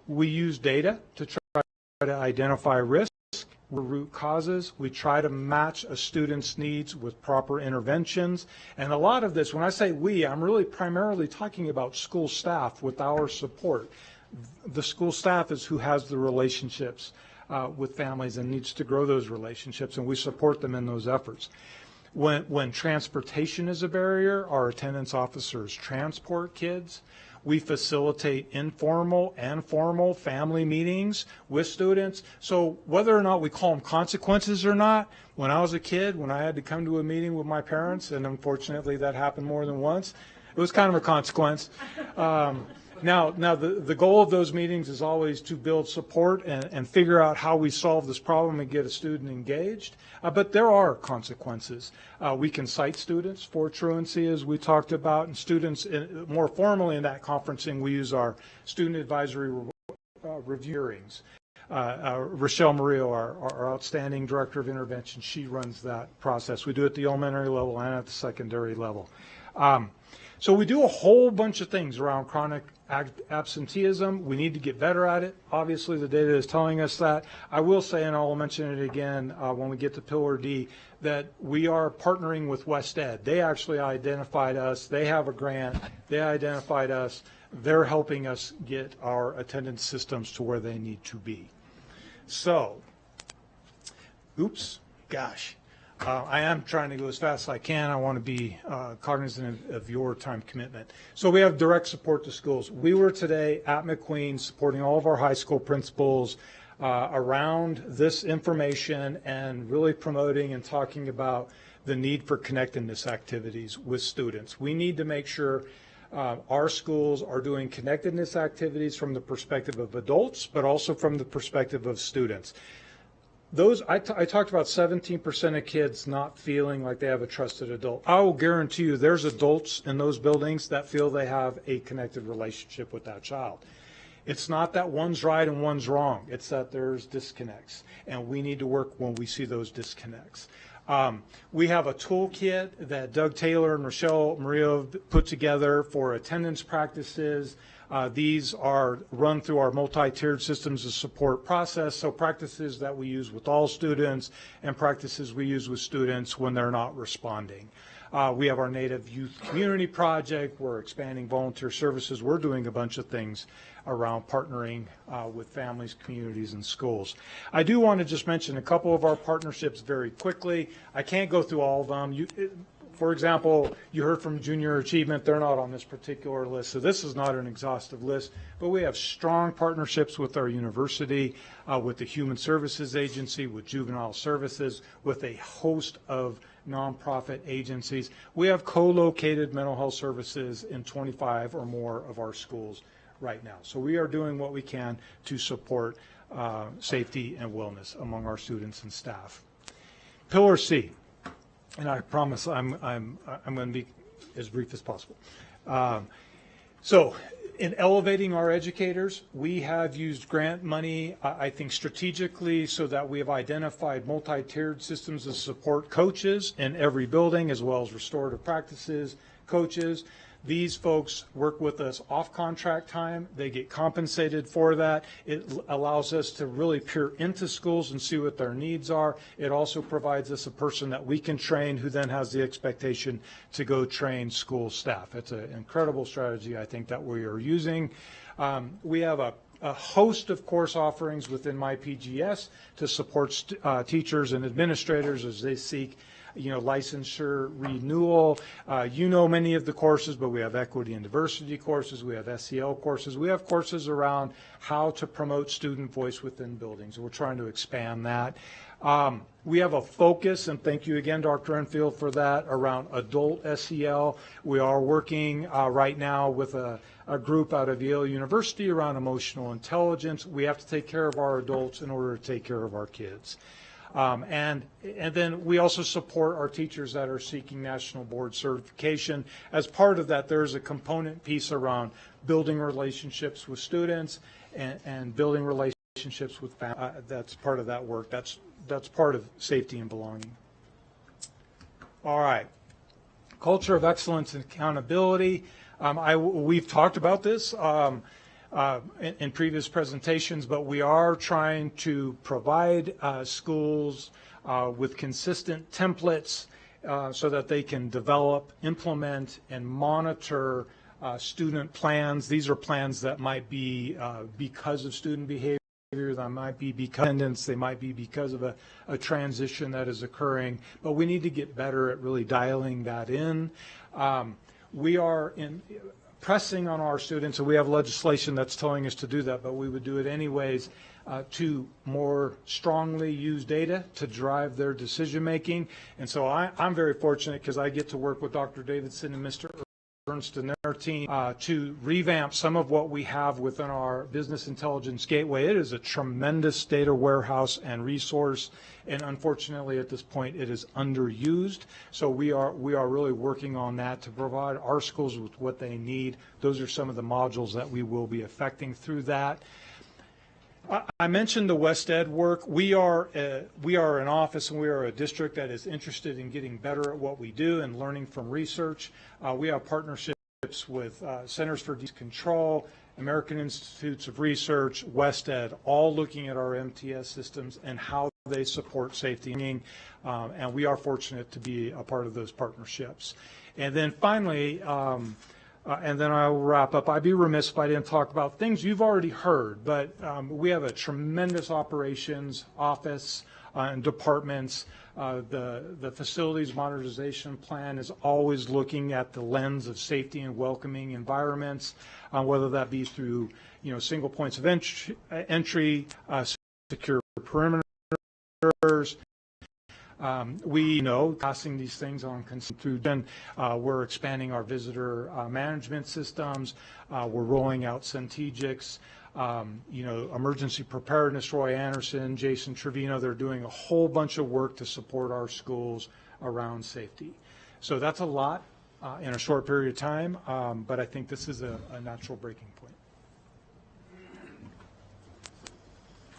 We use data to try to identify risk, root causes. We try to match a student's needs with proper interventions. And a lot of this, when I say we, I'm really primarily talking about school staff with our support. The school staff is who has the relationships with families and needs to grow those relationships, and we support them in those efforts. When transportation is a barrier, our attendance officers transport kids. We facilitate informal and formal family meetings with students. So whether or not we call them consequences or not, when I was a kid, when I had to come to a meeting with my parents, and unfortunately that happened more than once, it was kind of a consequence. Now the goal of those meetings is always to build support and figure out how we solve this problem and get a student engaged. But there are consequences. We can cite students for truancy, as we talked about, and students, more formally in that conferencing, we use our student advisory review hearings. Rochelle Murillo, our outstanding director of intervention, she runs that process. We do it at the elementary level and at the secondary level. So we do a whole bunch of things around chronic absenteeism. We need to get better at it. Obviously, the data is telling us that. I will say, and I'll mention it again when we get to Pillar D, that we are partnering with West Ed. They actually identified us. They have a grant. They identified us. They're helping us get our attendance systems to where they need to be. So, I am trying to go as fast as I can. I want to be cognizant of your time commitment. So we have direct support to schools. We were today at McQueen supporting all of our high school principals around this information and really promoting and talking about the need for connectedness activities with students. We need to make sure our schools are doing connectedness activities from the perspective of adults, but also from the perspective of students. I talked about 17% of kids not feeling like they have a trusted adult. I will guarantee you there's adults in those buildings that feel they have a connected relationship with that child. It's not that one's right and one's wrong. It's that there's disconnects, and we need to work when we see those disconnects. We have a toolkit that Doug Taylor and Rochelle Murillo put together for attendance practices. These are run through our multi-tiered systems of support process, so practices that we use with all students and practices we use with students when they're not responding. We have our Native Youth Community Project. We're expanding volunteer services. We're doing a bunch of things around partnering with families, communities, and schools. I do want to just mention a couple of our partnerships very quickly. I can't go through all of them. For example, you heard from Junior Achievement. They're not on this particular list, so this is not an exhaustive list, but we have strong partnerships with our university, with the Human Services Agency, with Juvenile Services, with a host of nonprofit agencies. We have co-located mental health services in 25 or more of our schools right now. So we are doing what we can to support safety and wellness among our students and staff. Pillar C. And I promise I'm going to be as brief as possible. So in elevating our educators, we have used grant money, I think, strategically so that we have identified multi-tiered systems to support coaches in every building, as well as restorative practices coaches. These folks work with us off contract time. They get compensated for that. It allows us to really peer into schools and see what their needs are. It also provides us a person that we can train who then has the expectation to go train school staff. It's an incredible strategy, I think, that we are using. We have a host of course offerings within MyPGS to support teachers and administrators as they seek licensure renewal. Many of the courses, but we have equity and diversity courses. We have SEL courses. We have courses around how to promote student voice within buildings. We're trying to expand that. We have a focus, and thank you again, Dr. Enfield, for that, around adult SEL. We are working right now with a group out of Yale University around emotional intelligence. We have to take care of our adults in order to take care of our kids. And then we also support our teachers that are seeking national board certification. As part of that, there's a component piece around building relationships with students and building relationships with families. That's part of that work. That's part of safety and belonging. All right. Culture of excellence and accountability. We've talked about this in previous presentations, but we are trying to provide schools with consistent templates so that they can develop, implement, and monitor student plans. These are plans that might be because of student behavior, that might be because of attendance, they might be because of a transition that is occurring, but we need to get better at really dialing that in. We are pressing on our students, and we have legislation that's telling us to do that, but we would do it anyways, to more strongly use data to drive their decision making. And so I'm very fortunate because I get to work with Dr. Davidson and Mr. Ernst and their team to revamp some of what we have within our business intelligence gateway. It is a tremendous data warehouse and resource, and unfortunately at this point it is underused. So we are really working on that to provide our schools with what they need. Those are some of the modules that we will be affecting through that. I mentioned the West Ed work. We are an office and we are a district that is interested in getting better at what we do and learning from research. We have partnerships with Centers for Disease Control, American Institutes of Research, West Ed, all looking at our MTS systems and how they support safety. And we are fortunate to be a part of those partnerships. And then finally, and then I'll wrap up. I'd be remiss if I didn't talk about things you've already heard, but we have a tremendous operations office and departments. The facilities modernization plan is always looking at the lens of safety and welcoming environments, whether that be through single points of entry, secure perimeters. We know passing these things on through. We're expanding our visitor management systems. We're rolling out Centegix. Emergency preparedness. Roy Anderson, Jason Trevino. They're doing a whole bunch of work to support our schools around safety. So that's a lot in a short period of time, but I think this is a natural breaking point.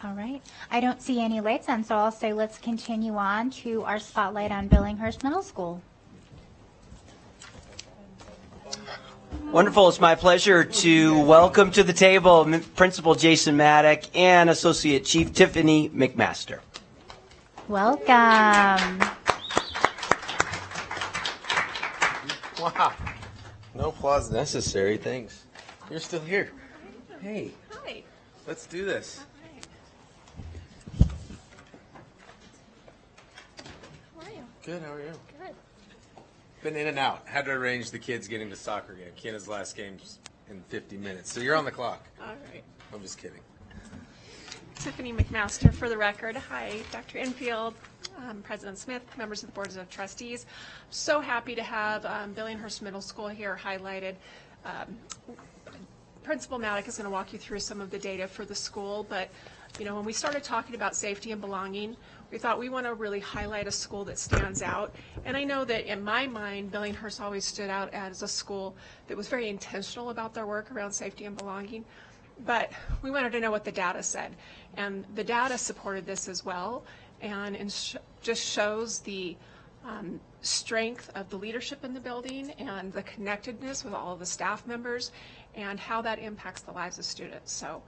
All right. I don't see any lights on, so I'll say let's continue on to our spotlight on Billinghurst Middle School. Wonderful. It's my pleasure to welcome to the table Principal Jason Maddock and Associate Chief Tiffany McMaster. Welcome. Wow. No applause necessary. Thanks. You're still here. Hey. Hi. Let's do this. How are you? Good, how are you? Good. Been in and out. Had to arrange the kids getting to soccer game. Keena's last game's in 50 minutes. So you're on the clock. All right. I'm just kidding. Tiffany McMaster for the record. Hi, Dr. Enfield, President Smith, members of the Board of Trustees. So happy to have Billinghurst Middle School here highlighted. Principal Maddock is going to walk you through some of the data for the school, but you know, when we started talking about safety and belonging, we thought we want to really highlight a school that stands out. And I know that in my mind, Billinghurst always stood out as a school that was very intentional about their work around safety and belonging. But we wanted to know what the data said. And the data supported this as well, and just shows the strength of the leadership in the building and the connectedness with all of the staff members and how that impacts the lives of students. So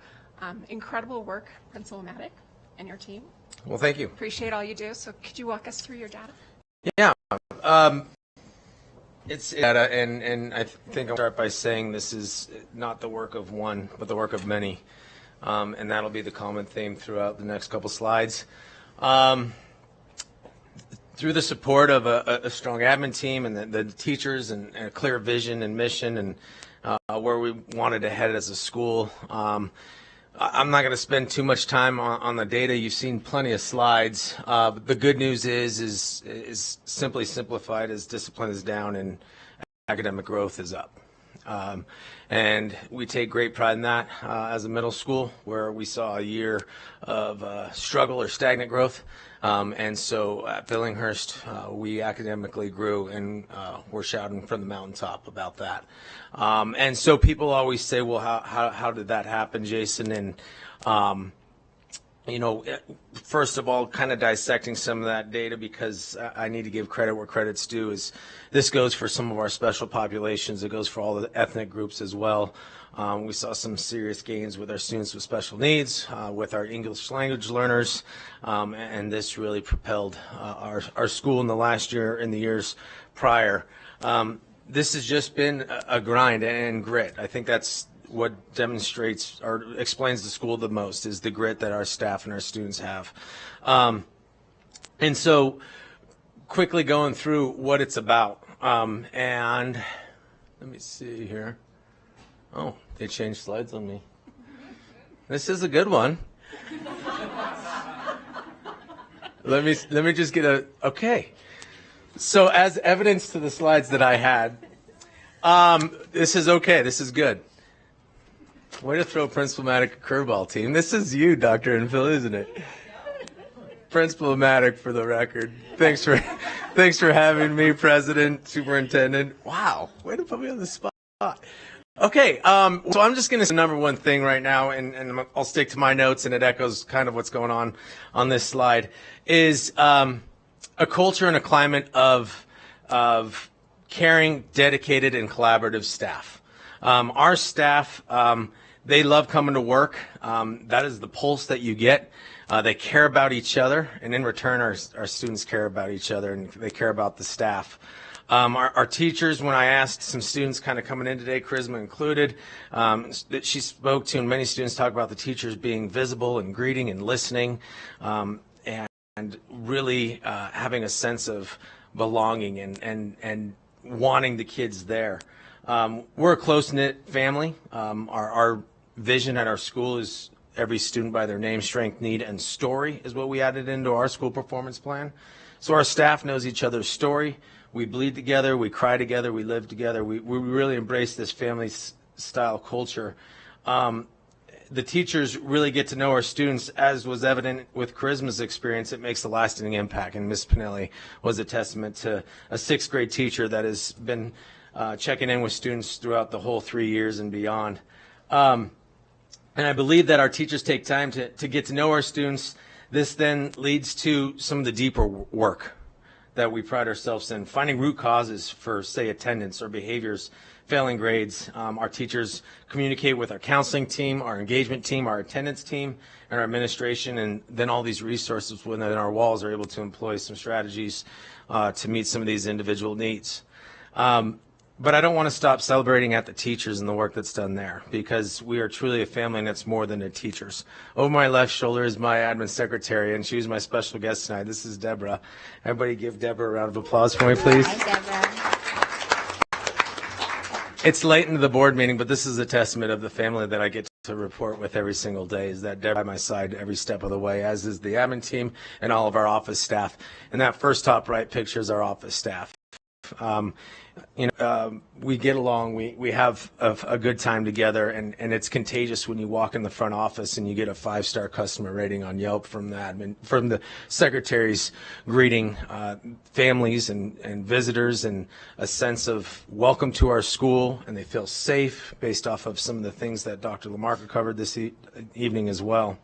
incredible work, Principal Maddock and your team. Well, thank you. Appreciate all you do. So could you walk us through your data? Yeah. It's data, and I think I'll start by saying this is not the work of one, but the work of many. And that'll be the common theme throughout the next couple slides. Through the support of a strong admin team and the teachers and a clear vision and mission and where we wanted to head as a school, I'm not going to spend too much time on the data. You've seen plenty of slides. The good news is simply simplified as discipline is down and academic growth is up. And we take great pride in that as a middle school, where we saw a year of struggle or stagnant growth. And so at Billinghurst, we academically grew, and we're shouting from the mountaintop about that. And so people always say, well, how did that happen, Jason? And you know, first of all, kind of dissecting some of that data, because I need to give credit where credit's due, is this goes for some of our special populations. It goes for all the ethnic groups as well. We saw some serious gains with our students with special needs, with our English language learners, and this really propelled our school in the last year and the years prior. This has just been a grind and grit. I think that's what demonstrates or explains the school the most, is the grit that our staff and our students have. And so quickly going through what it's about. And let me see here. Oh, they changed slides on me. This is a good one. Let me just get okay. So as evidence to the slides that I had, this is okay. This is good. Way to throw Principal Maddock a curveball, team. This is you, Dr. Enfield, isn't it? Principal Maddock, for the record. Thanks for having me, President, Superintendent. Wow, way to put me on the spot. Okay, so I'm just going to say the number one thing right now, and I'll stick to my notes, and it echoes kind of what's going on this slide, is a culture and a climate of caring, dedicated, and collaborative staff. Our staff, they love coming to work. That is the pulse that you get. They care about each other, and in return, our students care about each other, and they care about the staff. Our teachers, when I asked some students kind of coming in today, Charisma included, that she spoke to, and many students talk about the teachers being visible and greeting and listening, and really having a sense of belonging and wanting the kids there. We're a close-knit family. Our vision at our school is every student by their name, strength, need, and story is what we added into our school performance plan. So our staff knows each other's story. We bleed together, we cry together, we live together. We really embrace this family-style culture. The teachers really get to know our students, as was evident with Charisma's experience. It makes a lasting impact, and Ms. Pinelli was a testament to a sixth grade teacher that has been checking in with students throughout the whole 3 years and beyond. And I believe that our teachers take time to get to know our students. This then leads to some of the deeper work that we pride ourselves in, finding root causes for, say, attendance or behaviors, failing grades. Our teachers communicate with our counseling team, our engagement team, our attendance team, and our administration, and then all these resources within our walls are able to employ some strategies to meet some of these individual needs. But I don't want to stop celebrating at the teachers and the work that's done there, because we are truly a family and it's more than the teachers. Over my left shoulder is my admin secretary, and she was my special guest tonight. This is Deborah. Everybody give Deborah a round of applause for me, please. Hi, Deborah. It's late into the board meeting, but this is a testament of the family that I get to report with every single day, is that Deborah by my side every step of the way, as is the admin team and all of our office staff. And that first top right picture is our office staff. We get along, we have a good time together, and it's contagious when you walk in the front office and you get a 5-star customer rating on Yelp from the secretaries greeting families and visitors, and a sense of welcome to our school, and they feel safe based off of some of the things that Dr. Lamarca covered this evening as well.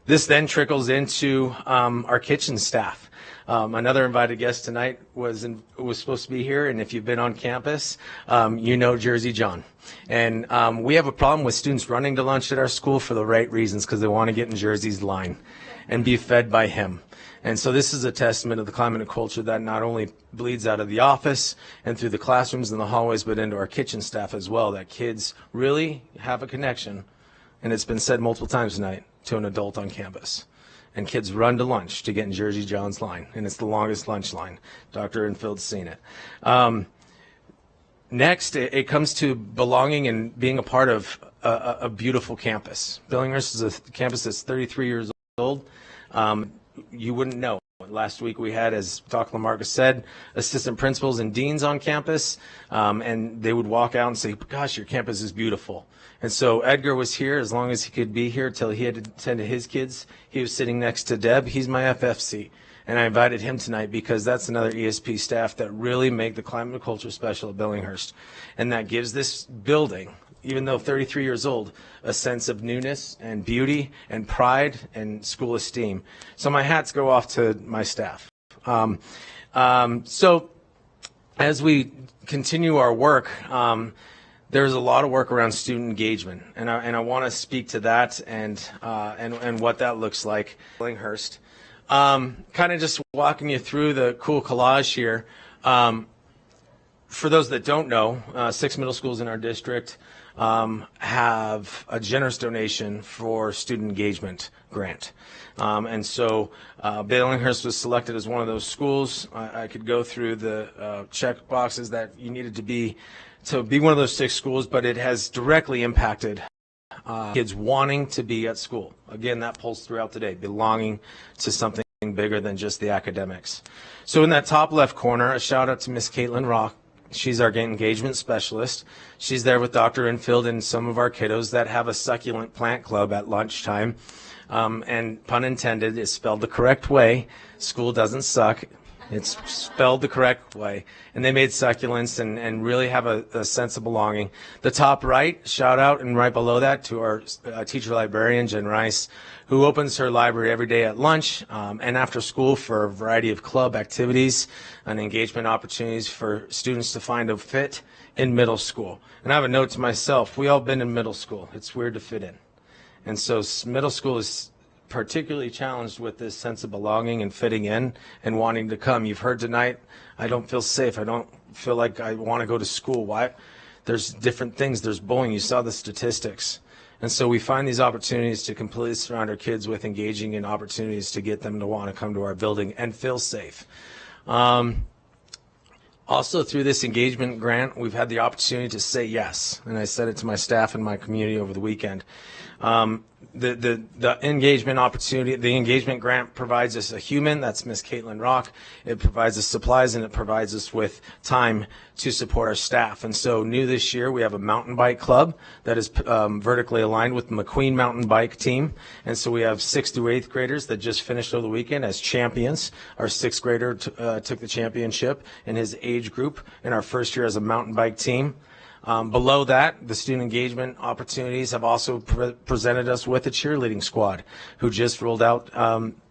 This then trickles into our kitchen staff. Another invited guest tonight was supposed to be here, and if you've been on campus, you know Jersey John. And we have a problem with students running to lunch at our school for the right reasons, because they want to get in Jersey's line and be fed by him. And so this is a testament of the climate and culture that not only bleeds out of the office and through the classrooms and the hallways, but into our kitchen staff as well, that kids really have a connection, and it's been said multiple times tonight, to an adult on campus. And kids run to lunch to get in Jersey John's line, and it's the longest lunch line. Dr. Enfield's seen it. Next, it comes to belonging and being a part of a beautiful campus. Billinghurst is a campus that's 33 years old. You wouldn't know. Last week we had, as Dr. Lamarca said, assistant principals and deans on campus, and they would walk out and say, gosh, your campus is beautiful. And so Edgar was here as long as he could be here till he had to attend to his kids. He was sitting next to Deb. He's my FFC. And I invited him tonight because that's another ESP staff that really make the climate and culture special at Billinghurst. And that gives this building, even though 33 years old, a sense of newness and beauty and pride and school esteem. So my hats go off to my staff. So as we continue our work, there's a lot of work around student engagement, and I want to speak to that and what that looks like. Billinghurst, kind of just walking you through the cool collage here. For those that don't know, 6 middle schools in our district have a generous donation for student engagement grant. And so Billinghurst was selected as one of those schools. I could go through the check boxes that you needed to be one of those 6 schools, but it has directly impacted kids wanting to be at school. Again, that pulls throughout the day, belonging to something bigger than just the academics. So in that top left corner, a shout out to Miss Caitlin Rock. She's our engagement specialist. She's there with Dr. Enfield and some of our kiddos that have a succulent plant club at lunchtime. And pun intended, is spelled the correct way. School doesn't suck. It's spelled the correct way. And they made succulents and really have a sense of belonging. The top right, shout out, and right below that to our teacher librarian, Jen Rice, who opens her library every day at lunch and after school for a variety of club activities and engagement opportunities for students to find a fit in middle school. And I have a note to myself, we all been in middle school. It's weird to fit in. And so middle school is particularly challenged with this sense of belonging and fitting in and wanting to come. You've heard tonight, I don't feel safe. I don't feel like I want to go to school. Why? There's different things. There's bullying. You saw the statistics. And so we find these opportunities to completely surround our kids with engaging in opportunities to get them to want to come to our building and feel safe. Also, through this engagement grant, we've had the opportunity to say yes. And I said it to my staff and my community over the weekend. The engagement opportunity, the engagement grant provides us a human, that's Miss Caitlin Rock. It provides us supplies, and it provides us with time to support our staff. And so new this year, we have a mountain bike club that is vertically aligned with the McQueen mountain bike team. And so we have 6th through 8th graders that just finished over the weekend as champions. Our 6th grader took the championship in his age group in our first year as a mountain bike team. Below that, the student engagement opportunities have also presented us with a cheerleading squad who just rolled out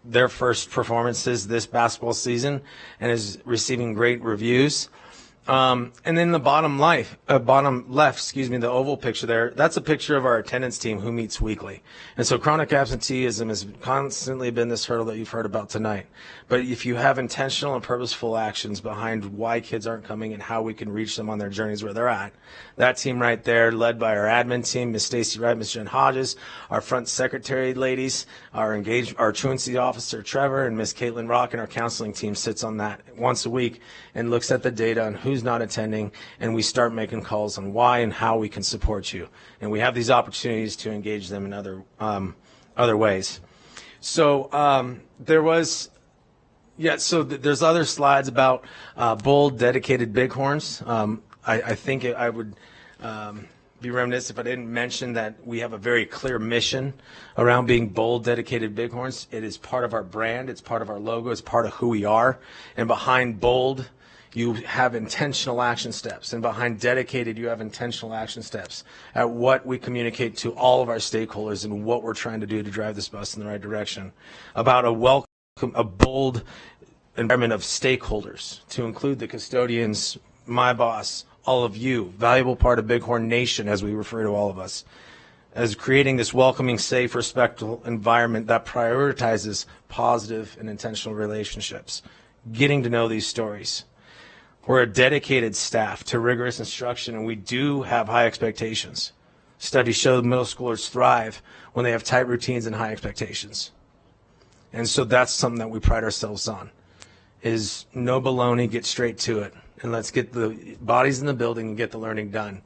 their first performances this basketball season and is receiving great reviews. And then the bottom left, the oval picture there, that's a picture of our attendance team who meets weekly. And so chronic absenteeism has constantly been this hurdle that you've heard about tonight. But if you have intentional and purposeful actions behind why kids aren't coming and how we can reach them on their journeys where they're at, that team right there, led by our admin team, Miss Stacy Wright, Miss Jen Hodges, our front secretary ladies, our truancy officer Trevor, and Miss Caitlin Rock, and our counseling team sits on that once a week and looks at the data on who's not attending, and we start making calls on why and how we can support you. And we have these opportunities to engage them in other ways. So there's other slides about bold, dedicated bighorns. I think I would be remiss if I didn't mention that we have a very clear mission around being bold, dedicated bighorns. It is part of our brand. It's part of our logo. It's part of who we are. And behind bold, you have intentional action steps. And behind dedicated, you have intentional action steps at what we communicate to all of our stakeholders and what we're trying to do to drive this bus in the right direction. About a bold environment of stakeholders, to include the custodians, my boss, all of you, valuable part of Bighorn Nation, as we refer to all of us, as creating this welcoming, safe, respectful environment that prioritizes positive and intentional relationships, getting to know these stories. We're a dedicated staff to rigorous instruction, and we do have high expectations. Studies show that middle schoolers thrive when they have tight routines and high expectations. And so that's something that we pride ourselves on, is no baloney, get straight to it. And let's get the bodies in the building and get the learning done.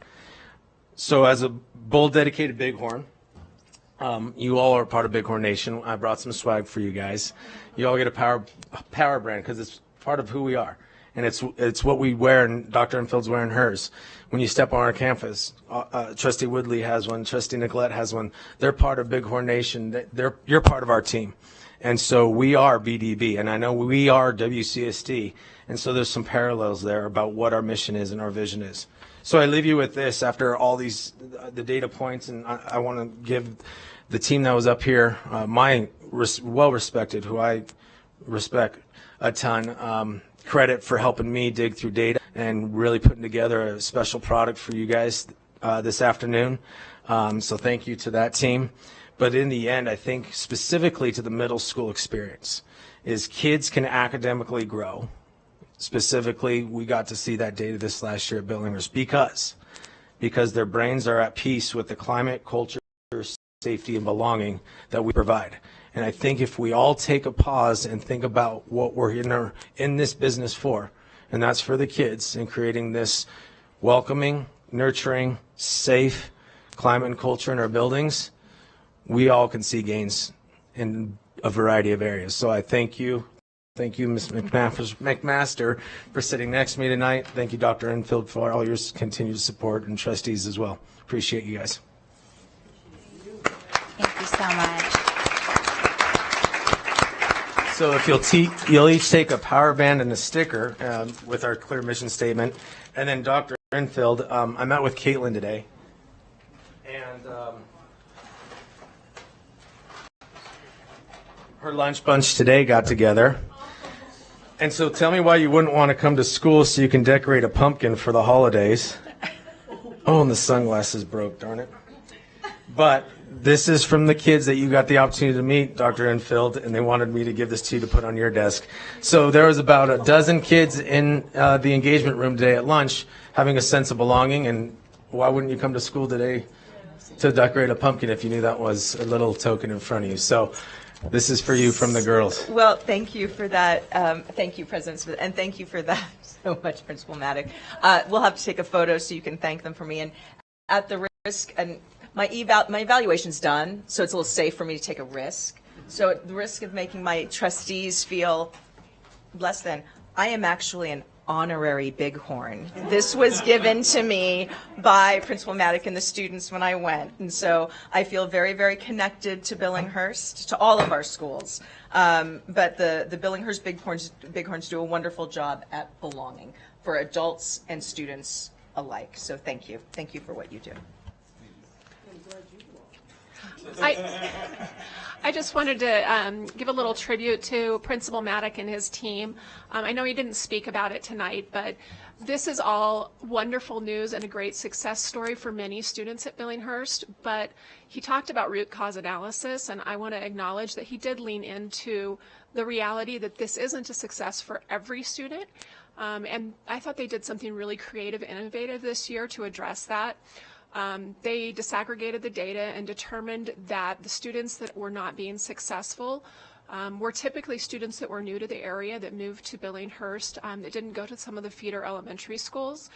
So as a bold, dedicated Bighorn, you all are part of Bighorn Nation. I brought some swag for you guys. You all get a power brand because it's part of who we are. And it's what we wear, and Dr. Enfield's wearing hers. When you step on our campus, Trustee Woodley has one, Trustee Nicolette has one. They're part of Bighorn Nation. You're part of our team. And so we are BDB, and I know we are WCSD, and so there's some parallels there about what our mission is and our vision is. So I leave you with this after all these, the data points, and I want to give the team that was up here, my well-respected, who I respect a ton, credit for helping me dig through data and really putting together a special product for you guys this afternoon. So thank you to that team. But in the end, I think specifically to the middle school experience, is kids can academically grow. Specifically, we got to see that data this last year at Billinghurst because their brains are at peace with the climate, culture, safety, and belonging that we provide. And I think if we all take a pause and think about what we're in this business for, and that's for the kids, and creating this welcoming, nurturing, safe climate and culture in our buildings, we all can see gains in a variety of areas. So I thank you. Thank you, Ms. McMaster, for sitting next to me tonight. Thank you, Dr. Enfield, for all your continued support, and trustees as well. Appreciate you guys. Thank you so much. So if you'll each take a power band and a sticker with our clear mission statement. And then Dr. Enfield, I met with Caitlin today. And her lunch bunch today got together. And so tell me why you wouldn't want to come to school so you can decorate a pumpkin for the holidays. Oh, and the sunglasses broke, darn it. But this is from the kids that you got the opportunity to meet, Dr. Enfield, and they wanted me to give this to you to put on your desk. So there was about a dozen kids in the engagement room today at lunch having a sense of belonging, and why wouldn't you come to school today to decorate a pumpkin if you knew that was a little token in front of you? So this is for you from the girls. Well, thank you for that. Thank you, President Smith, and thank you for that so much, Principal Maddock. We'll have to take a photo so you can thank them for me. And at the risk, and my evaluation's done, so it's a little safe for me to take a risk. So at the risk of making my trustees feel less than, I am actually an honorary Bighorn. This was given to me by Principal Maddock and the students when I went. And so I feel very, very connected to Billinghurst, to all of our schools. But the Billinghurst Bighorns do a wonderful job at belonging for adults and students alike. So thank you. Thank you for what you do. I just wanted to give a little tribute to Principal Maddock and his team. I know he didn't speak about it tonight, but this is all wonderful news and a great success story for many students at Billinghurst. But he talked about root cause analysis, and I want to acknowledge that he did lean into the reality that this isn't a success for every student. And I thought they did something really creative and innovative this year to address that. They disaggregated the data and determined that the students that were not being successful were typically students that were new to the area, that moved to Billinghurst, that didn't go to some of the feeder elementary schools.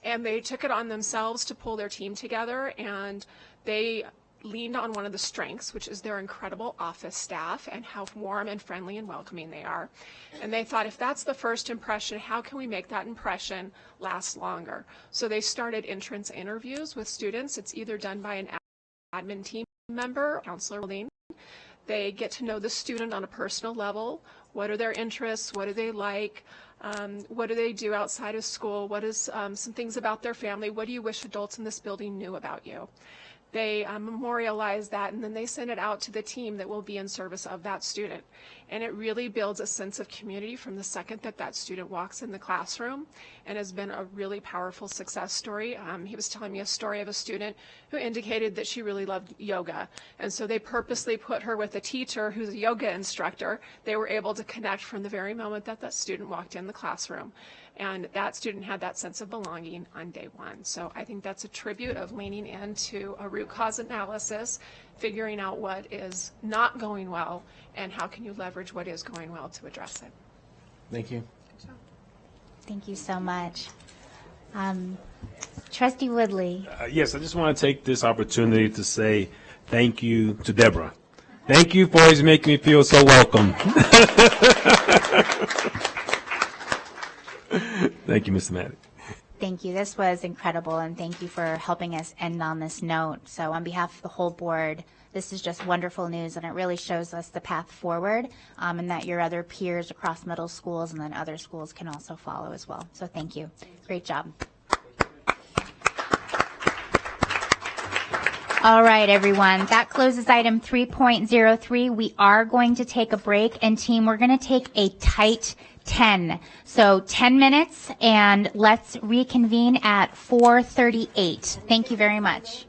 And they took it on themselves to pull their team together, and they leaned on one of the strengths, which is their incredible office staff and how warm and friendly and welcoming they are. And they thought, if that's the first impression, how can we make that impression last longer? So they started entrance interviews with students. It's either done by an admin team member or counselor. They get to know the student on a personal level. What are their interests? What do they like? What do they do outside of school? What is some things about their family? What do you wish adults in this building knew about you? They memorialize that, and then they send it out to the team that will be in service of that student. And it really builds a sense of community from the second that that student walks in the classroom, and has been a really powerful success story. He was telling me a story of a student who indicated that she really loved yoga. And so they purposely put her with a teacher who's a yoga instructor. They were able to connect from the very moment that that student walked in the classroom. And that student had that sense of belonging on day one. So I think that's a tribute of leaning into a root cause analysis, figuring out what is not going well, and how can you leverage what is going well to address it. Thank you. Thank you so much. Trustee Woodley. Yes, I just want to take this opportunity to say thank you to Deborah. Thank you for always making me feel so welcome. Thank you, Mr. Maddock. Thank you. This was incredible, and thank you for helping us end on this note. So on behalf of the whole board, this is just wonderful news, and it really shows us the path forward, and that your other peers across middle schools and then other schools can also follow as well. So thank you. Great job. All right, everyone. That closes item 3.03. We are going to take a break, and team, we're going to take a tight 10. So 10 minutes, and let's reconvene at 4:38. Thank you very much.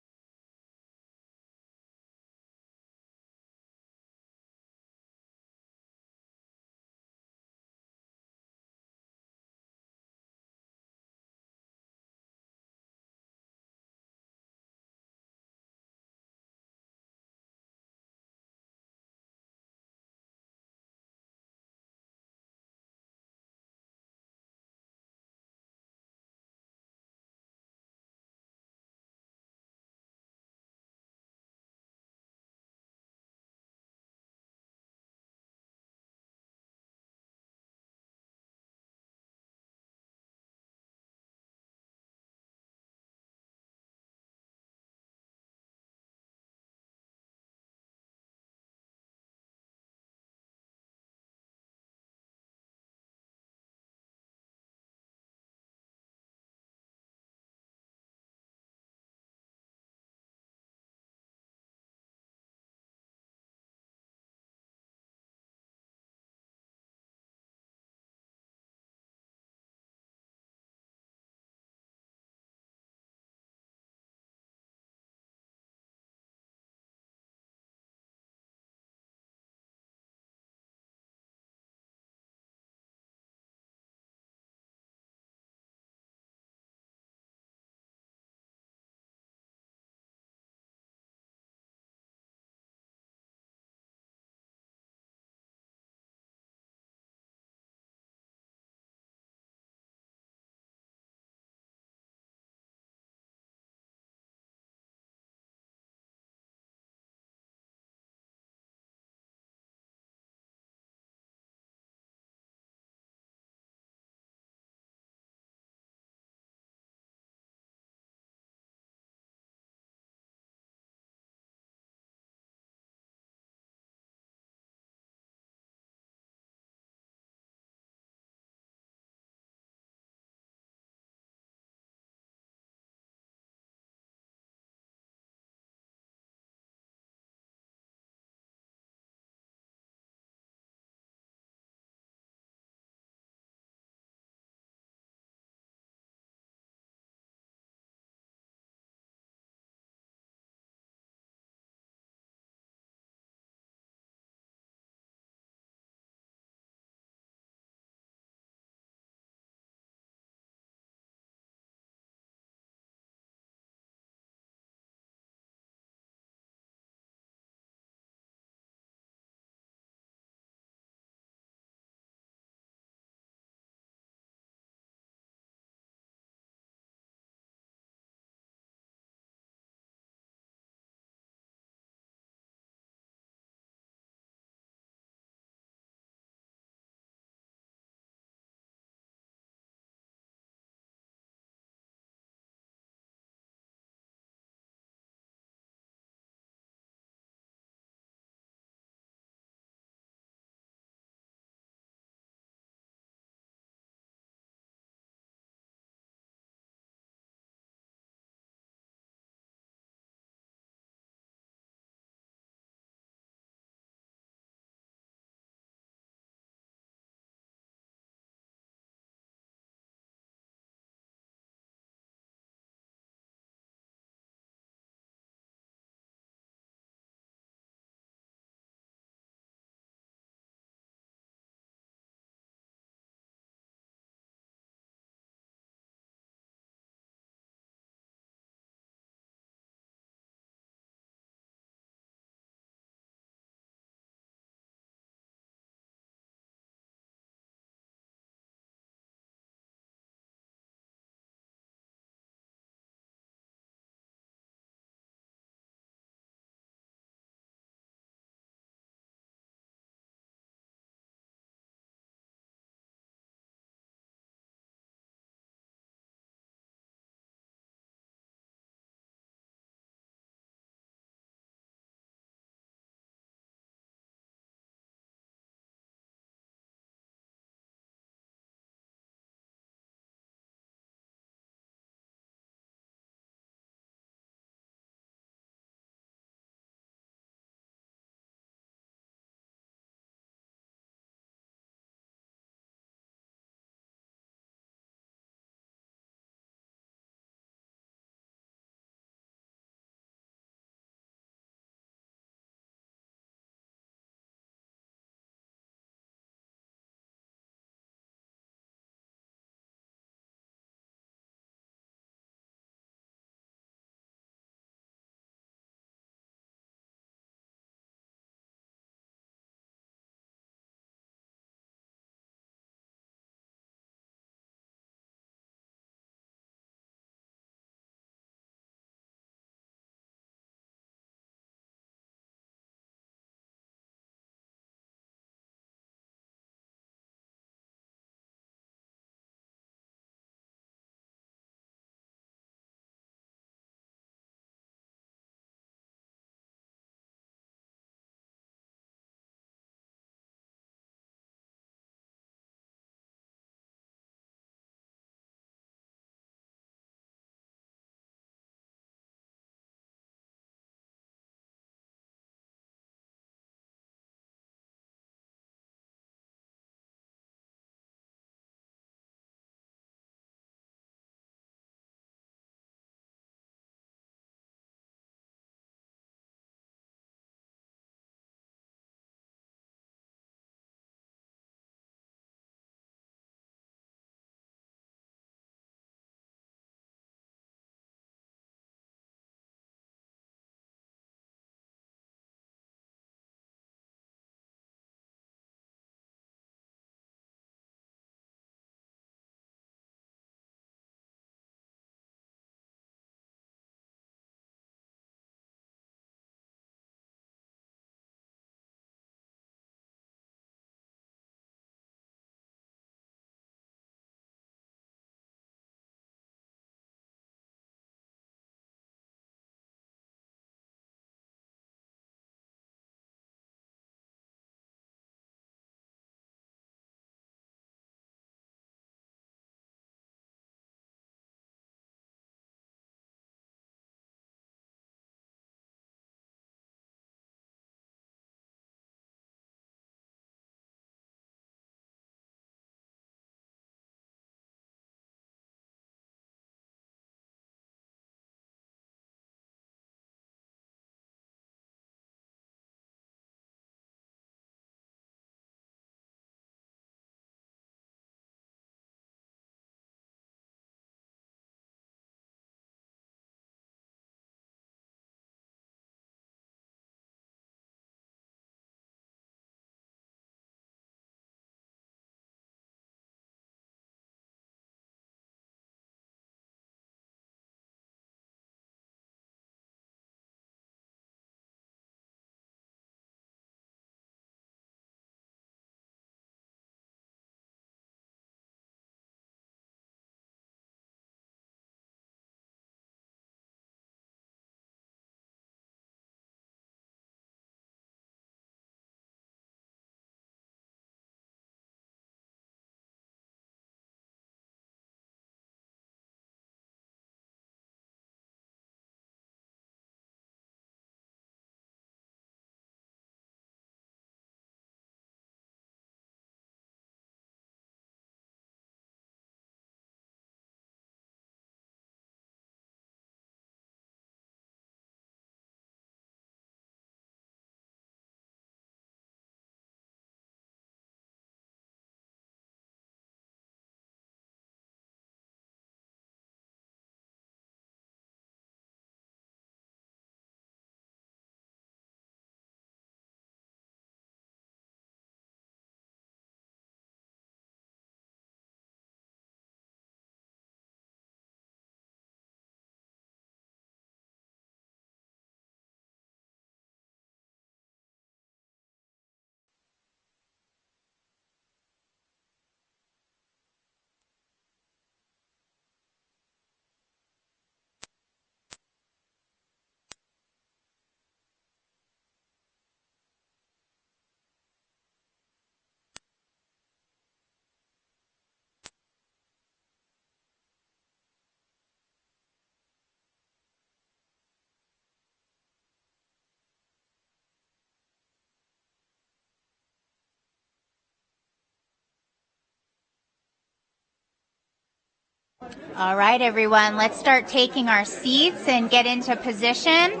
All right, everyone, let's start taking our seats and get into position.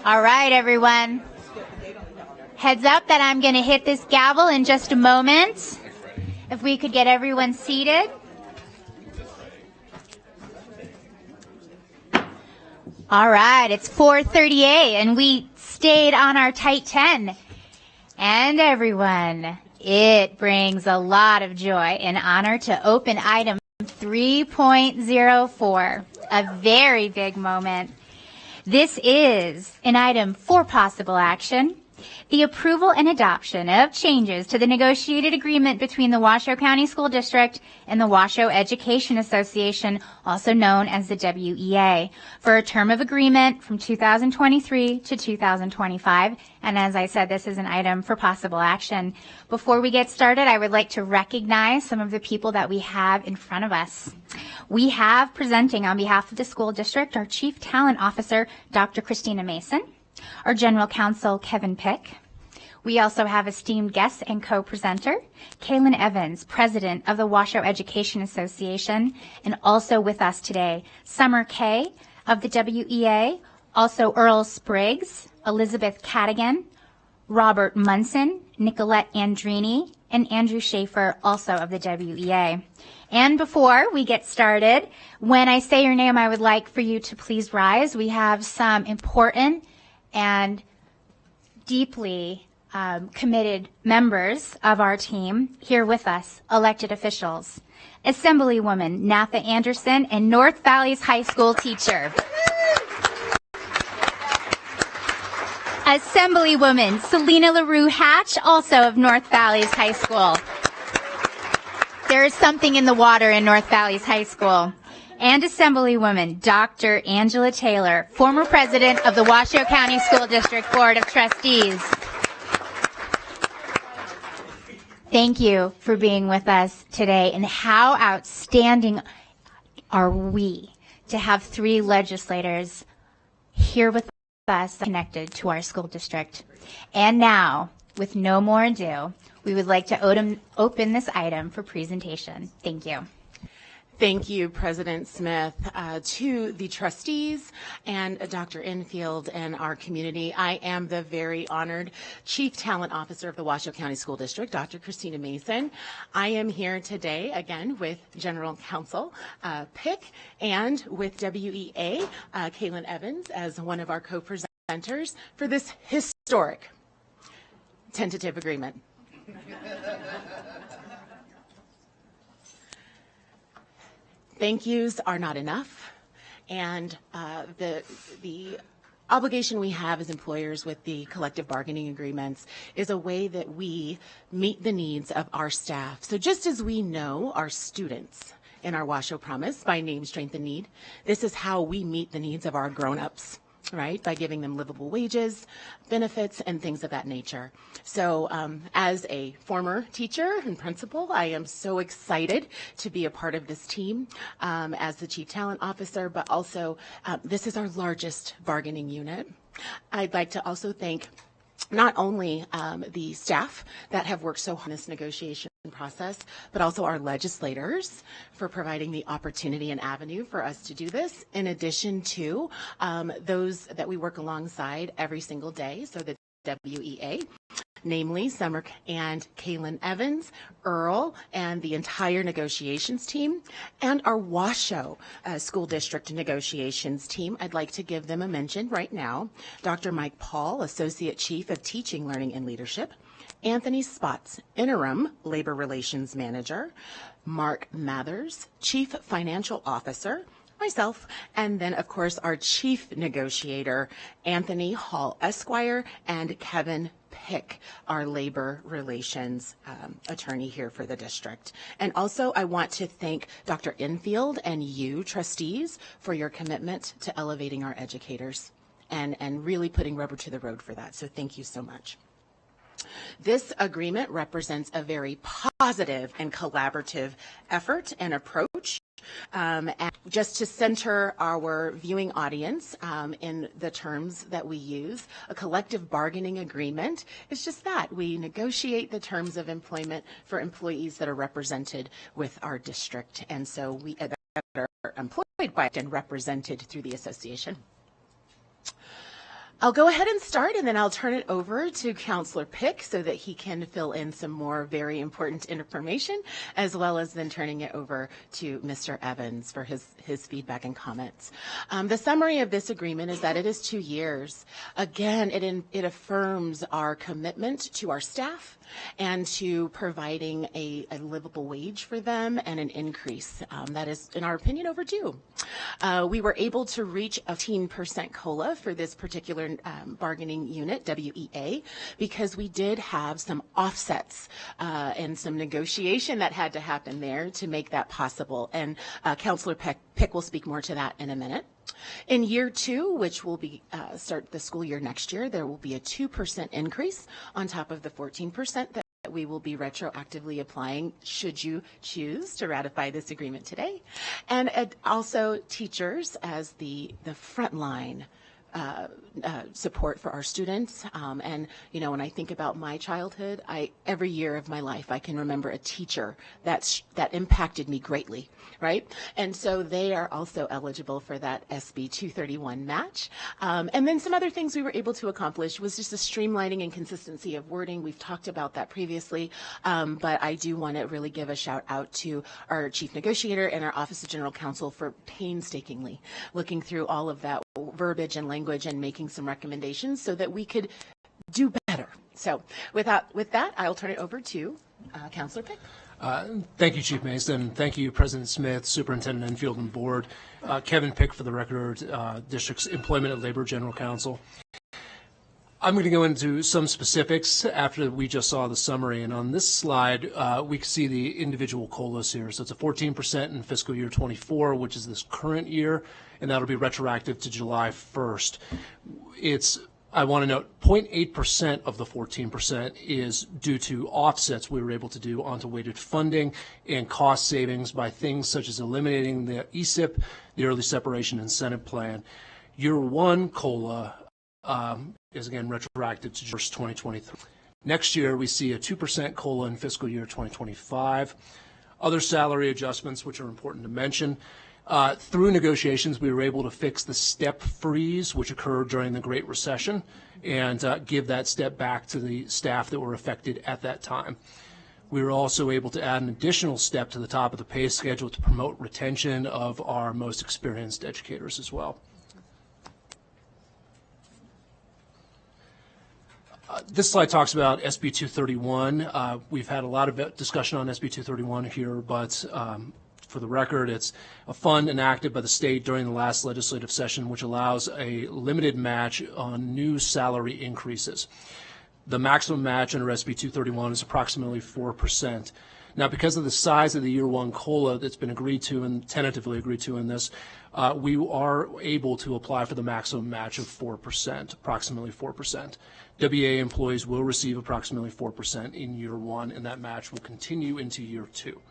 All right, everyone. Heads up that I'm going to hit this gavel in just a moment. If we could get everyone seated. All right, it's 4:38 and we stayed on our tight 10. And everyone, it brings a lot of joy and honor to open item 3.04, a very big moment. This is an item for possible action. The approval and adoption of changes to the negotiated agreement between the Washoe County School District and the Washoe Education Association, also known as the WEA, for a term of agreement from 2023 to 2025. And as I said, this is an item for possible action. Before we get started, I would like to recognize some of the people that we have in front of us. We have presenting on behalf of the school district our Chief Talent Officer, Dr. Christina Mason, our General Counsel, Kevin Pick. We also have esteemed guest and co-presenter, Kaylin Evans, President of the Washoe Education Association, and also with us today, Summer Kay of the WEA, also Earl Spriggs, Elizabeth Cadigan, Robert Munson, Nicolette Andrini, and Andrew Schaefer, also of the WEA. And before we get started, when I say your name, I would like for you to please rise. We have some important and deeply committed members of our team here with us, elected officials. Assemblywoman Natha Anderson, and North Valley's high school teacher. Assemblywoman Selena LaRue Hatch, also of North Valley's high school. There is something in the water in North Valley's high school. And Assemblywoman Dr. Angela Taylor, former president of the Washoe County School District Board of Trustees. Thank you for being with us today, and how outstanding are we to have three legislators here with us connected to our school district. And now, with no more ado, we would like to open this item for presentation. Thank you. Thank you, President Smith. To the trustees and Dr. Enfield and our community, I am the very honored Chief Talent Officer of the Washoe County School District, Dr. Christina Mason. I am here today, again, with General Counsel Pick and with WEA, Kaylin Evans, as one of our co-presenters for this historic tentative agreement. Thank yous are not enough, and the obligation we have as employers with the collective bargaining agreements is a way that we meet the needs of our staff. So just as we know our students in our Washoe Promise by name, strength, and need, this is how we meet the needs of our grown-ups, right? By giving them livable wages, benefits, and things of that nature. So as a former teacher and principal, I am so excited to be a part of this team as the Chief Talent Officer, but also this is our largest bargaining unit. I'd like to also thank not only the staff that have worked so hard in this negotiation process, but also our legislators for providing the opportunity and avenue for us to do this, in addition to those that we work alongside every single day, so the WEA, namely Summer and Kaylin Evans, Earl, and the entire negotiations team, and our Washoe School District negotiations team. I'd like to give them a mention right now. Dr. Mike Paul, Associate Chief of Teaching, Learning, and Leadership. Anthony Spots, Interim Labor Relations Manager. Mark Mathers, Chief Financial Officer. Myself, and then, of course, our Chief Negotiator, Anthony Hall, Esquire, and Kevin Pick, our labor relations attorney here for the district. And also, I want to thank Dr. Enfield and you, trustees, for your commitment to elevating our educators and really putting rubber to the road for that. So thank you so much. This agreement represents a very positive and collaborative effort and approach. And just to center our viewing audience in the terms that we use, a collective bargaining agreement is just that. We negotiate the terms of employment for employees that are represented with our district, and so we that are employed by and represented through the association. I'll go ahead and start, and then I'll turn it over to Counselor Pick so that he can fill in some more very important information, as well as then turning it over to Mr. Evans for his feedback and comments. The summary of this agreement is that it is 2 years. Again, it affirms our commitment to our staff and to providing a livable wage for them and an increase that is, in our opinion, overdue. We were able to reach a 15% COLA for this particular bargaining unit, WEA, because we did have some offsets and some negotiation that had to happen there to make that possible. And Councillor Pick will speak more to that in a minute. In year 2, which will be start the school year next year, there will be a 2% increase on top of the 14% that we will be retroactively applying should you choose to ratify this agreement today. And also teachers as the frontline support for our students. And, you know, when I think about my childhood, every year of my life, I can remember a teacher that impacted me greatly, right? And so they are also eligible for that SB 231 match. And then some other things we were able to accomplish was just a streamlining and consistency of wording. We've talked about that previously, but I do want to really give a shout out to our chief negotiator and our Office of General Counsel for painstakingly looking through all of that verbiage and language and making some recommendations so that we could do better. So with that, I'll turn it over to Councillor Pick. Thank you, Chief Mason. Thank you, President Smith, Superintendent Enfield, and Board. Kevin Pick, for the record, District's Employment and Labor General Counsel. I'm going to go into some specifics after we just saw the summary. And on this slide, we can see the individual COLAs here. So it's a 14% in fiscal year 24, which is this current year, and that'll be retroactive to July 1st. I want to note 0.8% of the 14% is due to offsets we were able to do onto weighted funding and cost savings by things such as eliminating the ESIP, the Early Separation Incentive Plan. Year 1 COLA is again retroactive to 2023. Next year, we see a 2% COLA in fiscal year 2025. Other salary adjustments, which are important to mention. Through negotiations, we were able to fix the step freeze, which occurred during the Great Recession, and give that step back to the staff that were affected at that time. We were also able to add an additional step to the top of the pay schedule to promote retention of our most experienced educators as well. This slide talks about SB 231. We've had a lot of discussion on SB 231 here, but for the record, it's a fund enacted by the state during the last legislative session, which allows a limited match on new salary increases. The maximum match under SB 231 is approximately 4%. Now, because of the size of the year 1 COLA that's been agreed to and tentatively agreed to in this, we are able to apply for the maximum match of 4%, approximately 4%. WA employees will receive approximately 4% in year 1, and that match will continue into year 2.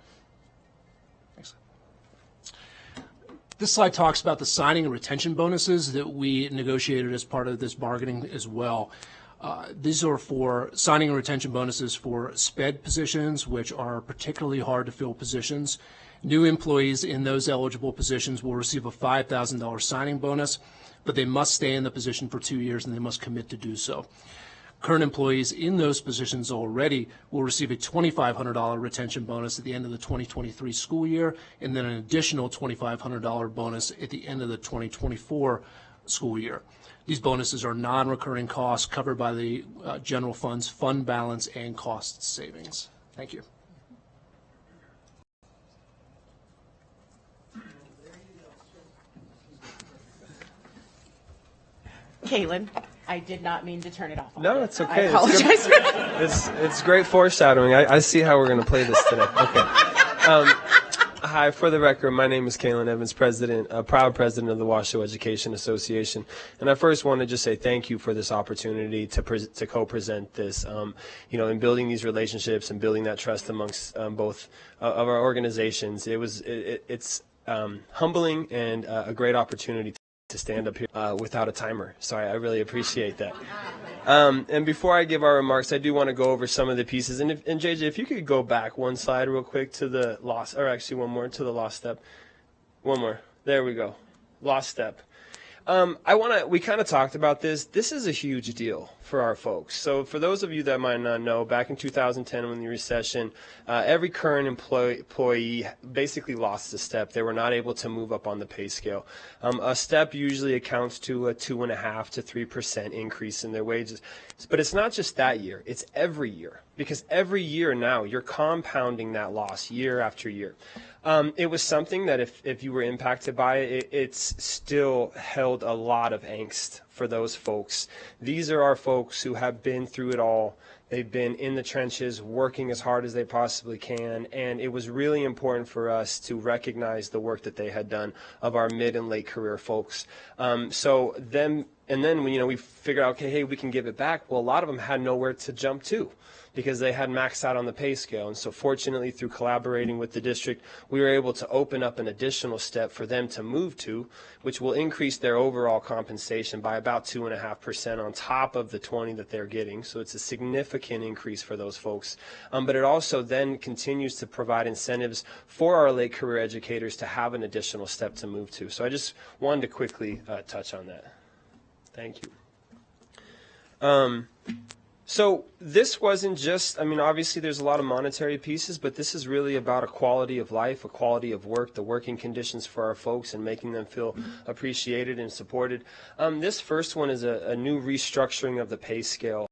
Thanks. This slide talks about the signing and retention bonuses that we negotiated as part of this bargaining as well. These are for signing and retention bonuses for SPED positions, which are particularly hard to fill positions. New employees in those eligible positions will receive a $5,000 signing bonus, but they must stay in the position for 2 years and they must commit to do so. Current employees in those positions already will receive a $2,500 retention bonus at the end of the 2023 school year, and then an additional $2,500 bonus at the end of the 2024 school year. These bonuses are non-recurring costs covered by the general fund's fund balance and cost savings. Thank you. Kaylin, I did not mean to turn it off. No, it's okay. I apologize. It's great foreshadowing. I see how we're going to play this today. Okay. Hi, for the record, my name is Kalen Evans, proud president of the Washoe Education Association. And I first want to just say thank you for this opportunity to co-present this, in building these relationships and building that trust amongst both of our organizations. It's humbling and a great opportunity to stand up here without a timer. So I really appreciate that. And before I give our remarks, I do want to go over some of the pieces. And JJ, if you could go back one slide real quick to the lost, or actually one more to the lost step. One more. There we go. Lost step. We kind of talked about this. This is a huge deal for our folks. So for those of you that might not know, back in 2010 when the recession, every current employee basically lost a step. They were not able to move up on the pay scale. A step usually accounts to a 2.5% to 3% increase in their wages. But it's not just that year. It's every year. Because every year now you're compounding that loss year after year. It was something that if you were impacted by it, it's still held a lot of angst for those folks. These are our folks who have been through it all. They've been in the trenches working as hard as they possibly can, and it was really important for us to recognize the work that they had done of our mid and late career folks. And then we figured out, okay, hey, we can give it back. Well, a lot of them had nowhere to jump to, because they had maxed out on the pay scale. And so fortunately, through collaborating with the district, we were able to open up an additional step for them to move to, which will increase their overall compensation by about 2.5% on top of the 20 that they're getting. So it's a significant increase for those folks. But it also then continues to provide incentives for our late career educators to have an additional step to move to. So I just wanted to quickly touch on that. Thank you. So this wasn't just, obviously there's a lot of monetary pieces, but this is really about a quality of life, a quality of work, the working conditions for our folks and making them feel appreciated and supported. This first one is a new restructuring of the pay scale.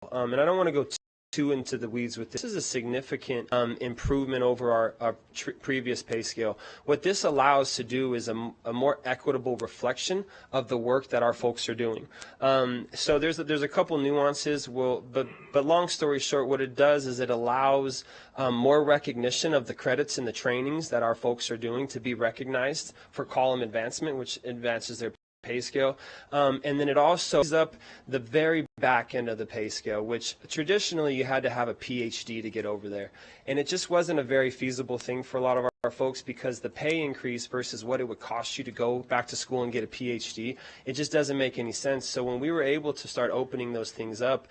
And I don't want to go too into the weeds with this. This is a significant improvement over our previous pay scale. What this allows to do is a more equitable reflection of the work that our folks are doing. So there's a couple nuances. But long story short, what it does is it allows more recognition of the credits and the trainings that our folks are doing to be recognized for column advancement, which advances their pay scale. And then it also is up the very back end of the pay scale, which traditionally you had to have a PhD to get over there. And it just wasn't a very feasible thing for a lot of our folks, because the pay increase versus what it would cost you to go back to school and get a PhD, it just doesn't make any sense. So when we were able to start opening those things up,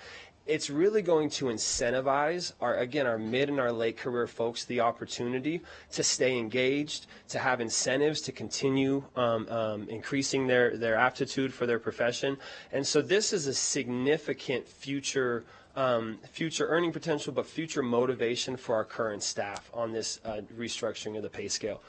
it's really going to incentivize our mid and our late career folks the opportunity to stay engaged, to have incentives to continue increasing their aptitude for their profession. And so this is a significant future earning potential, but future motivation for our current staff on this restructuring of the pay scale.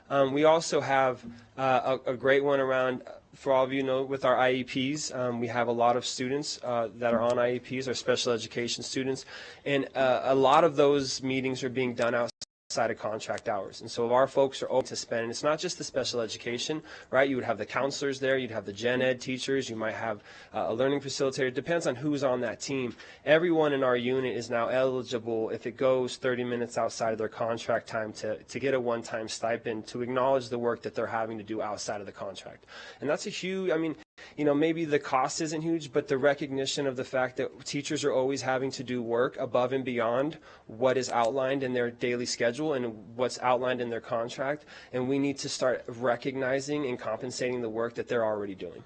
We also have a great one around, for all of you know, with our IEPs. We have a lot of students that are on IEPs, our special education students, and a lot of those meetings are being done outside of contract hours. And so our folks are open to spend, and it's not just the special education, right? You would have the counselors there, you'd have the gen ed teachers, you might have a learning facilitator. It depends on who's on that team. Everyone in our unit is now eligible, if it goes 30 minutes outside of their contract time, to get a one-time stipend to acknowledge the work that they're having to do outside of the contract. And that's a huge, maybe the cost isn't huge, but the recognition of the fact that teachers are always having to do work above and beyond what is outlined in their daily schedule and what's outlined in their contract, and we need to start recognizing and compensating the work that they're already doing.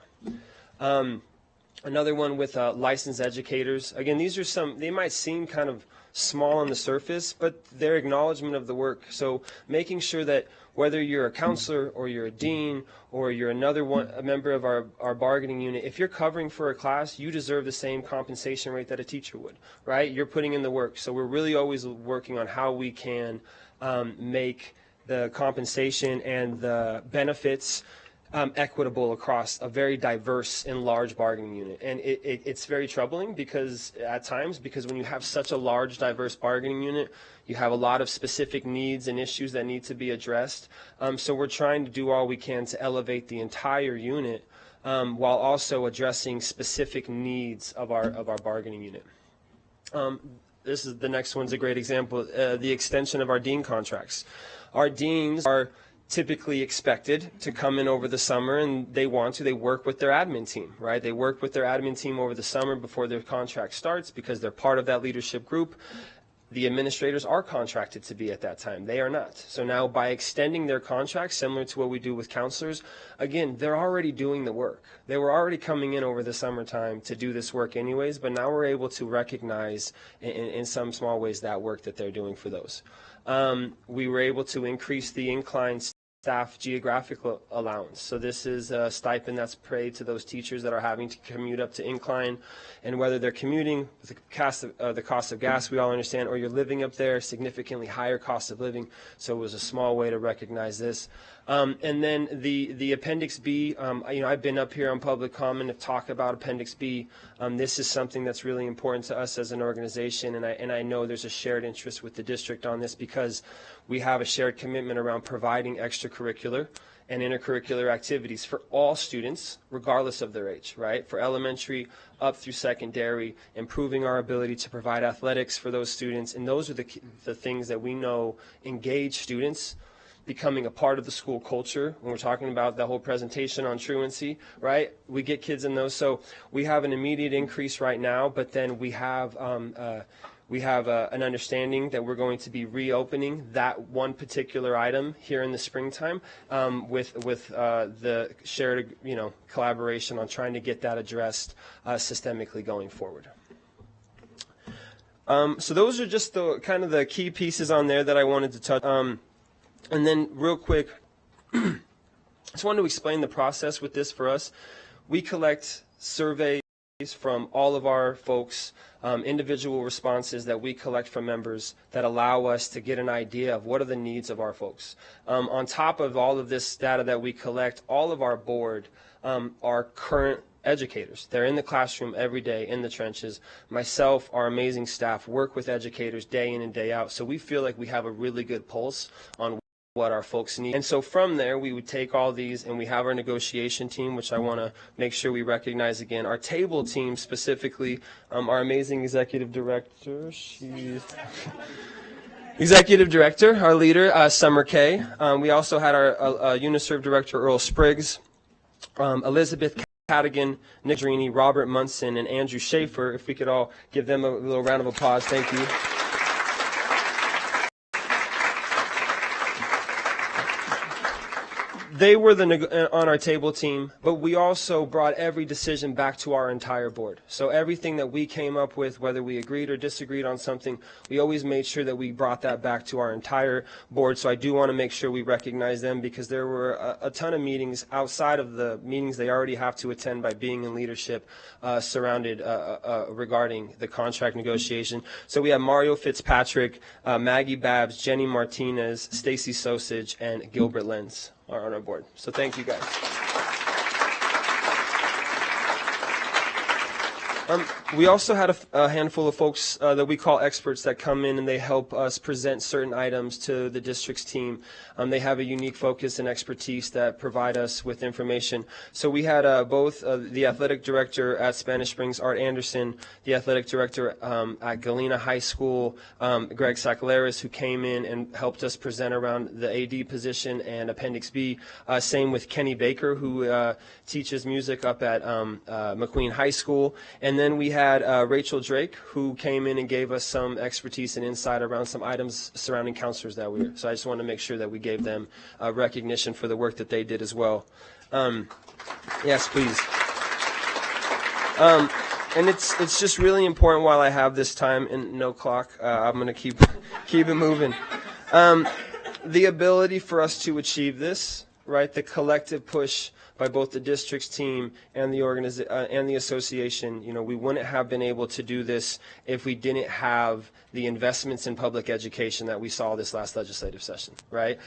Another one with licensed educators. Again, these are they might seem kind of small on the surface, but they're acknowledgement of the work. So making sure that whether you're a counselor or you're a dean or you're a member of our bargaining unit, if you're covering for a class, you deserve the same compensation rate that a teacher would, right? You're putting in the work. So we're really always working on how we can make the compensation and the benefits equitable across a very diverse and large bargaining unit. And it's very troubling because when you have such a large, diverse bargaining unit, you have a lot of specific needs and issues that need to be addressed. So we're trying to do all we can to elevate the entire unit while also addressing specific needs of our bargaining unit. this is the next one's a great example, the extension of our dean contracts. Our deans are typically expected to come in over the summer, and they work with their admin team, right? They work with their admin team over the summer before their contract starts because they're part of that leadership group. The administrators are contracted to be at that time. They are not. So now by extending their contracts, similar to what we do with counselors, again, they're already doing the work. They were already coming in over the summertime to do this work anyways, but now we're able to recognize in some small ways that work that they're doing for those. We were able to increase the incline staff geographic allowance. So this is a stipend that's paid to those teachers that are having to commute up to incline, and whether they're commuting with the cost of gas, we all understand, or you're living up there, significantly higher cost of living. So it was a small way to recognize this. And then the Appendix B, I've been up here on public comment to talk about Appendix B. This is something that's really important to us as an organization, and I know there's a shared interest with the district on this because we have a shared commitment around providing extracurricular and intercurricular activities for all students, regardless of their age, right? For elementary up through secondary, improving our ability to provide athletics for those students, and those are the things that we know engage students becoming a part of the school culture. When we're talking about the whole presentation on truancy, right? We get kids in those. So we have an immediate increase right now, but then we have an understanding that we're going to be reopening that one particular item here in the springtime with the shared collaboration on trying to get that addressed systemically going forward. So those are just the kind of the key pieces on there that I wanted to touch. And then real quick, I just wanted to explain the process with this for us. We collect surveys from all of our folks, individual responses that we collect from members that allow us to get an idea of what are the needs of our folks. On top of all of this data that we collect, all of our board are current educators. They're in the classroom every day in the trenches. Myself, our amazing staff work with educators day in and day out, so we feel like we have a really good pulse on what our folks need. And so from there, we would take all these, and we have our negotiation team, which I want to make sure we recognize again. Our table team specifically, our amazing executive director, executive director, our leader, Summer Kay. We also had our UNISERV director, Earl Spriggs, Elizabeth Cadigan, Nick Drini, Robert Munson, and Andrew Schaefer. If we could all give them a little round of applause. Thank you. They were on our table team, but we also brought every decision back to our entire board. So everything that we came up with, whether we agreed or disagreed on something, we always made sure that we brought that back to our entire board. So I do want to make sure we recognize them because there were a ton of meetings outside of the meetings they already have to attend by being in leadership surrounded regarding the contract negotiation. So we have Mario Fitzpatrick, Maggie Babbs, Jenny Martinez, Stacy Sosage, and Gilbert Lenz are on our board. So thank you guys. We also had a handful of folks that we call experts that come in and they help us present certain items to the district's team. They have a unique focus and expertise that provide us with information. So we had both the athletic director at Spanish Springs, Art Anderson, the athletic director at Galena High School, Greg Sakalaris, who came in and helped us present around the AD position and Appendix B. Same with Kenny Baker, who teaches music up at McQueen High School. And then we had Rachel Drake, who came in and gave us some expertise and insight around some items surrounding counselors that we were. So I just wanted to make sure that we gave them recognition for the work that they did as well. Yes, please. And it's just really important while I have this time and no clock. I'm going to keep it moving. The ability for us to achieve this, right? The collective push by both the district's team and the association. We wouldn't have been able to do this if we didn't have the investments in public education that we saw this last legislative session, right?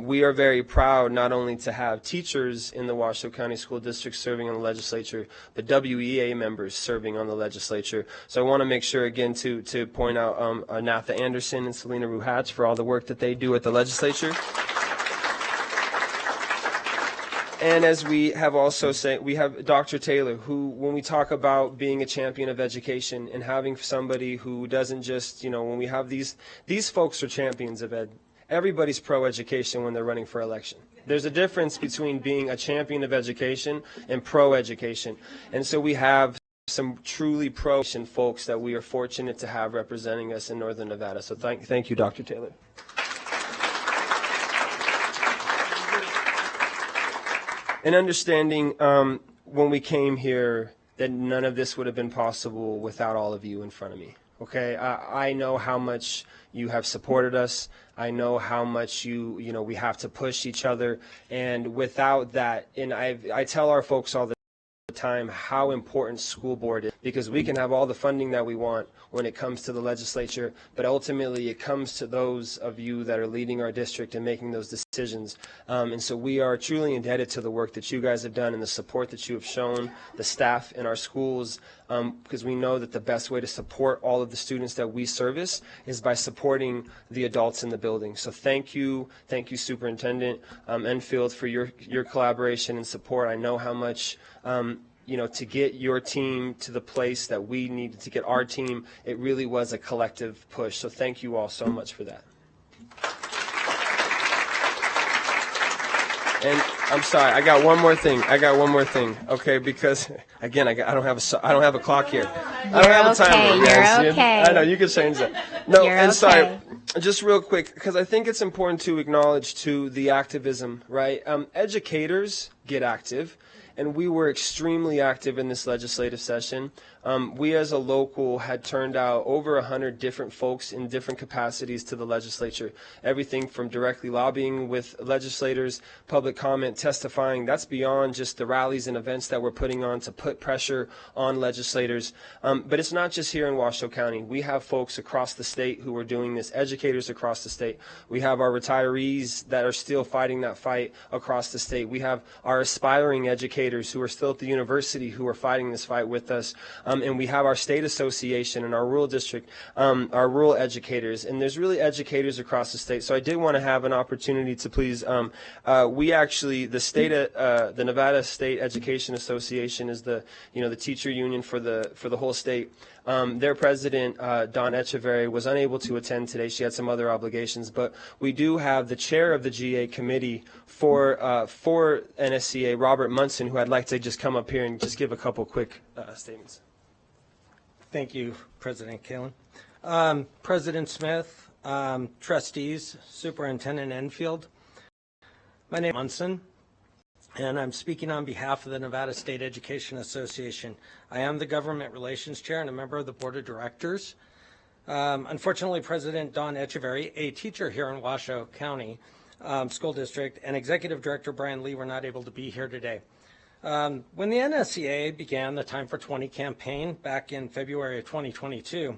We are very proud not only to have teachers in the Washoe County School District serving on the legislature, but WEA members serving on the legislature. So I want to make sure again to point out Natha Anderson and Selena Ruhatch for all the work that they do at the legislature. And as we have also said, we have Dr. Taylor, who, when we talk about being a champion of education and having somebody who doesn't just, when we have these folks are champions of ed. Everybody's pro-education when they're running for election. There's a difference between being a champion of education and pro-education. And so we have some truly pro-education folks that we are fortunate to have representing us in Northern Nevada. So thank you, Dr. Taylor. And understanding when we came here that none of this would have been possible without all of you in front of me. Okay, I know how much you have supported us. I know how much we have to push each other. And without that, and I tell our folks all the time how important school board is, because we can have all the funding that we want when it comes to the legislature, but ultimately it comes to those of you that are leading our district and making those decisions. And so we are truly indebted to the work that you guys have done and the support that you have shown the staff in our schools, because we know that the best way to support all of the students that we service is by supporting the adults in the building. So thank you, Superintendent Enfield, for your collaboration and support. I know how much to get your team to the place that we needed to get our team, it really was a collective push. So thank you all so much for that. And I'm sorry, I got one more thing. Okay, because again, I don't have a clock here. I don't have a timer. You're okay. I know you can change that. No, You're and okay. sorry, just real quick, because I think it's important to acknowledge too the activism, right? Educators get active. And we were extremely active in this legislative session. We as a local had turned out over 100 different folks in different capacities to the legislature. Everything from directly lobbying with legislators, public comment, testifying. That's beyond just the rallies and events that we're putting on to put pressure on legislators. But it's not just here in Washoe County. We have folks across the state who are doing this, educators across the state. We have our retirees that are still fighting that fight across the state. We have our aspiring educators who are still at the university who are fighting this fight with us. And we have our state association and our rural district, our rural educators. And there's really educators across the state. So I did want to have an opportunity to please, we actually, the Nevada State Education Association is the teacher union for the whole state. Their president, Dawn Echeverry, was unable to attend today. She had some other obligations, but we do have the chair of the GA committee for NSCA, Robert Munson, who I'd like to just come up here and just give a couple quick statements. Thank you, President Kalin. President Smith, trustees, Superintendent Enfield. My name is Munson, and I'm speaking on behalf of the Nevada State Education Association. I am the Government Relations Chair and a member of the Board of Directors. Unfortunately, President Dawn Echeverry, a teacher here in Washoe County School District, and Executive Director Brian Lee were not able to be here today. When the NSCA began the Time for 20 campaign back in February of 2022,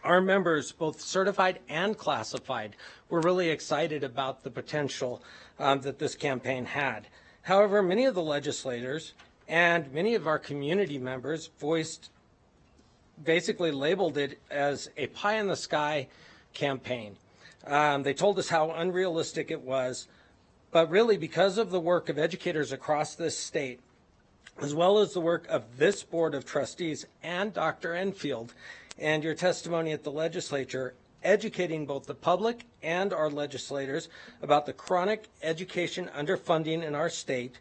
our members, both certified and classified, were really excited about the potential that this campaign had. However, many of the legislators and many of our community members basically labeled it as a pie-in-the-sky campaign. They told us how unrealistic it was, but really because of the work of educators across this state, as well as the work of this Board of Trustees and Dr. Enfield, and your testimony at the legislature, educating both the public and our legislators about the chronic education underfunding in our state,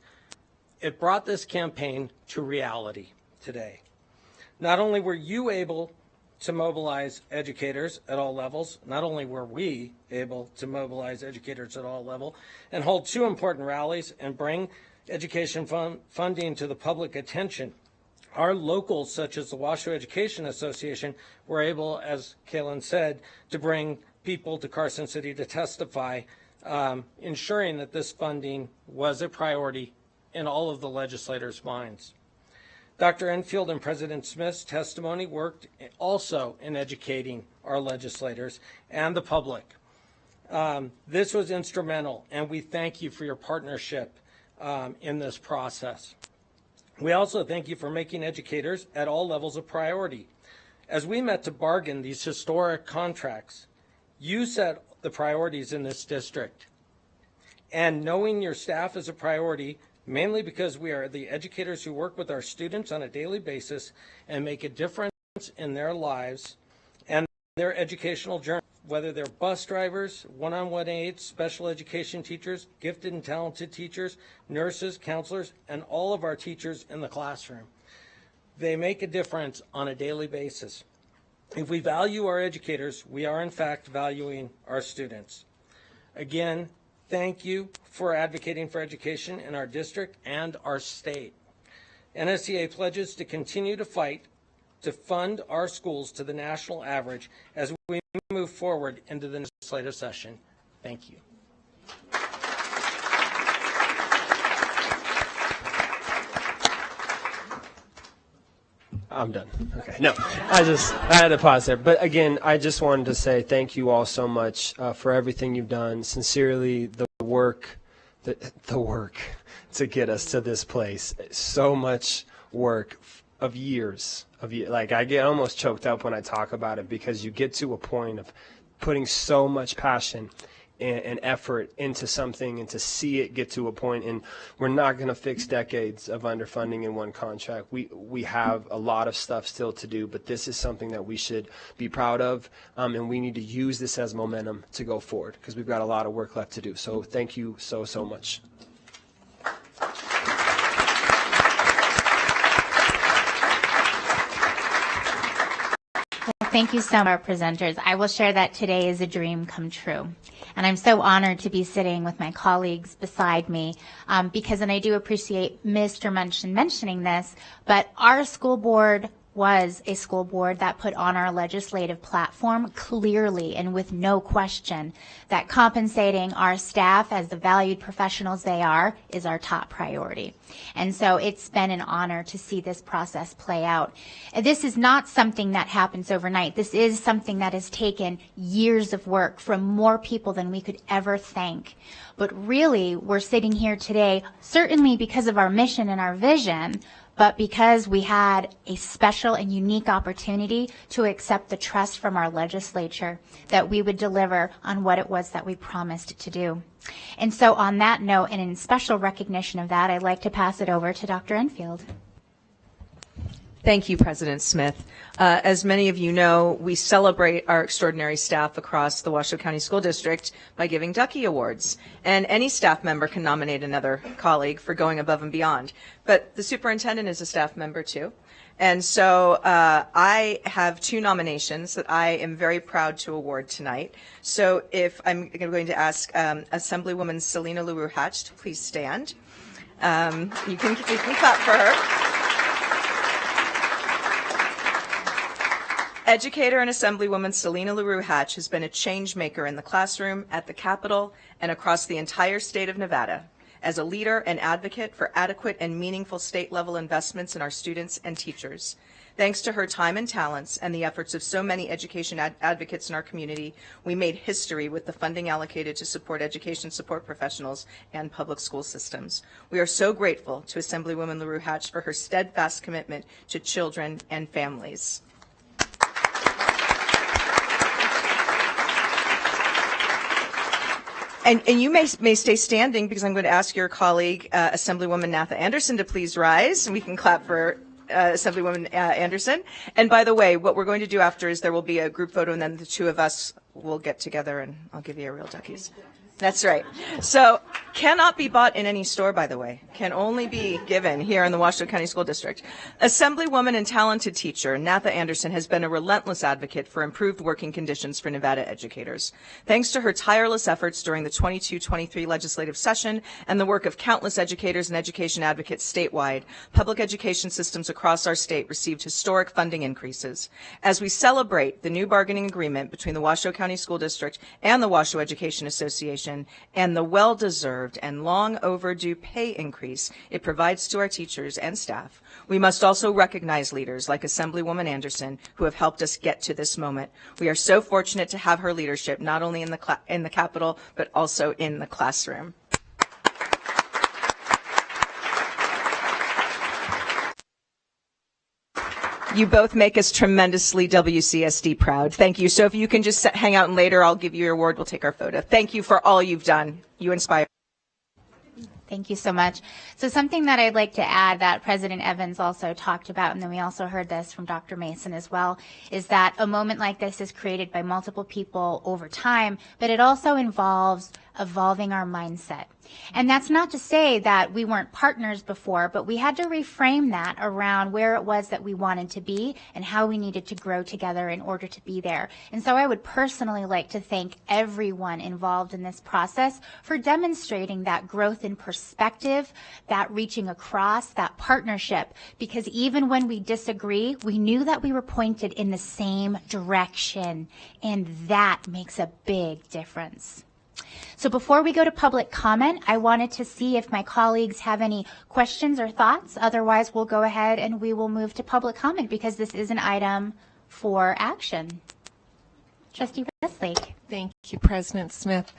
it brought this campaign to reality today. Not only were you able to mobilize educators at all levels, not only were we able to mobilize educators at all levels and hold two important rallies and bring education funding to the public attention, our locals, such as the Washoe Education Association, were able, as Kalin said, to bring people to Carson City to testify, ensuring that this funding was a priority in all of the legislators' minds. Dr. Enfield and President Smith's testimony worked also in educating our legislators and the public. This was instrumental, and we thank you for your partnership in this process. We also thank you for making educators at all levels a priority. As we met to bargain these historic contracts, you set the priorities in this district. And knowing your staff is a priority, mainly because we are the educators who work with our students on a daily basis and make a difference in their lives and their educational journey, whether they're bus drivers, one-on-one aides, special education teachers, gifted and talented teachers, nurses, counselors, and all of our teachers in the classroom. They make a difference on a daily basis. If we value our educators, we are in fact valuing our students. Again, thank you for advocating for education in our district and our state. NSCA pledges to continue to fight to fund our schools to the national average as we move forward into the legislative session. Thank you. I'm done. Okay. No, I had to pause there. But again, I just wanted to say thank you all so much for everything you've done. Sincerely, the work to get us to this place. So much work of years. Like I get almost choked up when I talk about it because you get to a point of putting so much passion and effort into something and to see it get to a point, and we're not going to fix decades of underfunding in one contract. We have a lot of stuff still to do, but this is something that we should be proud of, and we need to use this as momentum to go forward because we've got a lot of work left to do. So thank you so much. Thank you so much, our presenters. I will share that today is a dream come true. And I'm so honored to be sitting with my colleagues beside me because, and I do appreciate Mr. Munchin mentioning this, but our school board was a school board that put on our legislative platform clearly and with no question that compensating our staff as the valued professionals they are is our top priority. And so it's been an honor to see this process play out. And this is not something that happens overnight. This is something that has taken years of work from more people than we could ever thank. But really, we're sitting here today, certainly because of our mission and our vision, but because we had a special and unique opportunity to accept the trust from our legislature that we would deliver on what it was that we promised to do. And so on that note, and in special recognition of that, I'd like to pass it over to Dr. Enfield. Thank you, President Smith. As many of you know, we celebrate our extraordinary staff across the Washoe County School District by giving Ducky Awards. And any staff member can nominate another colleague for going above and beyond. But the superintendent is a staff member too. And so I have two nominations that I am very proud to award tonight. So if I'm going to ask Assemblywoman Selena LaRue Hatch to please stand. You can clap for her. Educator and Assemblywoman Selena LaRue Hatch has been a change maker in the classroom, at the Capitol, and across the entire state of Nevada. As a leader and advocate for adequate and meaningful state-level investments in our students and teachers. Thanks to her time and talents and the efforts of so many education advocates in our community, we made history with the funding allocated to support education support professionals and public school systems. We are so grateful to Assemblywoman LaRue Hatch for her steadfast commitment to children and families. And you may stay standing because I'm going to ask your colleague, Assemblywoman Natha Anderson, to please rise, and we can clap for Assemblywoman Anderson. And by the way, what we're going to do after is there will be a group photo, and then the two of us will get together, and I'll give you a real duckies. That's right. So, cannot be bought in any store, by the way. Can only be given here in the Washoe County School District. Assemblywoman and talented teacher Natha Anderson has been a relentless advocate for improved working conditions for Nevada educators. Thanks to her tireless efforts during the 22-23 legislative session and the work of countless educators and education advocates statewide, public education systems across our state received historic funding increases. As we celebrate the new bargaining agreement between the Washoe County School District and the Washoe Education Association, and the well-deserved and long overdue pay increase it provides to our teachers and staff, we must also recognize leaders like Assemblywoman Anderson who have helped us get to this moment. We are so fortunate to have her leadership not only in the Capitol but also in the classroom. You both make us tremendously WCSD proud. Thank you. So if you can just hang out and later I'll give you your award. We'll take our photo. Thank you for all you've done. You inspire. Thank you so much. So something that I'd like to add that President Evans also talked about, and then we also heard this from Dr. Mason as well, is that a moment like this is created by multiple people over time, but it also involves evolving our mindset. And that's not to say that we weren't partners before, but we had to reframe that around where it was that we wanted to be and how we needed to grow together in order to be there. And so I would personally like to thank everyone involved in this process for demonstrating that growth in perspective, that reaching across, that partnership, because even when we disagree, we knew that we were pointed in the same direction, and that makes a big difference. So before we go to public comment, I wanted to see if my colleagues have any questions or thoughts. Otherwise, we'll go ahead and we will move to public comment because this is an item for action. Trustee Westlake. Thank you, President Smith.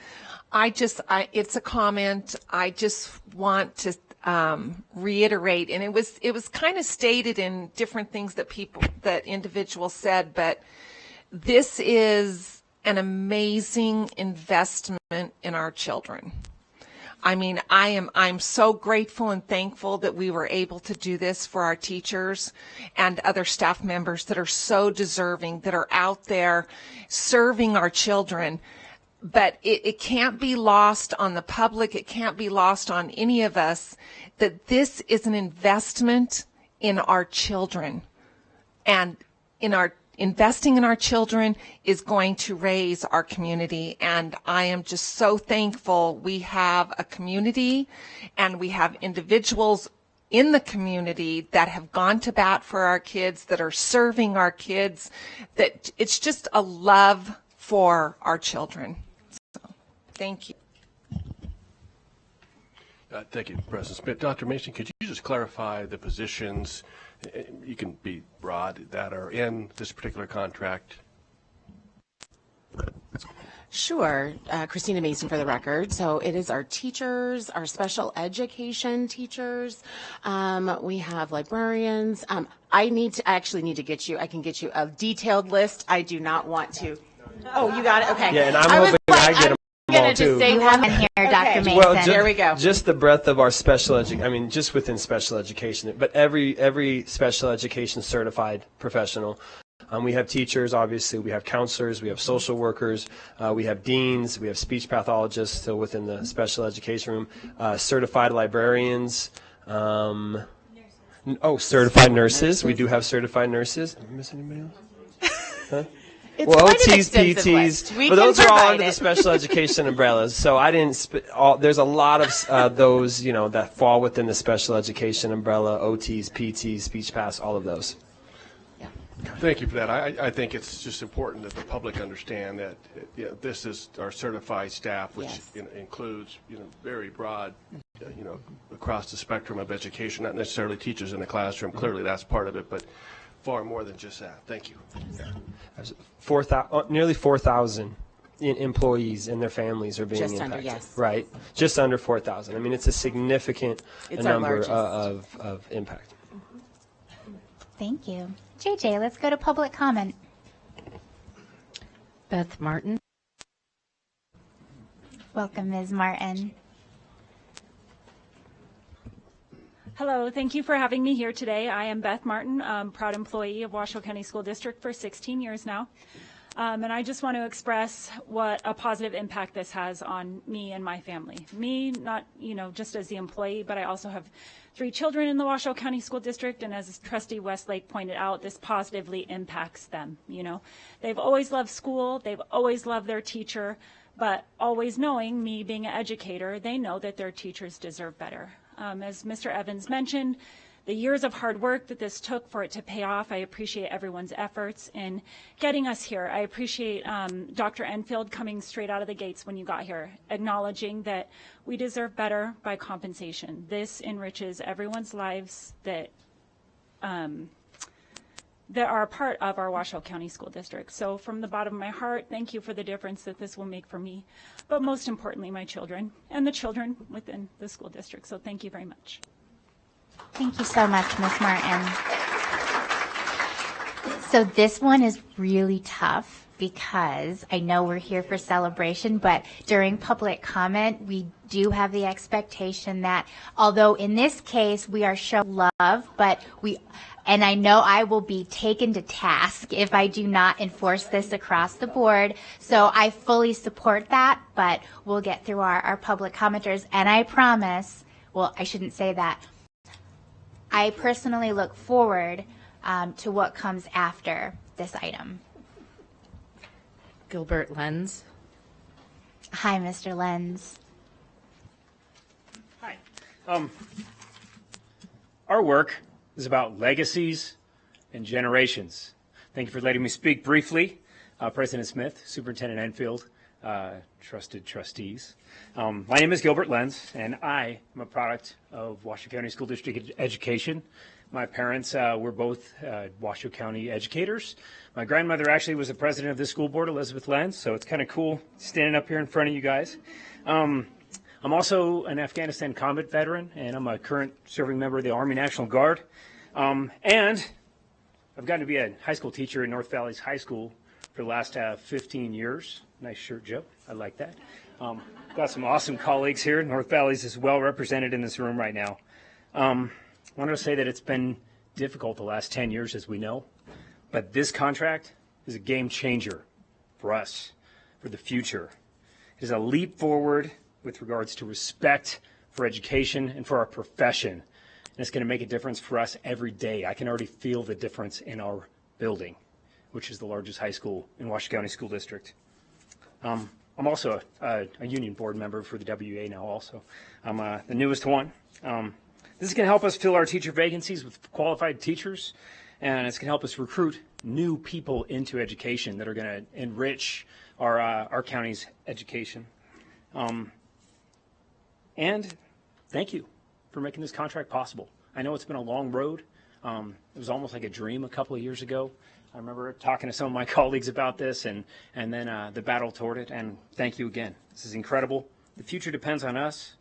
It's a comment. I just want to reiterate, and it was kind of stated in different things that individuals said, but this is an amazing investment in our children. I mean, I'm so grateful and thankful that we were able to do this for our teachers and other staff members that are so deserving, that are out there serving our children. But it can't be lost on the public, it can't be lost on any of us, that this is an investment in our children. And investing in our children is going to raise our community, and I am just so thankful we have a community and we have individuals in the community that have gone to bat for our kids, that are serving our kids, that it's just a love for our children. So, thank you. Thank you, President Smith. Dr. Mason, could you just clarify the positions, you can be broad, that are in this particular contract? Sure. Christina Mason for the record. So it is our teachers, our special education teachers. We have librarians. I actually need to get you, I can get you a detailed list. I do not want to. Oh, you got it? Okay. Yeah, and I'm hoping I get them all too. You have in here, Dr. Mason. Well, there we go. Just the breadth of our special education, I mean, just within special education, but every special education certified professional. We have teachers, obviously, we have counselors, we have social workers, we have deans, we have speech pathologists still within the special education room, certified librarians, certified nurses. We do have certified nurses. Am I missing anybody else? Huh? It's quite an OTs, extensive PTs, list. We but can those are all provide under the it. special education umbrellas. So I didn't. There's a lot of those, that fall within the special education umbrella: OTs, PTs, speech paths, all of those. Thank you for that. I think it's just important that the public understand that this is our certified staff, which includes very broad, across the spectrum of education, not necessarily teachers in the classroom. Clearly, that's part of it, but far more than just that. Thank you. Nearly 4,000 employees and their families are being Just impacted. under, yes. Right, just under 4,000. I mean, it's a significant number of impact. Thank you. JJ, let's go to public comment. Beth Martin. Welcome, Ms. Martin. Hello, thank you for having me here today. I am Beth Martin, proud employee of Washoe County School District for 16 years now. And I just want to express what a positive impact this has on me and my family. Me, not, just as the employee, but I also have 3 children in the Washoe County School District, and as Trustee Westlake pointed out, this positively impacts them. They've always loved school, they've always loved their teacher, but always knowing, me being an educator, they know that their teachers deserve better. As Mr. Evans mentioned, the years of hard work that this took for it to pay off, I appreciate everyone's efforts in getting us here. I appreciate Dr. Enfield coming straight out of the gates when you got here, acknowledging that we deserve better by compensation. This enriches everyone's lives that are a part of our Washoe County School District. So from the bottom of my heart, thank you for the difference that this will make for me, but most importantly, my children and the children within the school district. So thank you very much. Thank you so much, Ms. Martin. So this one is really tough because I know we're here for celebration, but during public comment, we do have the expectation that although in this case we are showing love, and I know I will be taken to task if I do not enforce this across the board. So I fully support that, but we'll get through our public commenters. And I promise, well, I shouldn't say that. I personally look forward to what comes after this item. Gilbert Lenz. Hi, Mr. Lenz. Hi. Our work is about legacies and generations. Thank you for letting me speak briefly. President Smith, Superintendent Enfield, trusted trustees. My name is Gilbert Lenz, and I am a product of Washoe County School District education. My parents were both Washoe County educators. My grandmother actually was the president of this school board, Elizabeth Lenz, so it's kind of cool standing up here in front of you guys. I'm also an Afghanistan combat veteran, and I'm a current serving member of the Army National Guard. And I've gotten to be a high school teacher in North Valley's high school for the last 15 years. Nice shirt, Joe. I like that. Got some awesome colleagues here. North Valley's is well represented in this room right now. I wanted to say that it's been difficult the last 10 years, as we know, but this contract is a game changer for us, for the future. It is a leap forward with regards to respect for education and for our profession. And it's going to make a difference for us every day. I can already feel the difference in our building, which is the largest high school in Washoe County School District. I'm also a union board member for the WA now also. I'm the newest one. This is going to help us fill our teacher vacancies with qualified teachers, and it's going to help us recruit new people into education that are going to enrich our county's education. And thank you for making this contract possible. I know it's been a long road. It was almost like a dream a couple of years ago. I remember talking to some of my colleagues about this and then the battle toward it, and thank you again. This is incredible. The future depends on us.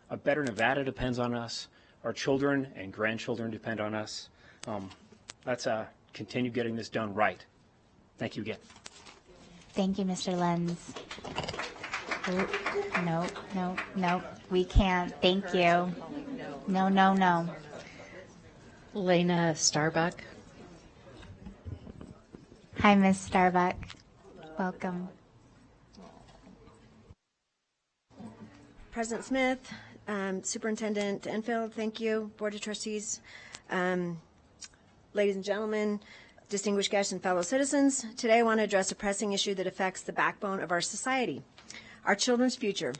A better Nevada depends on us. Our children and grandchildren depend on us. Let's continue getting this done right. Thank you again. Thank you, Mr. Lenz. No, we can't. Thank you. No. Lena Starbuck. Hi, Ms. Starbuck. Welcome. President Smith, Superintendent Enfield, thank you. Board of Trustees, ladies and gentlemen, distinguished guests and fellow citizens, today I want to address a pressing issue that affects the backbone of our society, our children's future.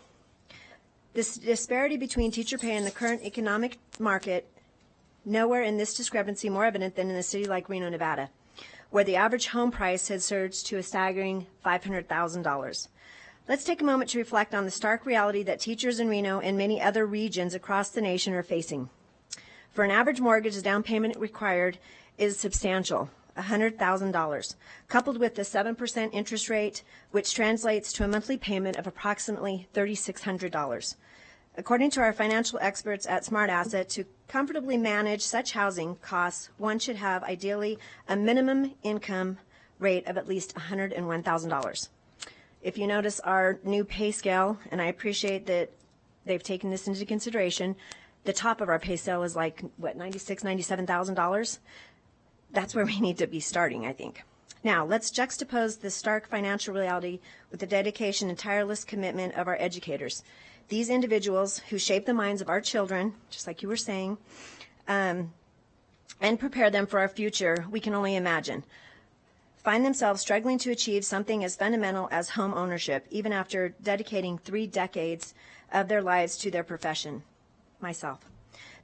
This disparity between teacher pay and the current economic market, nowhere in this discrepancy more evident than in a city like Reno, Nevada, where the average home price has surged to a staggering $500,000. Let's take a moment to reflect on the stark reality that teachers in Reno and many other regions across the nation are facing. For an average mortgage, the down payment required is substantial, $100,000, coupled with the 7% interest rate, which translates to a monthly payment of approximately $3,600. According to our financial experts at Smart Asset, to comfortably manage such housing costs, one should have ideally a minimum income rate of at least $101,000. If you notice our new pay scale, and I appreciate that they've taken this into consideration, the top of our pay scale is like, what, $96,000, $97,000? That's where we need to be starting, I think. Now, let's juxtapose this stark financial reality with the dedication and tireless commitment of our educators. These individuals who shape the minds of our children, just like you were saying, and prepare them for our future, we can only imagine, find themselves struggling to achieve something as fundamental as home ownership, even after dedicating 3 decades of their lives to their profession. Myself.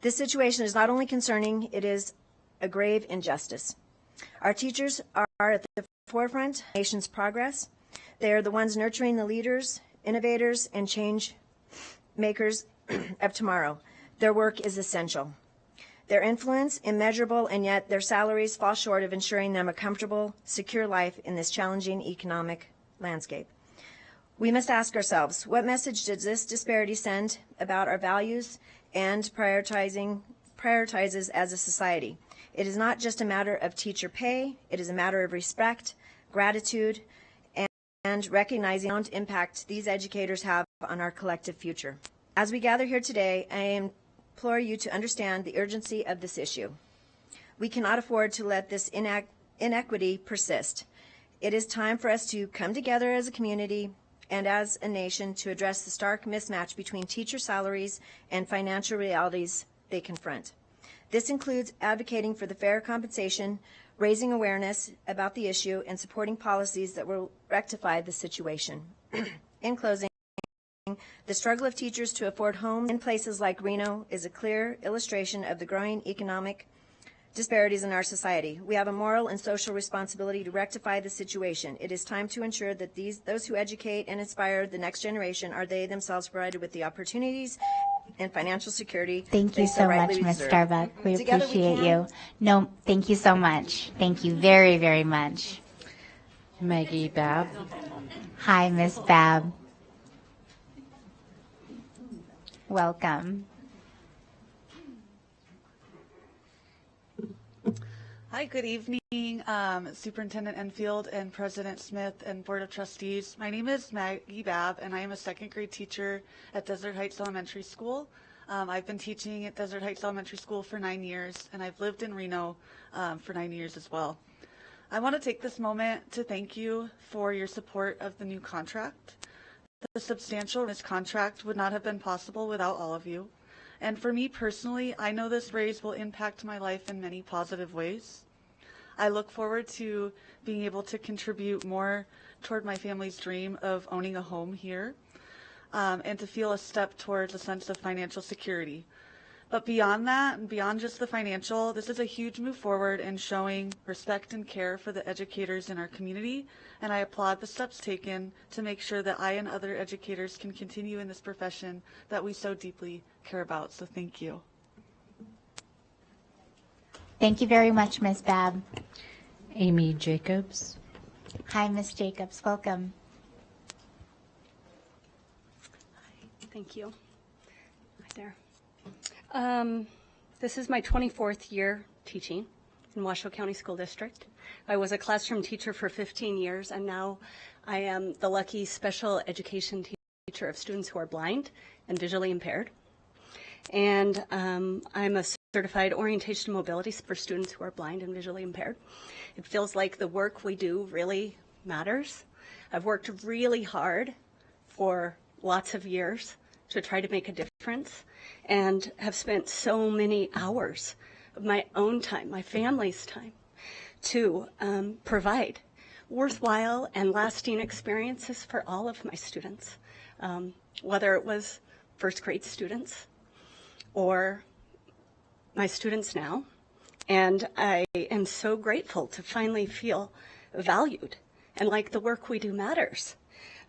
This situation is not only concerning, it is a grave injustice. Our teachers are at the forefront of the nation's progress. They are the ones nurturing the leaders, innovators, and change makers of tomorrow. Their work is essential. Their influence immeasurable, and yet their salaries fall short of ensuring them a comfortable, secure life in this challenging economic landscape. We must ask ourselves, what message does this disparity send about our values and prioritizes as a society? It is not just a matter of teacher pay, it is a matter of respect, gratitude, and recognizing the impact these educators have on our collective future. As we gather here today, I implore you to understand the urgency of this issue. We cannot afford to let this inequity persist. It is time for us to come together as a community and as a nation to address the stark mismatch between teacher salaries and financial realities they confront. This includes advocating for the fair compensation, raising awareness about the issue, and supporting policies that will rectify the situation. In closing, the struggle of teachers to afford homes in places like Reno is a clear illustration of the growing economic disparities in our society. We have a moral and social responsibility to rectify the situation. It is time to ensure that those who educate and inspire the next generation are they themselves provided with the opportunities and financial security. Thank you so much, Ms. Starbuck. We appreciate you. No, thank you so much. Thank you very, very much. Maggie Babb. Hi, Ms. Babb. Welcome. Hi, good evening, Superintendent Enfield and President Smith and Board of Trustees. My name is Maggie Babb, and I am a second grade teacher at Desert Heights Elementary School. I've been teaching at Desert Heights Elementary School for 9 years, and I've lived in Reno for 9 years as well. I want to take this moment to thank you for your support of the new contract. The substantial this contract would not have been possible without all of you. And for me personally, I know this raise will impact my life in many positive ways. I look forward to being able to contribute more toward my family's dream of owning a home here, and to feel a step towards a sense of financial security. But beyond that, and beyond just the financial, this is a huge move forward in showing respect and care for the educators in our community, and I applaud the steps taken to make sure that I and other educators can continue in this profession that we so deeply care about. So thank you. Thank you very much, Ms. Babb. Amy Jacobs. Hi, Ms. Jacobs. Welcome. Thank you. Hi there. This is my 24th year teaching in Washoe County School District. I was a classroom teacher for 15 years, and now I am the lucky special education teacher of students who are blind and visually impaired. And I'm a certified orientation mobility for students who are blind and visually impaired. It feels like the work we do really matters. I've worked really hard for lots of years to try to make a difference, and have spent so many hours of my own time, my family's time, to provide worthwhile and lasting experiences for all of my students, whether it was first grade students or my students now. And I am so grateful to finally feel valued and like the work we do matters.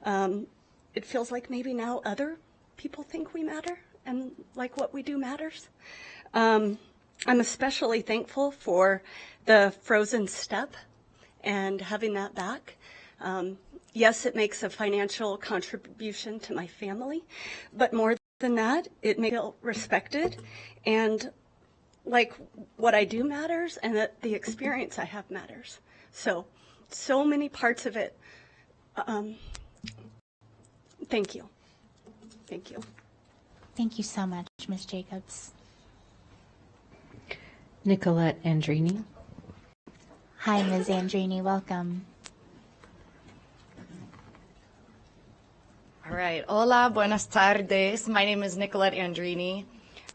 It feels like maybe now other people think we matter and like what we do matters. I'm especially thankful for the frozen step and having that back. Yes, it makes a financial contribution to my family, but more than that, it makes me feel respected and like what I do matters, and that the experience I have matters. So many parts of it. Thank you. Thank you. Thank you so much, Ms. Jacobs. Nicolette Andrini. Hi, Ms. Andrini. Welcome. All right. Hola, buenas tardes. My name is Nicolette Andrini.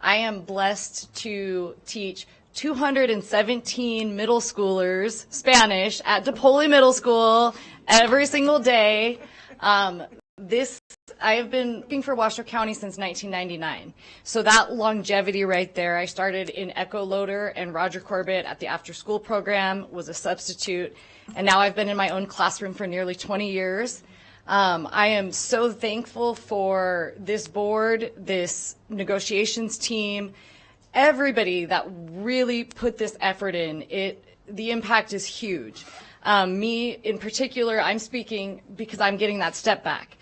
I am blessed to teach 217 middle schoolers Spanish at DePoli Middle School every single day. I have been working for Washoe County since 1999. So that longevity right there, I started in Echo Loader and Roger Corbett at the after school program, was a substitute, and now I've been in my own classroom for nearly 20 years. I am so thankful for this board, this negotiations team, everybody that really put this effort in. The impact is huge. Me in particular, I'm speaking because I'm getting that step back.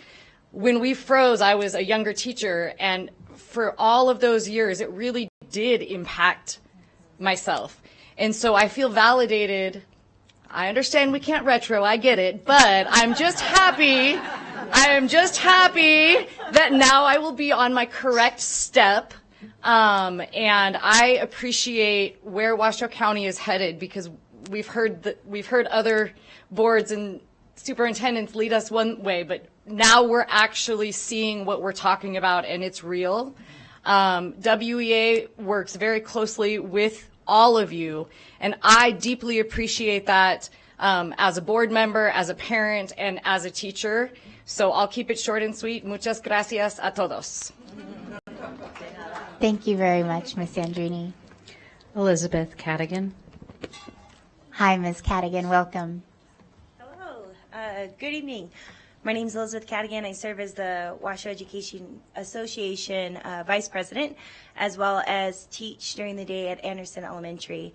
When we froze, I was a younger teacher, and for all of those years, it really did impact myself. And so I feel validated. I understand we can't retro, I get it, but I'm just happy that now I will be on my correct step. And I appreciate where Washoe County is headed, because we've heard other boards and superintendents lead us one way, but now we're actually seeing what we're talking about, and it's real. WEA works very closely with all of you, and I deeply appreciate that as a board member, as a parent, and as a teacher. So I'll keep it short and sweet. Muchas gracias a todos. Thank you very much, Ms. Sandrini. Elizabeth Cadigan. Hi, Ms. Cadigan. Welcome. Hello. Good evening. My name is Elizabeth Cadigan. I serve as the Washoe Education Association Vice President, as well as teach during the day at Anderson Elementary.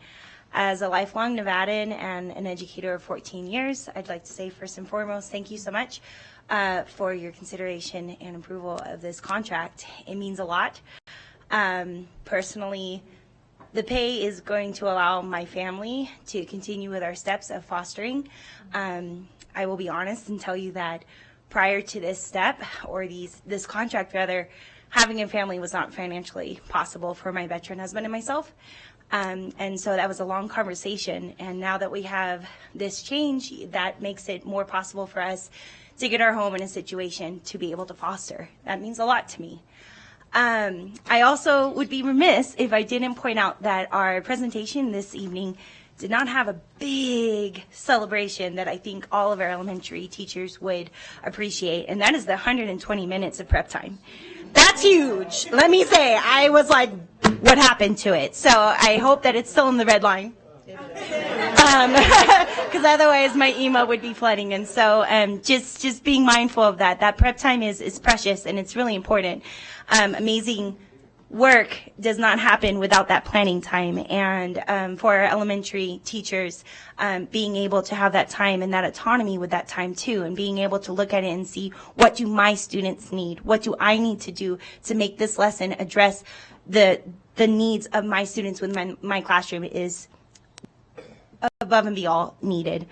As a lifelong Nevadan and an educator of 14 years, I'd like to say first and foremost, thank you so much for your consideration and approval of this contract. It means a lot. Personally, the pay is going to allow my family to continue with our steps of fostering. I will be honest and tell you that prior to this step, or this contract rather, having a family was not financially possible for my veteran husband and myself. And so that was a long conversation. And now that we have this change, that makes it more possible for us to get our home in a situation to be able to foster. That means a lot to me. I also would be remiss if I didn't point out that our presentation this evening did not have a big celebration that I think all of our elementary teachers would appreciate, and that is the 120 minutes of prep time. That's huge. Let me say, I was like, what happened to it? So I hope that it's still in the red line. Because otherwise my email would be flooding. And so just being mindful of that. That prep time is precious, and it's really important. Amazing work does not happen without that planning time. And for our elementary teachers, being able to have that time and that autonomy with that time too, and being able to look at it and see, what do my students need? What do I need to do to make this lesson address the needs of my students within my classroom is above and beyond needed.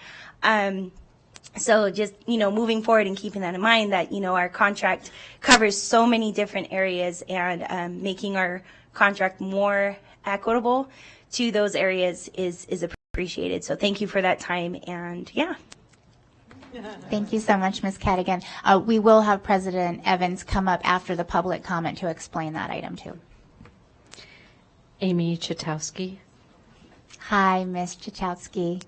So just, moving forward and keeping that in mind, that, our contract covers so many different areas, and making our contract more equitable to those areas is appreciated. So thank you for that time, and yeah. Thank you so much, Ms. Cadigan. We will have President Evans come up after the public comment to explain that item too. Amy Chitowski. Hi, Ms. Chitowski.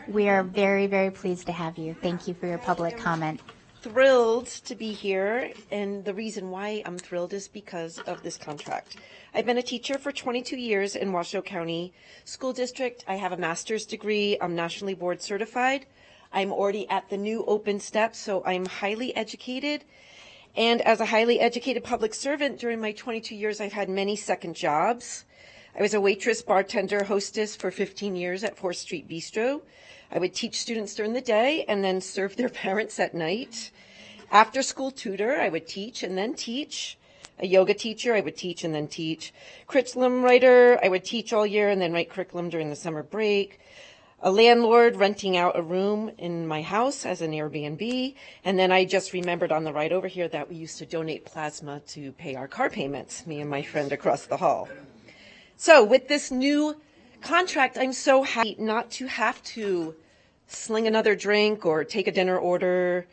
We are very, very pleased to have you. Thank you for your public comment. Thrilled to be here, and the reason why I'm thrilled is because of this contract. I've been a teacher for 22 years in Washoe County School District. I have a master's degree. I'm nationally board certified. I'm already at the new open step, so I'm highly educated. And as a highly educated public servant, during my 22 years, I've had many second jobs. I was a waitress, bartender, hostess for 15 years at 4th Street Bistro. I would teach students during the day and then serve their parents at night. After school tutor, I would teach and then teach. A yoga teacher, I would teach and then teach. Curriculum writer, I would teach all year and then write curriculum during the summer break. A landlord, renting out a room in my house as an Airbnb. And then I just remembered on the ride over here that we used to donate plasma to pay our car payments, me and my friend across the hall. So with this new contract, I'm so happy not to have to sling another drink or take a dinner order.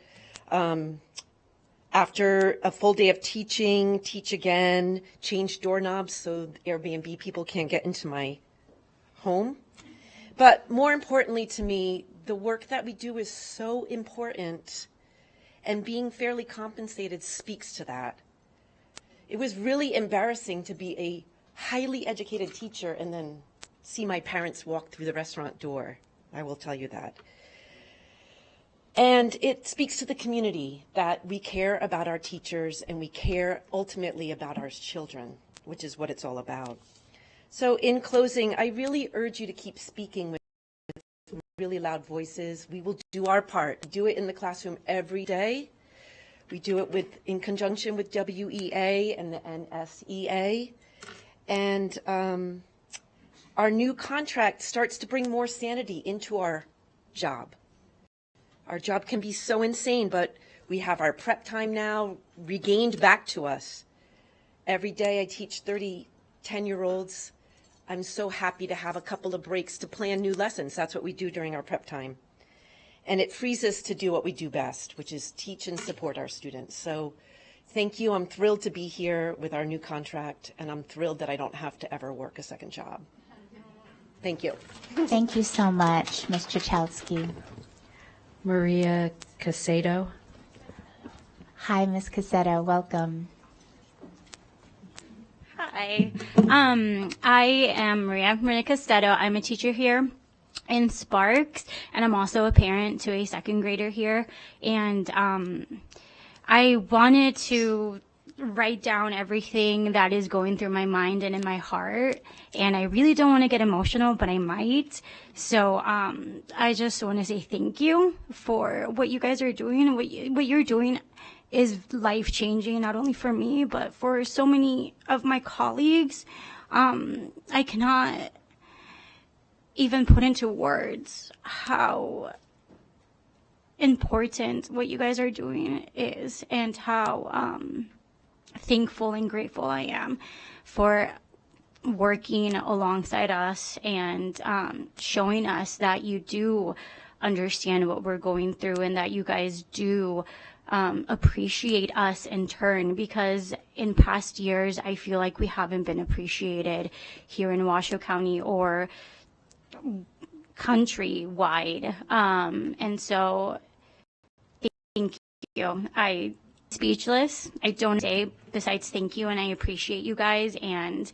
After a full day of teaching, teach again, change doorknobs so Airbnb people can't get into my home. But more importantly to me, the work that we do is so important, and being fairly compensated speaks to that. It was really embarrassing to be a highly educated teacher and then see my parents walk through the restaurant door. I will tell you that. And it speaks to the community that we care about our teachers and we care ultimately about our children, which is what it's all about. So in closing, I really urge you to keep speaking with really loud voices. We will do our part. We do it in the classroom every day. We do it in conjunction with WEA and the NSEA. And our new contract starts to bring more sanity into our job. Our job can be so insane, but we have our prep time now regained back to us. Every day I teach 30 10-year-olds. I'm so happy to have a couple of breaks to plan new lessons. That's what we do during our prep time. And it frees us to do what we do best, which is teach and support our students. So thank you. I'm thrilled to be here with our new contract, and I'm thrilled that I don't have to ever work a second job. Thank you. Thank you so much, Ms. Chachowski. Maria Casedo. Hi, Ms. Casedo. Welcome. Hi. I am Maria Castedo. I'm a teacher here in Sparks, and I'm also a parent to a second grader here. And I wanted to write down everything that is going through my mind and in my heart, and I really don't want to get emotional, but I might. So I just want to say thank you for what you guys are doing, and what you're doing is life-changing, not only for me, but for so many of my colleagues. I cannot even put into words how important what you guys are doing is, and how thankful and grateful I am for working alongside us and showing us that you do understand what we're going through, and that you guys do appreciate us in turn, because in past years I feel like we haven't been appreciated here in Washoe County or countrywide. And so thank you. I'm speechless. I don't say besides thank you, and I appreciate you guys, and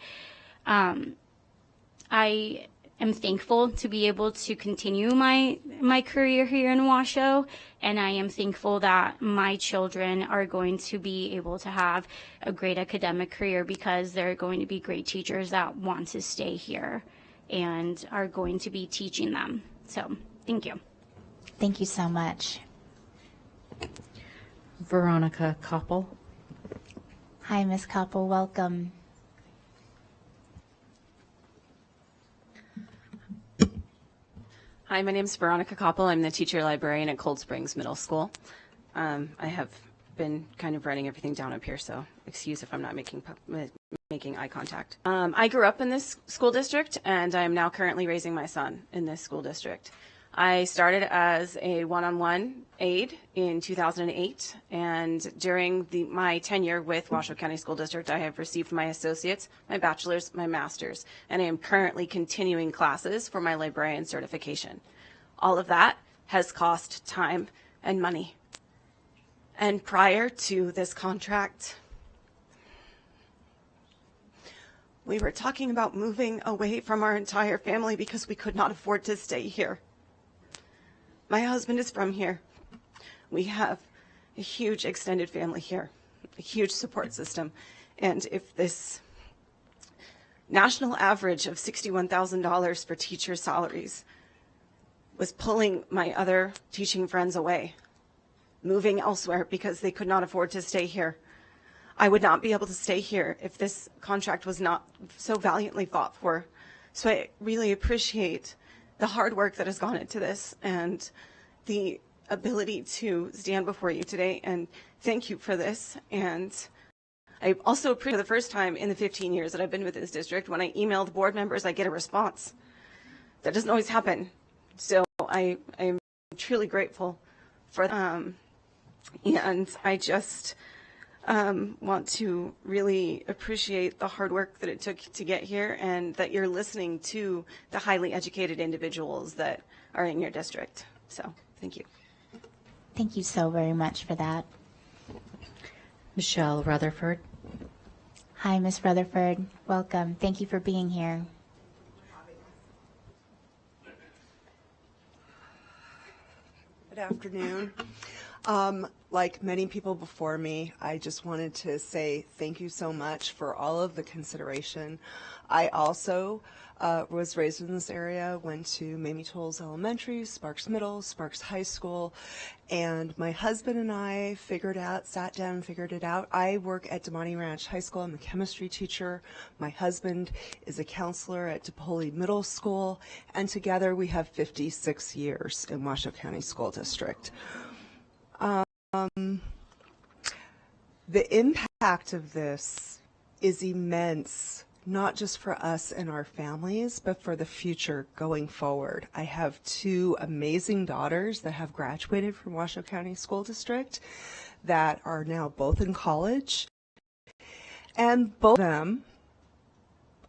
I am thankful to be able to continue my career here in Washoe, and I am thankful that my children are going to be able to have a great academic career, because they're going to be great teachers that want to stay here and are going to be teaching them. So thank you. Thank you so much. Veronica Koppel. Hi, Ms. Koppel. Welcome. Hi, my name is Veronica Koppel. I'm the teacher librarian at Cold Springs Middle School. I have been kind of writing everything down up here, so excuse if I'm not making eye contact. I grew up in this school district, and I am now currently raising my son in this school district. I started as a one-on-one aide in 2008, and during my tenure with Washoe County School District, I have received my associates, my bachelor's, my master's, and I am currently continuing classes for my librarian certification. All of that has cost time and money. And prior to this contract, we were talking about moving away from our entire family because we could not afford to stay here. My husband is from here. We have a huge extended family here, a huge support system. And if this national average of $61,000 for teacher salaries was pulling my other teaching friends away, moving elsewhere because they could not afford to stay here, I would not be able to stay here if this contract was not so valiantly fought for. So I really appreciate the hard work that has gone into this and the ability to stand before you today, and thank you for this. And I also appreciate for the first time in the 15 years that I've been with this district, when I email the board members, I get a response. That doesn't always happen. So I am truly grateful for that. And I just want to really appreciate the hard work that it took to get here, and that you're listening to the highly educated individuals that are in your district. So thank you. Thank you so very much for that. Michelle Rutherford. Hi, Ms. Rutherford. Welcome. Thank you for being here. Good afternoon. Like many people before me, I just wanted to say thank you so much for all of the consideration. I also was raised in this area, went to Mamie Tolles Elementary, Sparks Middle, Sparks High School, and my husband and I sat down and figured it out. I work at Demonte Ranch High School. I'm a chemistry teacher. My husband is a counselor at DePaul Middle School, and together we have 56 years in Washoe County School District. The impact of this is immense, not just for us and our families, but for the future going forward. I have two amazing daughters that have graduated from Washoe County School District that are now both in college. And both of them,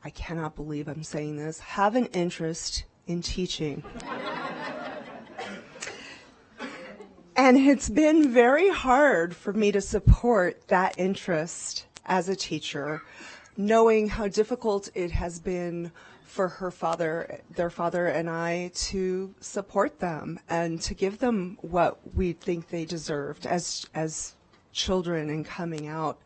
I cannot believe I'm saying this, have an interest in teaching. And it's been very hard for me to support that interest as a teacher, knowing how difficult it has been for their father and I to support them and to give them what we think they deserved as children and coming out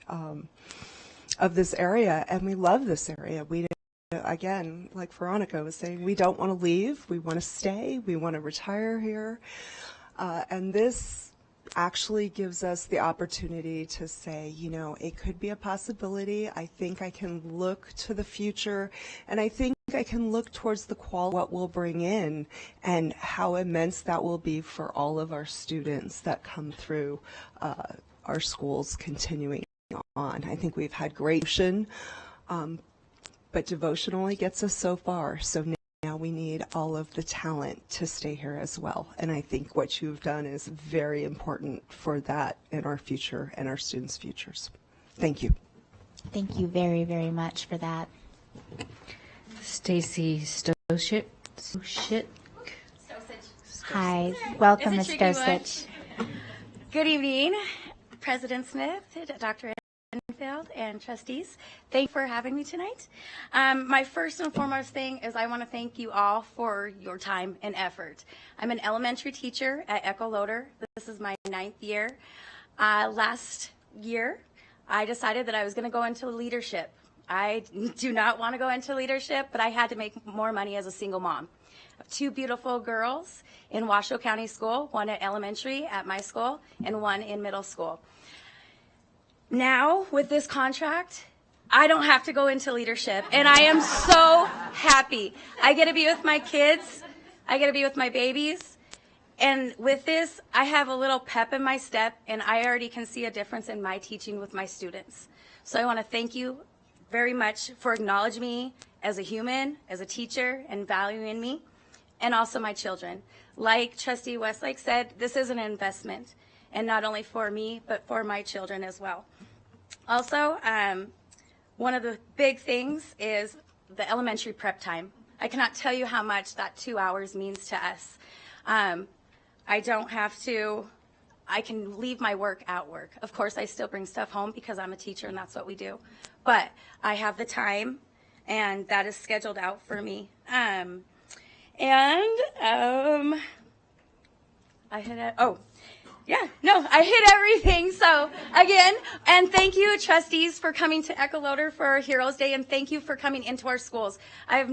of this area. And we love this area. We, again, like Veronica was saying, we don't want to leave. We want to stay. We want to retire here. And this actually gives us the opportunity to say, you know, it could be a possibility. I think I can look to the future, and I think I can look towards the quality, what we'll bring in, and how immense that will be for all of our students that come through our schools continuing on. I think we've had great devotion, but devotion only gets us so far. So now we need all of the talent to stay here as well. And I think what you've done is very important for that in our future and our students' futures. Thank you. Thank you very, very much for that. Stacy Stosich. Hi, welcome, Ms. It's a tricky one. Stosich. Good evening, President Smith, Dr. Enfield, and trustees. Thank you for having me tonight. My first and foremost thing is I want to thank you all for your time and effort. I'm an elementary teacher at Echo Loader. This is my 9th year. Last year, I decided that I was going to go into leadership. I do not want to go into leadership, but I had to make more money as a single mom. I have 2 beautiful girls in Washoe County School, one at elementary at my school, and one in middle school. Now, with this contract, I don't have to go into leadership, and I am so happy. I get to be with my kids. I get to be with my babies. And with this, I have a little pep in my step, and I already can see a difference in my teaching with my students. So I want to thank you very much for acknowledging me as a human, as a teacher, and valuing me, and also my children. Like Trustee Westlake said, this is an investment, and not only for me, but for my children as well. Also, one of the big things is the elementary prep time. I cannot tell you how much that 2 hours means to us. I don't have to, I can leave my work at work. Of course, I still bring stuff home because I'm a teacher and that's what we do. But I have the time, and that is scheduled out for me. I hit everything. So again, and thank you, trustees, for coming to Echo Loader for Heroes Day, and thank you for coming into our schools. I've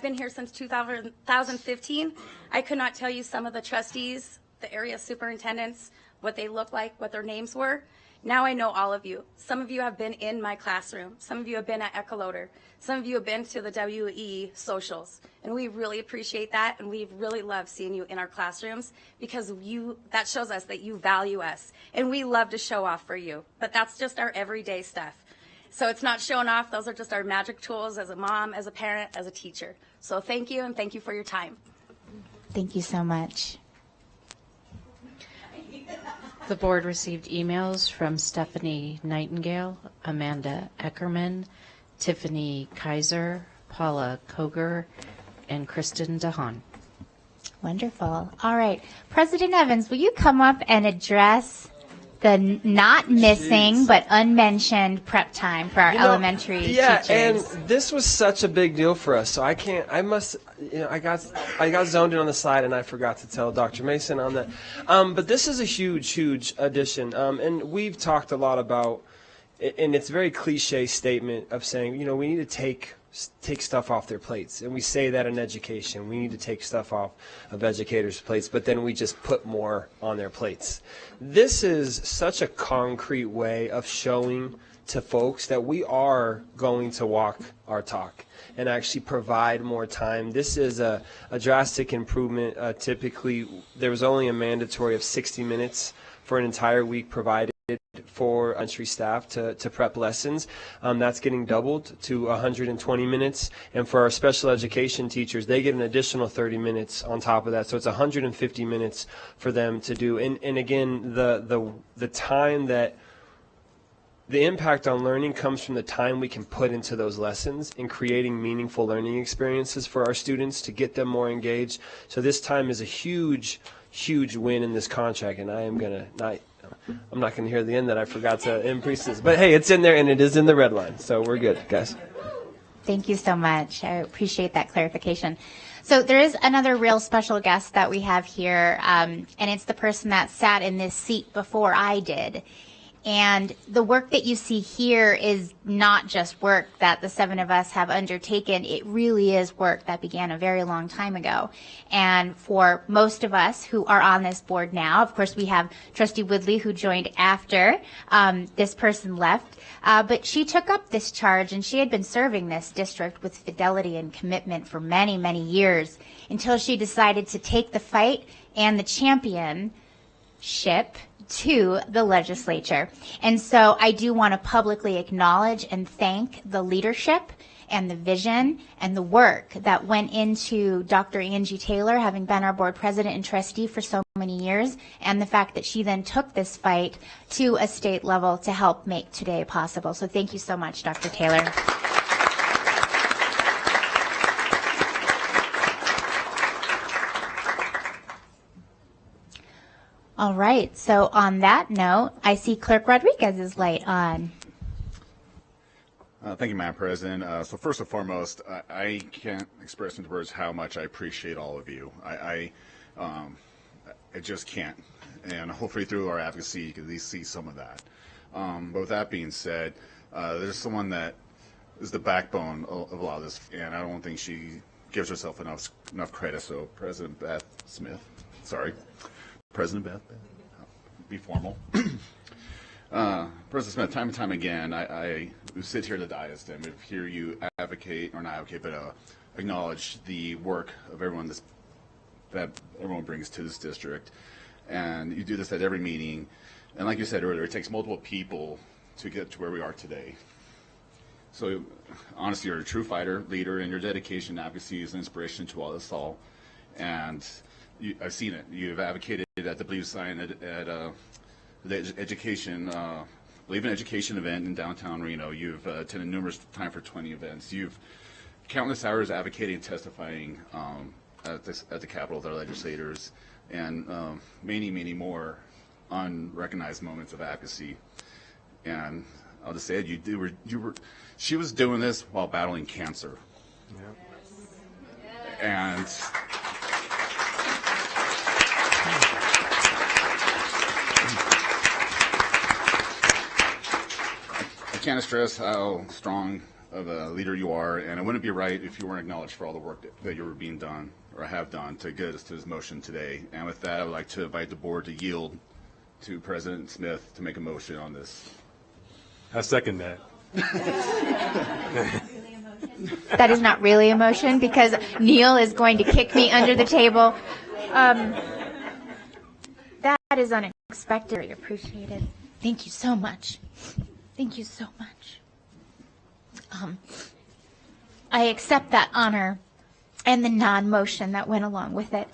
been here since 2015. I could not tell you some of the trustees, the area superintendents, what they look like, what their names were. Now I know all of you. Some of you have been in my classroom. Some of you have been at Echo Loader. Some of you have been to the WE socials. And we really appreciate that, and we really love seeing you in our classrooms because that shows us that you value us. And we love to show off for you. But that's just our everyday stuff. So it's not showing off. Those are just our magic tools as a mom, as a parent, as a teacher. So thank you, and thank you for your time. Thank you so much. The board received emails from Stephanie Nightingale, Amanda Eckerman, Tiffany Kaiser, Paula Koger, and Kristen DeHaan. Wonderful. All right. President Evans, will you come up and address the not missing but unmentioned prep time for our elementary teachers. And this was such a big deal for us, so I got zoned in on the slide and I forgot to tell Dr. Mason on that. But this is a huge addition, and we've talked a lot about, and it's a very cliche statement of saying, we need to take stuff off their plates, and we say that in education. We need to take stuff off of educators' plates, but then we just put more on their plates. This is such a concrete way of showing to folks that we are going to walk our talk and actually provide more time. This is a drastic improvement. Typically, there was only a mandatory of 60 minutes for an entire week provided for elementary staff to prep lessons. That's getting doubled to 120 minutes, and for our special education teachers, they get an additional 30 minutes on top of that, so it's 150 minutes for them to do. And again, the time that the impact on learning comes from the time we can put into those lessons in creating meaningful learning experiences for our students to get them more engaged. So this time is a huge win in this contract, and I'm not going to hear the end that I forgot to increase this. But hey, it's in there, and it is in the red line, so we're good, guys. Thank you so much. I appreciate that clarification. So there is another real special guest that we have here, and it's the person that sat in this seat before I did. And the work that you see here is not just work that the 7 of us have undertaken. It really is work that began a very long time ago. And for most of us who are on this board now, of course, we have Trustee Woodley, who joined after this person left. But she took up this charge, and she had been serving this district with fidelity and commitment for many, many years until she decided to take the fight and the championship to the legislature. And so I do want to publicly acknowledge and thank the leadership and the vision and the work that went into Dr. Angie Taylor, having been our board president and trustee for so many years, and the fact that she then took this fight to a state level to help make today possible. So thank you so much, Dr. Taylor. All right, so on that note, I see Clerk Rodriguez's light on. Thank you, Madam President. So first and foremost, I can't express in words how much I appreciate all of you. I just can't. And hopefully through our advocacy, you can at least see some of that. But with that being said, there's someone that is the backbone of a lot of this, and I don't think she gives herself enough credit. So President Beth Smith, President Beth, be formal. President Smith, time and time again, I sit here at the dais and we hear you advocate, or not advocate, but acknowledge the work of everyone that everyone brings to this district. And you do this at every meeting. And like you said earlier, it takes multiple people to get to where we are today. So honestly, you're a true fighter, leader, and your dedication and advocacy is an inspiration to all us all. And I've seen it. You've advocated at the Believe sign at the education, Believe in Education event in downtown Reno. You've attended numerous Time for 20 events. You've countless hours advocating and testifying at the Capitol with our legislators, and many more unrecognized moments of advocacy. And I'll just say it, she was doing this while battling cancer. Yeah. And I can't stress how strong of a leader you are, and it wouldn't be right if you weren't acknowledged for all the work that you were being done or have done to get us to this motion today. And with that, I would like to invite the board to yield to President Smith to make a motion on this. I second that. That is not really a motion because Neil is going to kick me under the table. That is unexpected. Very appreciated. Thank you so much. Thank you so much. I accept that honor and the non-motion that went along with it.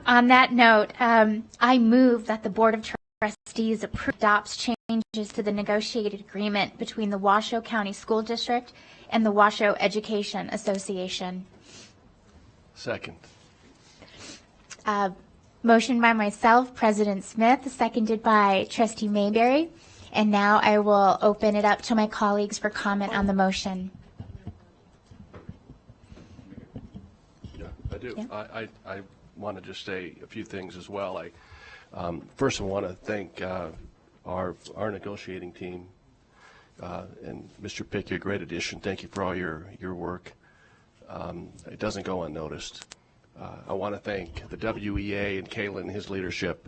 On that note, I move that the Board of Trustees adopts changes to the negotiated agreement between the Washoe County School District and the Washoe Education Association. Second. Motion by myself, President Smith, seconded by Trustee Mayberry. And now I will open it up to my colleagues for comment on the motion. Yeah, I do. Yeah. I want to just say a few things as well. First, I want to thank our negotiating team and Mr. Pick, you're a great addition. Thank you for all your work. It doesn't go unnoticed. I want to thank the WEA and Kalen and his leadership.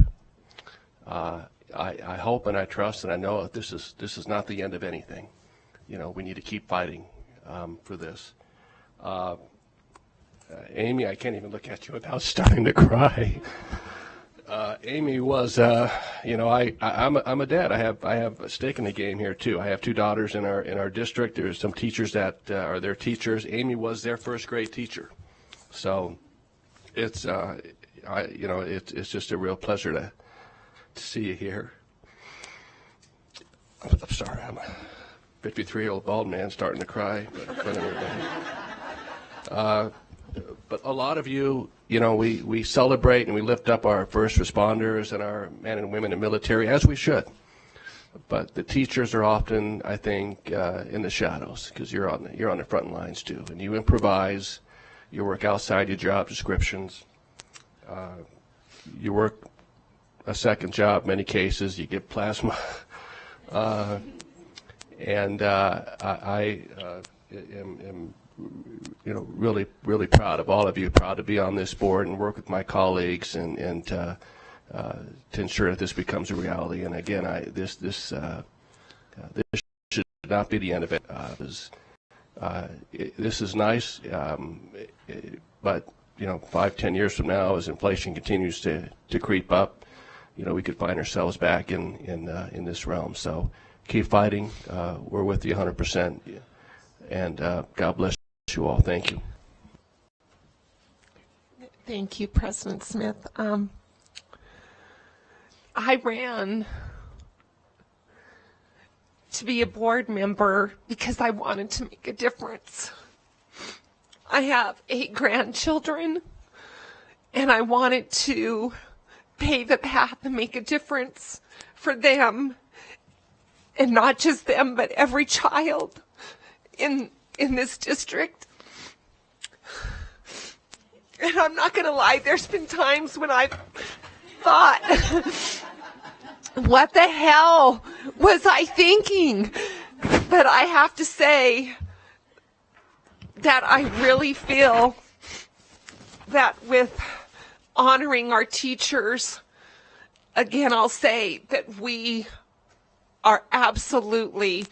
I hope and I trust and I know that this is not the end of anything. You know, we need to keep fighting for this. Amy, I can't even look at you without starting to cry. Amy was, I'm a dad. I have a stake in the game here too. I have two daughters in our district. There's some teachers that are their teachers. Amy was their first grade teacher, so it's it's just a real pleasure to see you here. I'm sorry, I'm a 53-year-old bald man starting to cry, but a lot of you, we celebrate and we lift up our first responders and our men and women in the military, as we should. But the teachers are often, I think, in the shadows because you're on the front lines too, and you improvise, you work outside your job descriptions, you work a second job. Many cases, you get plasma, and I am really proud of all of you. Proud to be on this board and work with my colleagues and to ensure that this becomes a reality. And again, this should not be the end of it. This is nice, but 5-10 years from now, as inflation continues to creep up, we could find ourselves back in this realm. So keep fighting. We're with you 100%, and God bless you all. Thank you. Thank you, President Smith. I ran to be a board member because I wanted to make a difference. I have 8 grandchildren, and I wanted to pave a path and make a difference for them, and not just them, but every child in this district. And I'm not going to lie, there's been times when I've thought, what the hell was I thinking? But I have to say that I really feel that with honoring our teachers, again, I'll say that we are absolutely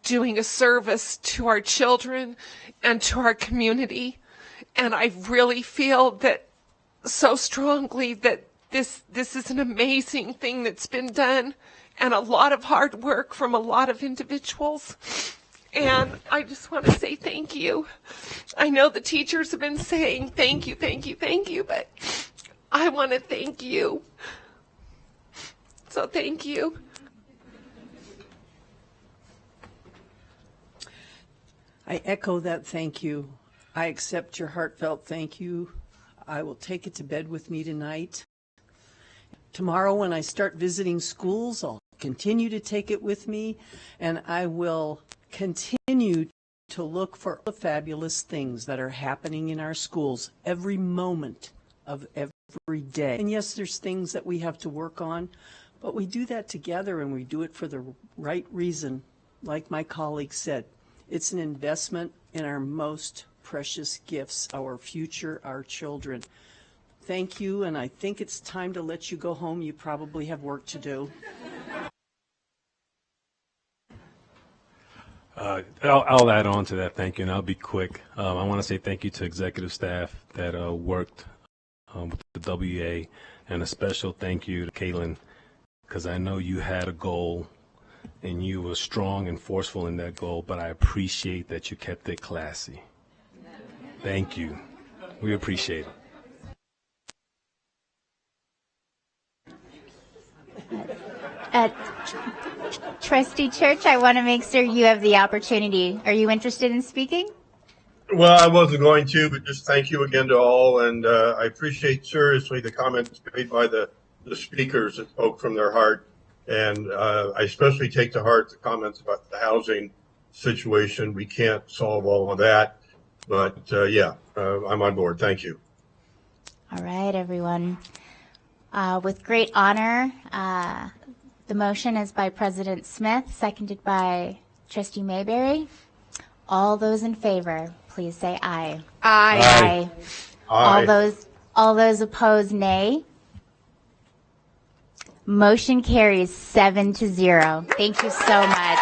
doing a service to our children and to our community. And I really feel that so strongly that this is an amazing thing that's been done, and a lot of hard work from a lot of individuals. And I just want to say thank you. I know the teachers have been saying thank you, thank you, thank you, but I want to thank you. So thank you. I echo that thank you. I accept your heartfelt thank you. I will take it to bed with me tonight. Tomorrow when I start visiting schools, I'll continue to take it with me, and I will continue to look for the fabulous things that are happening in our schools every moment of every day. And yes, there's things that we have to work on, but we do that together, and we do it for the right reason. Like my colleague said, it's an investment in our most precious gifts, our future, our children. Thank you, and I think it's time to let you go home. You probably have work to do. I'll add on to that, thank you, and I'll be quick. I want to say thank you to executive staff that worked with the WA, and a special thank you to Caitlin, because I know you had a goal and you were strong and forceful in that goal, but I appreciate that you kept it classy. Thank you. We appreciate it. Trustee Church, I want to make sure you have the opportunity. Are you interested in speaking? Well, I wasn't going to, but just thank you again to all, and I appreciate seriously the comments made by the speakers that spoke from their heart, and I especially take to heart the comments about the housing situation. We can't solve all of that, but yeah, I'm on board. Thank you. All right, everyone. With great honor, the motion is by President Smith, seconded by Trustee Mayberry. All those in favor, please say aye. Aye. Aye. All those opposed, nay. Motion carries 7-0. Thank you so much.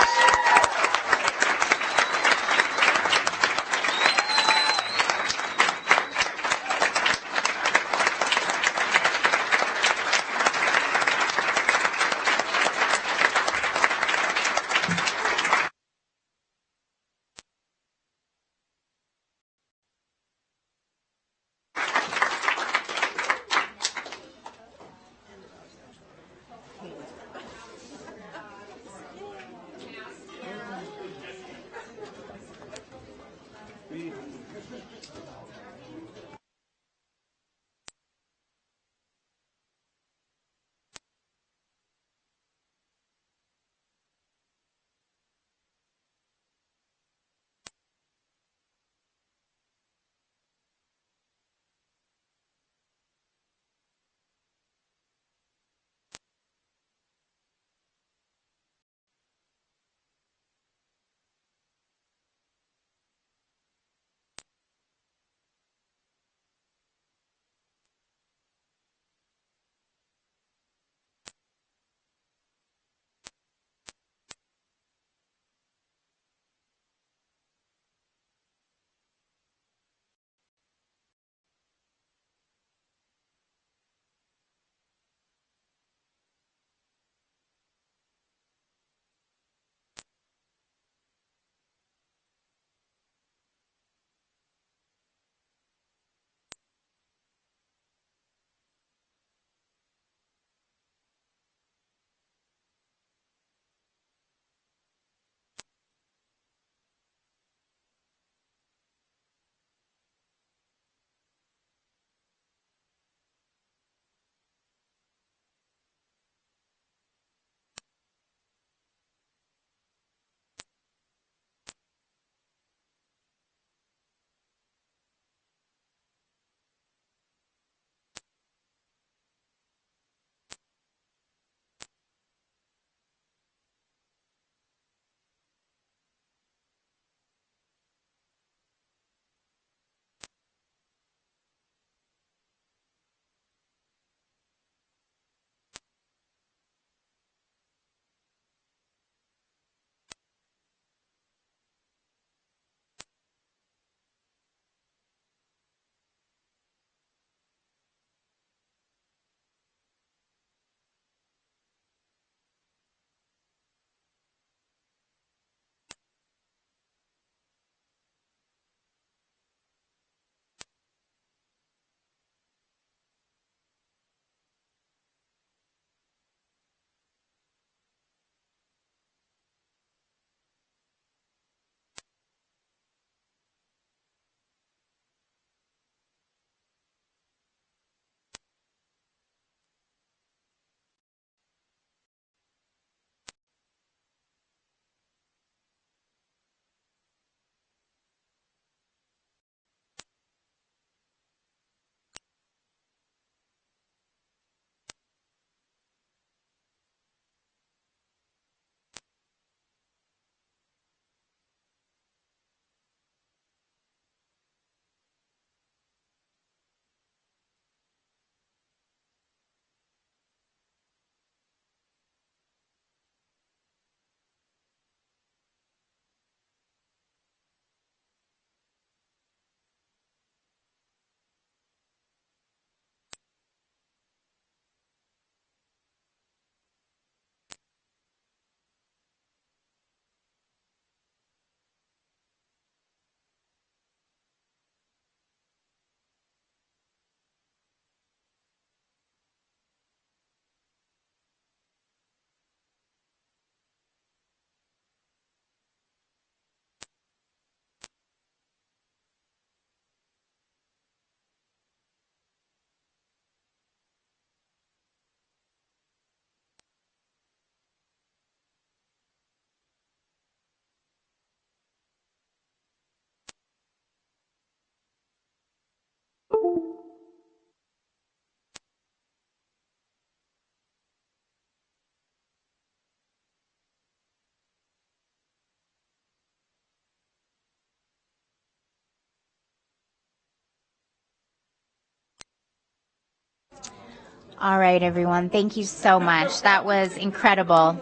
All right, everyone. Thank you so much. That was incredible.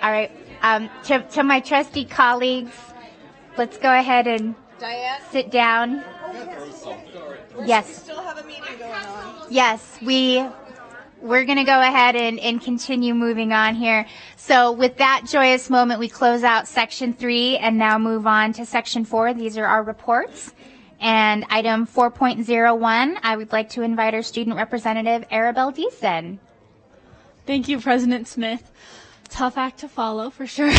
All right. To my trustee colleagues, let's go ahead and sit down. Yes. We still have a meeting going on. Yes, we're going to go ahead and continue moving on here. So with that joyous moment, we close out Section 3 and now move on to Section 4. These are our reports. And item 4.01, I would like to invite our student representative, Arabelle Deason. Thank you, President Smith. Tough act to follow, for sure.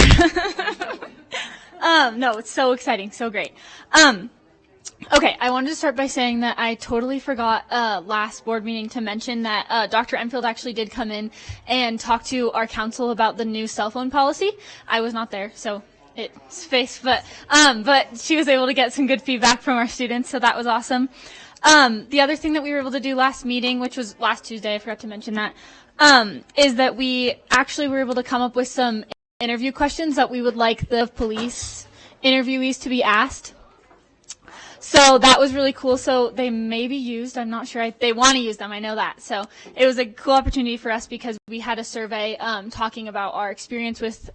No, it's so exciting, so great. Okay, I wanted to start by saying that I totally forgot last board meeting to mention that Dr. Enfield actually did come in and talk to our council about the new cell phone policy. I was not there, so it's face, but she was able to get some good feedback from our students, so that was awesome. The other thing that we were able to do last meeting, which was last Tuesday, I forgot to mention that, is that we actually were able to come up with some interview questions that we would like the police interviewees to be asked. So that was really cool. So they may be used. I'm not sure. They want to use them. I know that. So it was a cool opportunity for us because we had a survey talking about our experience with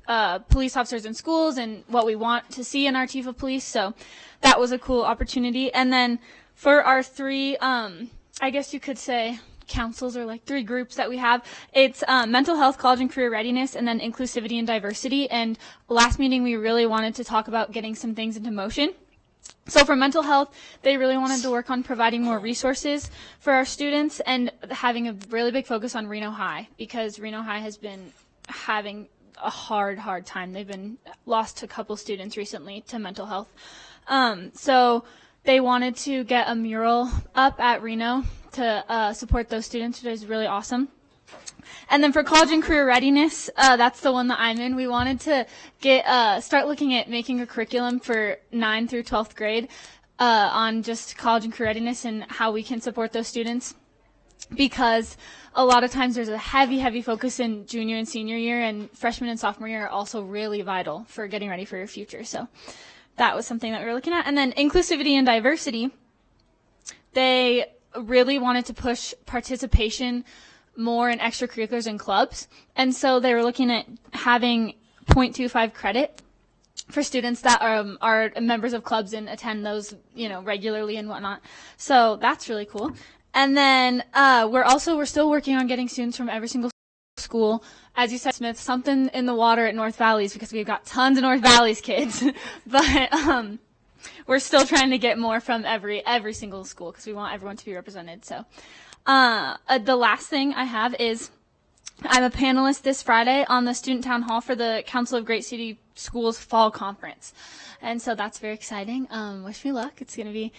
police officers in schools and what we want to see in our chief of police. So that was a cool opportunity. And then for our three, I guess you could say, councils or like three groups that we have. It's mental health, college and career readiness, and then inclusivity and diversity. And last meeting, we really wanted to talk about getting some things into motion. So for mental health, they really wanted to work on providing more resources for our students and having a really big focus on Reno High because Reno High has been having a hard time. They've been lost a couple students recently to mental health. So they wanted to get a mural up at Reno to support those students, which is really awesome. And then for college and career readiness, that's the one that I'm in. We wanted to start looking at making a curriculum for 9th through 12th grade on just college and career readiness and how we can support those students. Because a lot of times there's a heavy focus in junior and senior year, and freshman and sophomore year are also really vital for getting ready for your future. So that was something that we were looking at. And then inclusivity and diversity, they really wanted to push participation more in extracurriculars and clubs. And so they were looking at having 0.25 credit for students that are members of clubs and attend those, regularly and whatnot. So that's really cool. And then we're still working on getting students from every single school. As you said, Smith, something in the water at North Valleys because we've got tons of North Valleys kids. But we're still trying to get more from every single school because we want everyone to be represented. So the last thing I have is I'm a panelist this Friday on the Student Town Hall for the Council of Great City Schools Fall Conference. And so that's very exciting. Wish me luck. It's going to be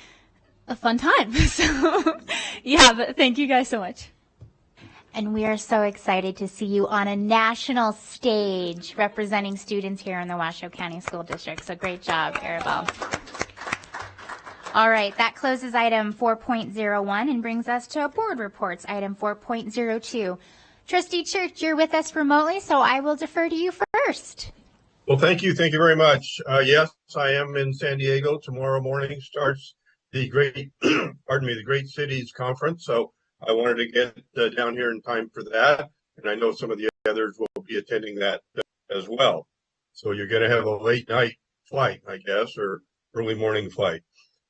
a fun time. So, yeah, but thank you guys so much. And we are so excited to see you on a national stage representing students here in the Washoe County School District. So great job, Arabelle. All right, that closes item 4.01 and brings us to board reports, item 4.02. Trustee Church, you're with us remotely, so I will defer to you first. Well, thank you very much. Yes, I am in San Diego. Tomorrow morning starts the Great Cities Conference, so I wanted to get down here in time for that, and I know some of the others will be attending that as well. So you're going to have a late night flight, I guess, or early morning flight.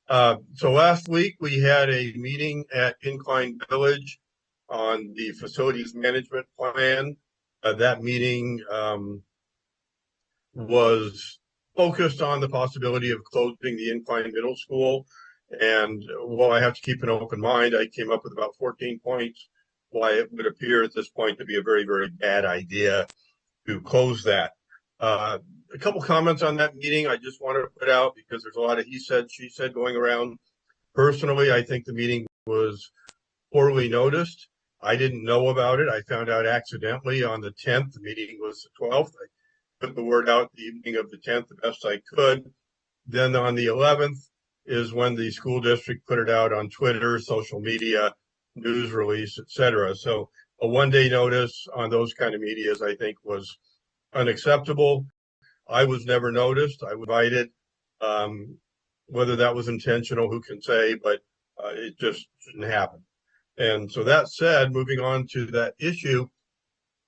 So last week we had a meeting at Incline Village on the facilities management plan. That meeting was focused on the possibility of closing the Incline Middle School. And while I have to keep an open mind, I came up with about 14 points why it would appear at this point to be a very, very bad idea to close that. A couple comments on that meeting I just want to put out because there's a lot of he said, she said going around. Personally, I think the meeting was poorly noticed. I didn't know about it. I found out accidentally on the 10th. The meeting was the 12th. I put the word out the evening of the 10th the best I could. Then on the 11th is when the school district put it out on Twitter, social media, news release, etc. So a one-day notice on those kind of medias, I think, was unacceptable. I was never noticed. I was invited. Whether that was intentional, who can say, but It just shouldn't happen. And so that said, moving on to that issue,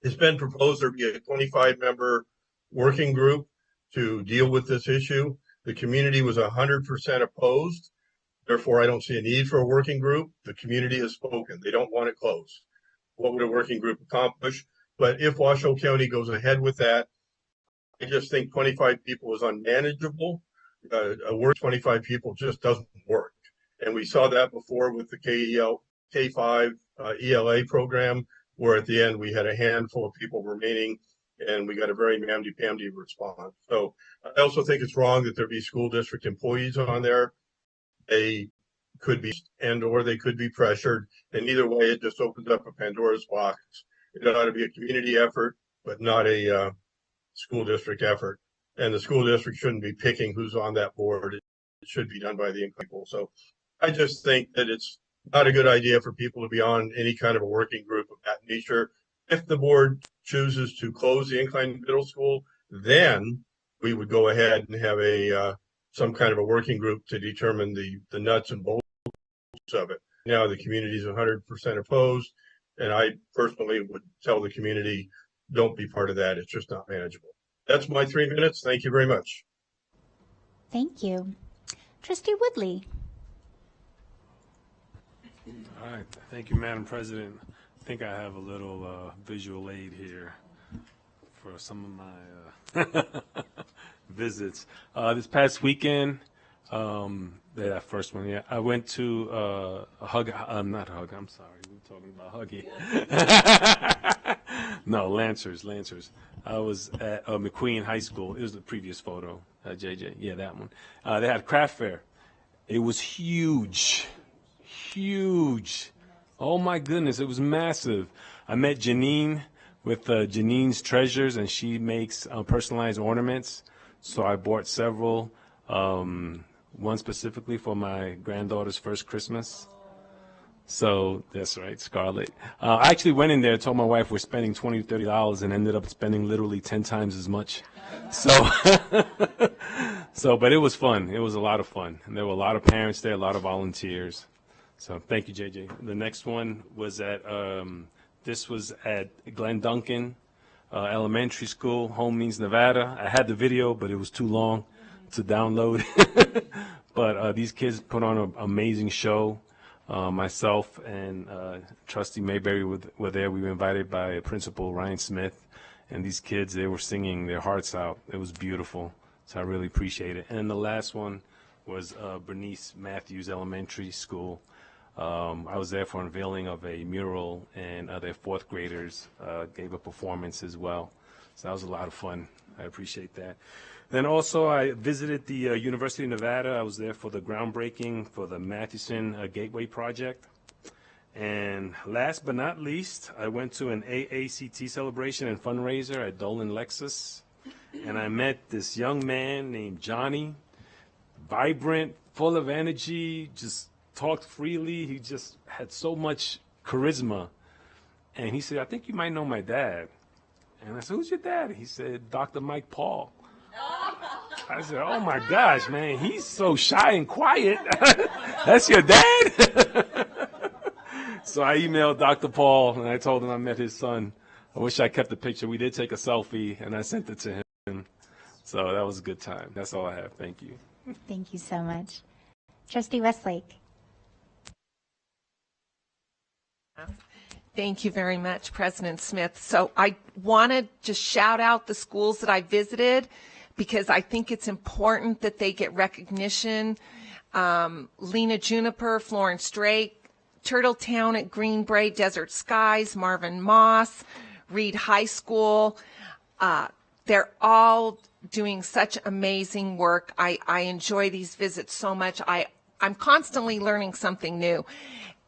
it's been proposed there be a 25-member working group to deal with this issue. The community was 100% opposed. Therefore, I don't see a need for a working group. The community has spoken. They don't want it closed. What would a working group accomplish? But if Washoe County goes ahead with that, I just think 25 people is unmanageable. A work 25 people just doesn't work. And we saw that before with the K5 ELA program, where at the end we had a handful of people remaining and we got a very mamdy-pamdy response. So I also think it's wrong that there be school district employees on there. They could be, and or they could be pressured. And either way, it just opens up a Pandora's box. It ought to be a community effort, but not a school district effort. And the school district shouldn't be picking who's on that board. It should be done by the people. So I just think that it's not a good idea for people to be on any kind of a working group of that nature. If the board chooses to close the Incline Middle School, then we would go ahead and have a some kind of a working group to determine the nuts and bolts of it. Now the community is 100% opposed, and I personally would tell the community, don't be part of that. It's just not manageable. That's my 3 minutes. Thank you very much. Thank you. Trustee Woodley. All right. Thank you, Madam President. I think I have a little visual aid here for some of my visits. This past weekend, that first one, yeah, I went to a hug, not hug, I'm sorry, we're talking about Huggy. No, Lancers. I was at McQueen High School. It was the previous photo, JJ. Yeah, that one. They had craft fair. It was huge. Oh my goodness, it was massive. I met Janine with Janine's Treasures, and she makes personalized ornaments. So I bought several, one specifically for my granddaughter's first Christmas. So that's right, Scarlett. I actually went in there, told my wife we're spending $20, $30, and ended up spending literally 10 times as much. So, but it was fun. It was a lot of fun. And there were a lot of parents there, a lot of volunteers. So thank you, JJ. The next one was at, this was at Glen Duncan Elementary School, Homines, Nevada. I had the video, but it was too long to download. But these kids put on an amazing show. Myself and Trustee Mayberry were there. We were invited by Principal Ryan Smith. And these kids, they were singing their hearts out. It was beautiful. So I really appreciate it. And the last one was Bernice Matthews Elementary School. I was there for unveiling of a mural, and their fourth graders gave a performance as well. So that was a lot of fun. I appreciate that. Then also I visited the University of Nevada. I was there for the groundbreaking for the Mathewson Gateway Project. And last but not least, I went to an AACT celebration and fundraiser at Dolan Lexus. And I met this young man named Johnny, vibrant, full of energy, just talked freely. He just had so much charisma. And he said, I think you might know my dad. And I said, who's your dad? He said, Dr. Mike Paul. I said, oh my gosh, man, he's so shy and quiet. That's your dad? So I emailed Dr. Paul and I told him I met his son. I wish I kept the picture. We did take a selfie and I sent it to him. So that was a good time. That's all I have. Thank you. Thank you so much. Trustee Westlake. Thank you very much, President Smith. So I want to just shout out the schools that I visited because I think it's important that they get recognition. Lena Juniper, Florence Drake, Turtletown at Green Bray, Desert Skies, Marvin Moss, Reed High School. They're all doing such amazing work. I enjoy these visits so much. I'm constantly learning something new.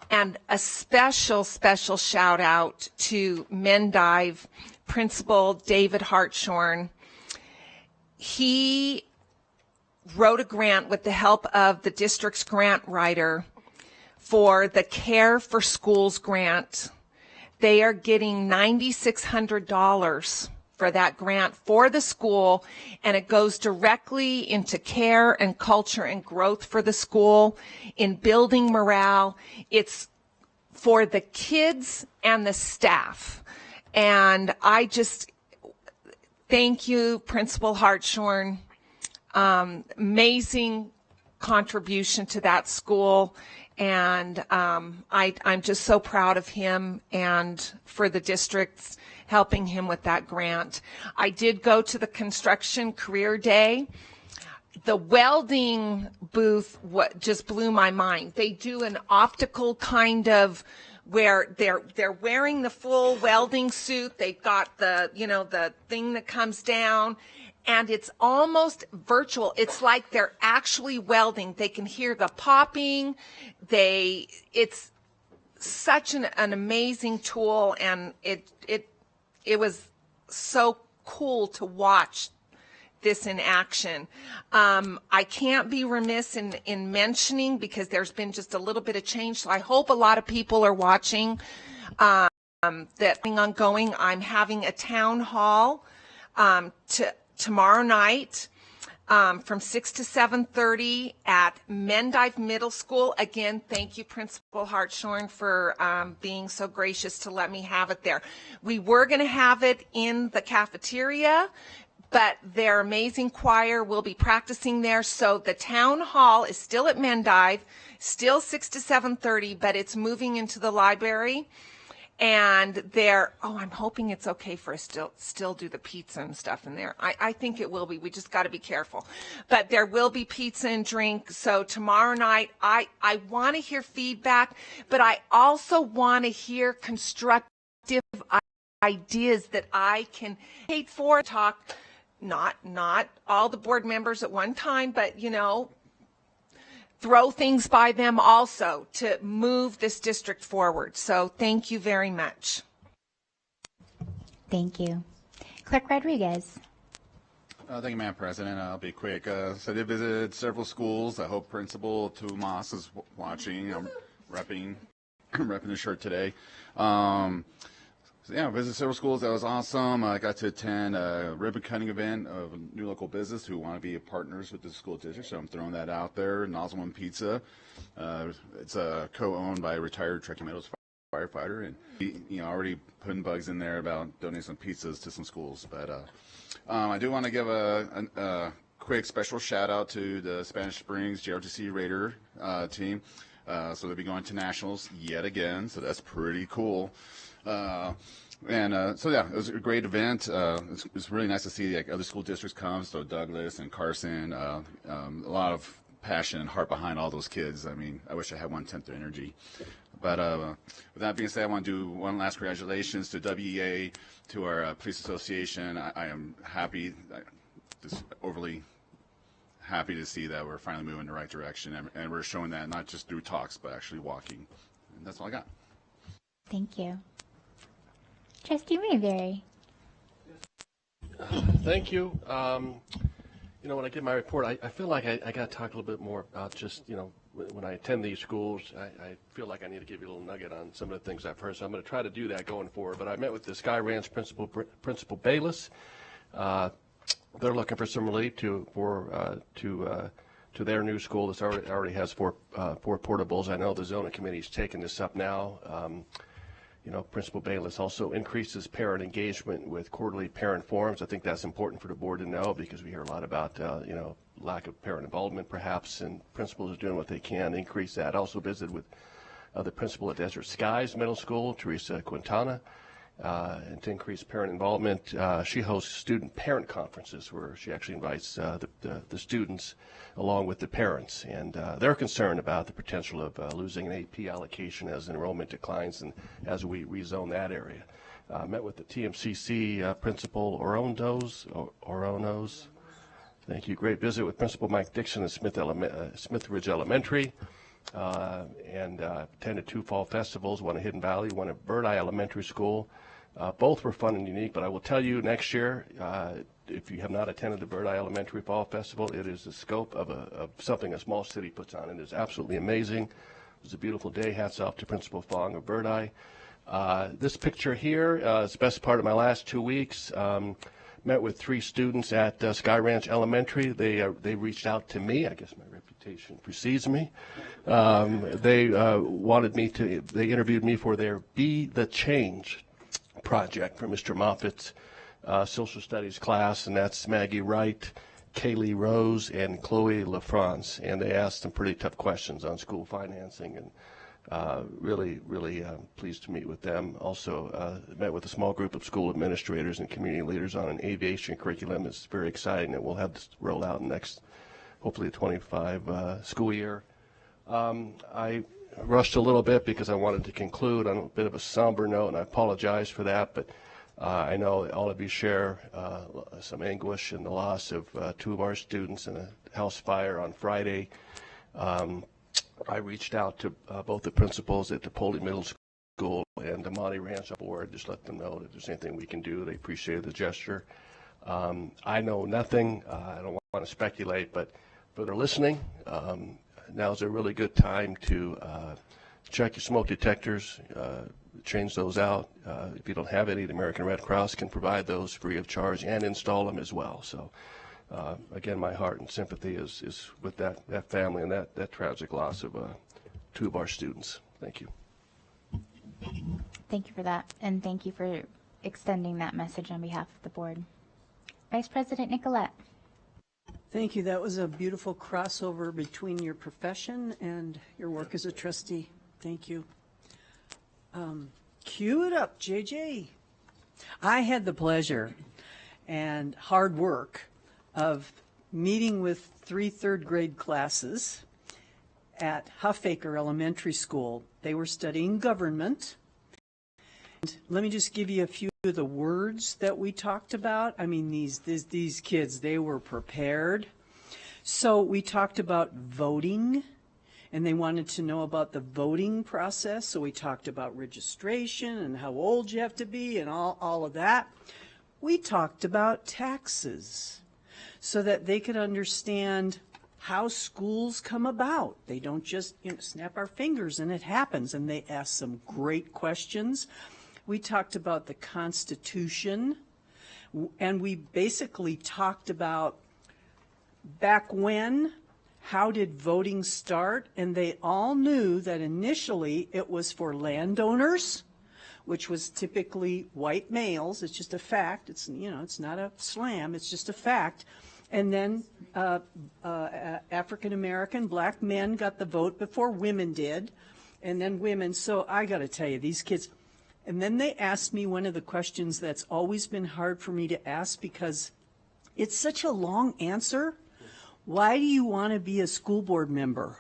And a special shout out to Mendive Principal David Hartshorn. He wrote a grant with the help of the district's grant writer for the Care for Schools grant. They are getting $9,600 for that grant for the school, and it goes directly into care and culture and growth for the school, in building morale. It's for the kids and the staff. And I just thank you, Principal Hartshorn. Amazing contribution to that school. And I'm just so proud of him and for the districts helping him with that grant. I did go to the construction career day. The welding booth just blew my mind. They do an optical kind of where they're wearing the full welding suit. They've got the, the thing that comes down, and it's almost virtual. It's like they're actually welding. They can hear the popping. It's such an amazing tool, and it was so cool to watch this in action. I can't be remiss in mentioning, because there's been just a little bit of change, so I hope a lot of people are watching that ongoing. I'm having a town hall tomorrow night from 6 to 7:30 at Mendive Middle School. Again, thank you, Principal Hartshorn, for being so gracious to let me have it there. We were going to have it in the cafeteria, but their amazing choir will be practicing there. So the town hall is still at Mendive, still 6 to 7:30, but it's moving into the library. And I'm hoping it's okay for us to still do the pizza and stuff in there. I think it will be. We just got to be careful. But there will be pizza and drink. So tomorrow night, I want to hear feedback, but I also want to hear constructive ideas that I can take for talk. Not all the board members at one time, but, throw things by them also to move this district forward. So thank you very much. Thank you. Clerk Rodriguez. Thank you, Madam President. I'll be quick. So I did visit several schools. I hope Principal Tomas is watching. I'm repping the shirt today. So yeah, I visited several schools. That was awesome. I got to attend a ribbon cutting event of a new local business who want to be partners with the school district, so I'm throwing that out there. Nozzle One Pizza. It's co-owned by a retired Truckee Meadows firefighter, and he already putting bugs in there about donating some pizzas to some schools. But I do want to give a quick special shout out to the Spanish Springs JRTC Raider team. So they'll be going to nationals yet again, so that's pretty cool. So yeah, it was a great event. It's really nice to see like other school districts come. So Douglas and Carson, a lot of passion and heart behind all those kids. I mean, I wish I had 1/10 their energy. But with that being said, I want to do one last congratulations to WEA, to our police association. I am happy, just overly happy to see that we're finally moving in the right direction, and we're showing that not just through talks, but actually walking. And that's all I got. Thank you. Trustee Mayberry. Thank you. When I get my report, I feel like I got to talk a little bit more about just, when I attend these schools, I feel like I need to give you a little nugget on some of the things I've heard. So I'm going to try to do that going forward. But I met with the Sky Ranch Principal Bayless. They're looking for some relief to their new school that already has four portables. I know the zoning committee is taking this up now. Principal Bayless also increases parent engagement with quarterly parent forums. I think that's important for the board to know, because we hear a lot about, lack of parent involvement perhaps, and principals are doing what they can to increase that. I also visited with the principal at Desert Skies Middle School, Teresa Quintana, and to increase parent involvement. She hosts student parent conferences where she actually invites the students along with the parents, and they're concerned about the potential of losing an AP allocation as enrollment declines and as we rezone that area. Met with the TMCC principal Oronos. Thank you. Great visit with Principal Mike Dixon at Smith Ridge Elementary. And attended 2 fall festivals, one at Hidden Valley, one at Bird Eye Elementary School. Both were fun and unique, but I will tell you, next year, if you have not attended the Bird Eye Elementary Fall Festival, it is the scope of something a small city puts on. It is absolutely amazing. It was a beautiful day. Hats off to Principal Fong of Bird Eye. This picture here is the best part of my last 2 weeks. Met with 3 students at Sky Ranch Elementary. They reached out to me. I guess my reputation precedes me. They interviewed me for their Be the Change project for Mr. Moffitt's social studies class, and that's Maggie Wright, Kaylee Rose, and Chloe LaFrance. And they asked some pretty tough questions on school financing, and really pleased to meet with them. Also met with a small group of school administrators and community leaders on an aviation curriculum. It's very exciting that we'll have this roll out next, hopefully, 25 school year. I rushed a little bit because I wanted to conclude on a bit of a somber note, and I apologize for that, but I know all of you share some anguish in the loss of 2 of our students in a house fire on Friday. I reached out to both the principals at DePoley Middle School and the Monty Ranch board, just let them know that if there's anything we can do. They appreciated the gesture. I know nothing. I don't want to speculate, but for they're listening, now's a really good time to check your smoke detectors, change those out. If you don't have any, the American Red Cross can provide those free of charge and install them as well. So again, my heart and sympathy is with that family and that tragic loss of 2 of our students. Thank you. Thank you for that, and thank you for extending that message on behalf of the board. Vice President Nicolette. Thank you. That was a beautiful crossover between your profession and your work as a trustee. Thank you. Cue it up, JJ. I had the pleasure and hard work of meeting with 3 third-grade classes at Huffaker Elementary School. They were studying government. And let me just give you a few of the words that we talked about. I mean, these kids, they were prepared. So we talked about voting, and they wanted to know about the voting process. So we talked about registration and how old you have to be and all of that. We talked about taxes so that they could understand how schools come about. They don't just snap our fingers and it happens. And they asked some great questions. We talked about the Constitution, and we basically talked about back when, how did voting start? And they all knew that initially it was for landowners, which was typically white males. It's just a fact. It's not a slam. It's just a fact. And then African American, black men got the vote before women did, and then women. So I got to tell you, these kids. And then they asked me one of the questions that's always been hard for me to ask because it's such a long answer. Why do you want to be a school board member?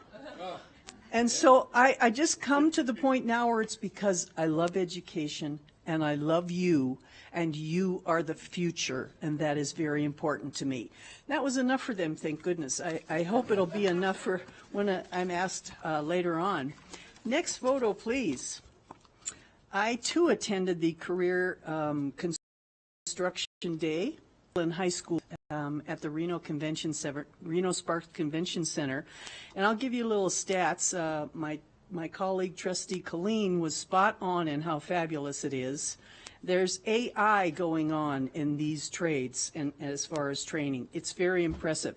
And so I just come to the point now where it's because I love education and I love you, and you are the future, and that is very important to me. That was enough for them, thank goodness. I hope it'll be enough for when I'm asked later on. Next photo, please. I, too, attended the Career Construction Day in high school at the Reno Sparks Convention Center. And I'll give you a little stats. My colleague, Trustee Colleen, was spot on in how fabulous it is. There's AI going on in these trades and as far as training. It's very impressive.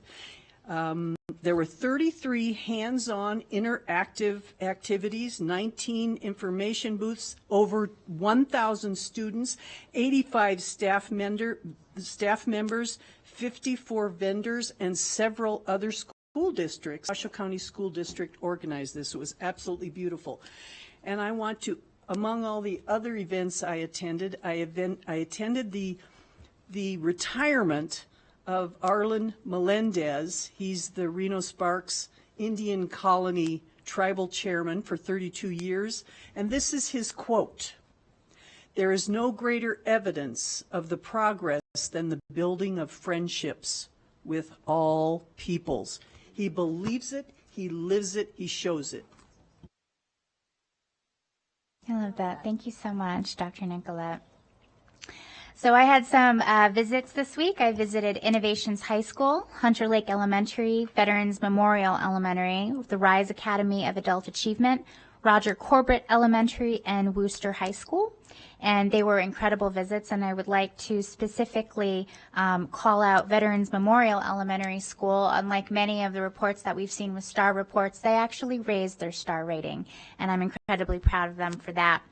There were 33 hands-on interactive activities, 19 information booths, over 1,000 students, 85 staff members, 54 vendors, and several other school districts. Washoe County School District organized this. It was absolutely beautiful. And I want to, among all the other events I attended, I attended the retirement of Arlen Melendez. He's the Reno Sparks Indian Colony tribal chairman for 32 years. And this is his quote: "There is no greater evidence of the progress than the building of friendships with all peoples." He believes it, he lives it, he shows it. I love that. Thank you so much, Dr. Nicolette. So I had some visits this week. I visited Innovations High School, Hunter Lake Elementary, Veterans Memorial Elementary, the Rise Academy of Adult Achievement, Roger Corbett Elementary, and Worcester High School. And they were incredible visits, and I would like to specifically call out Veterans Memorial Elementary School. Unlike many of the reports that we've seen with star reports, they actually raised their star rating, and I'm incredibly proud of them for that.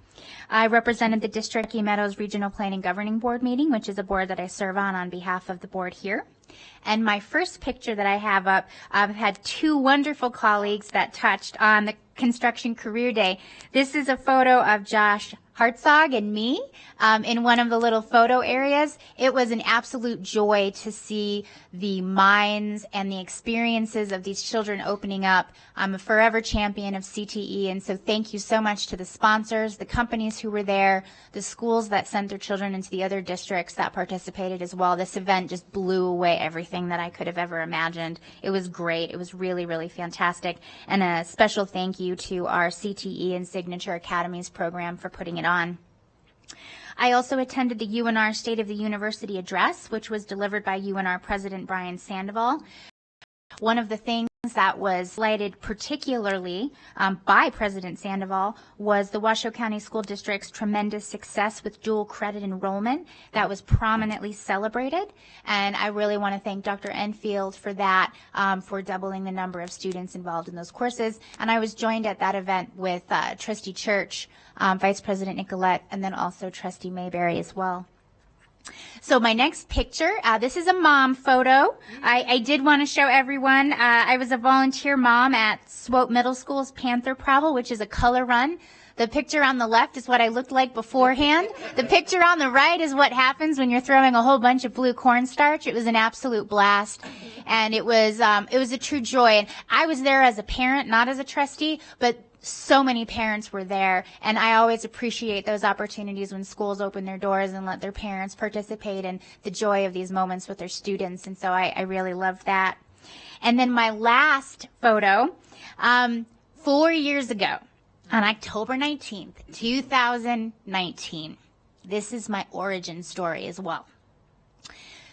I represented the District Meadows Regional Planning Governing Board meeting, which is a board that I serve on behalf of the board here. And my first picture that I have up, I've had two wonderful colleagues that touched on the Construction Career Day. This is a photo of Josh Hartzog and me in one of the little photo areas. It was an absolute joy to see the minds and the experiences of these children opening up. I'm a forever champion of CTE, and so thank you so much to the sponsors, the companies who were there, the schools that sent their children into the other districts that participated as well. This event just blew away everything that I could have ever imagined. It was great. It was really, really fantastic. And a special thank you to our CTE and Signature Academies program for putting it on. I also attended the UNR State of the University Address, which was delivered by UNR President Brian Sandoval. One of the things that was highlighted particularly by President Sandoval was the Washoe County School District's tremendous success with dual credit enrollment that was prominently celebrated. And I really want to thank Dr. Enfield for that, for doubling the number of students involved in those courses. And I was joined at that event with Trustee Church, Vice President Nicolette, and then also Trustee Mayberry as well. So my next picture, this is a mom photo. I did want to show everyone, I was a volunteer mom at Swope Middle School's Panther Prowl, which is a color run. The picture on the left is what I looked like beforehand. The picture on the right is what happens when you're throwing a whole bunch of blue cornstarch. It was an absolute blast, and it was a true joy. And I was there as a parent, not as a trustee, but so many parents were there, and I always appreciate those opportunities when schools open their doors and let their parents participate in the joy of these moments with their students, and so I really loved that. And then my last photo, 4 years ago, on October 19th, 2019, this is my origin story as well.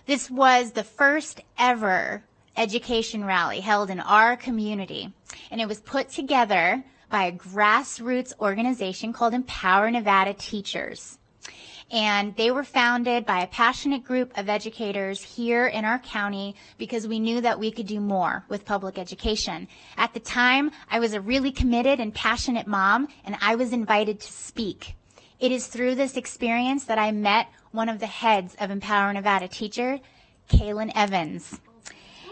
This was the first ever education rally held in our community, and it was put together by a grassroots organization called Empower Nevada Teachers. And they were founded by a passionate group of educators here in our county because we knew that we could do more with public education. At the time, I was a really committed and passionate mom, and I was invited to speak. It is through this experience that I met one of the heads of Empower Nevada Teacher, Kaylin Evans.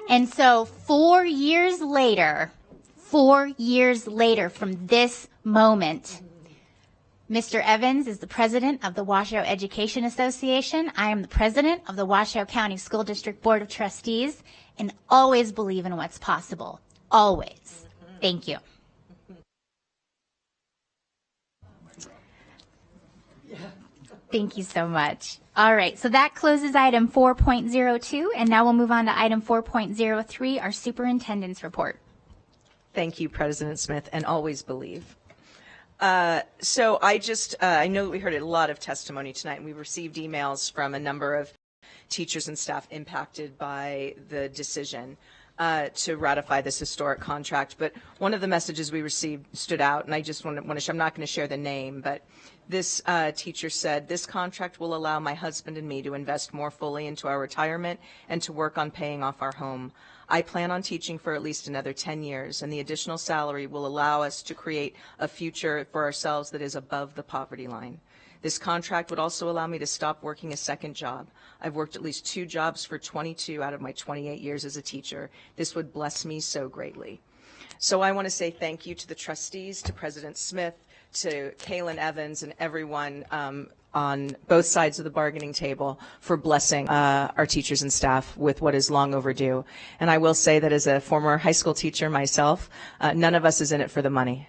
And so 4 years later from this moment, Mr. Evans is the president of the Washoe Education Association. I am the president of the Washoe County School District Board of Trustees, and always believe in what's possible. Always. Thank you. Thank you so much. All right, so that closes item 4.02, and now we'll move on to item 4.03, our superintendent's report. Thank you, President Smith, and always believe. So I know that we heard a lot of testimony tonight, and we received emails from a number of teachers and staff impacted by the decision to ratify this historic contract. But one of the messages we received stood out, and I just want to I'm not going to share the name, but this teacher said, "This contract will allow my husband and me to invest more fully into our retirement and to work on paying off our home. I plan on teaching for at least another 10 years, and the additional salary will allow us to create a future for ourselves that is above the poverty line. This contract would also allow me to stop working a second job. I've worked at least 2 jobs for 22 out of my 28 years as a teacher. This would bless me so greatly." So I want to say thank you to the trustees, to President Smith, to Kaylin Evans, and everyone on both sides of the bargaining table for blessing our teachers and staff with what is long overdue. And I will say that as a former high school teacher myself, none of us is in it for the money.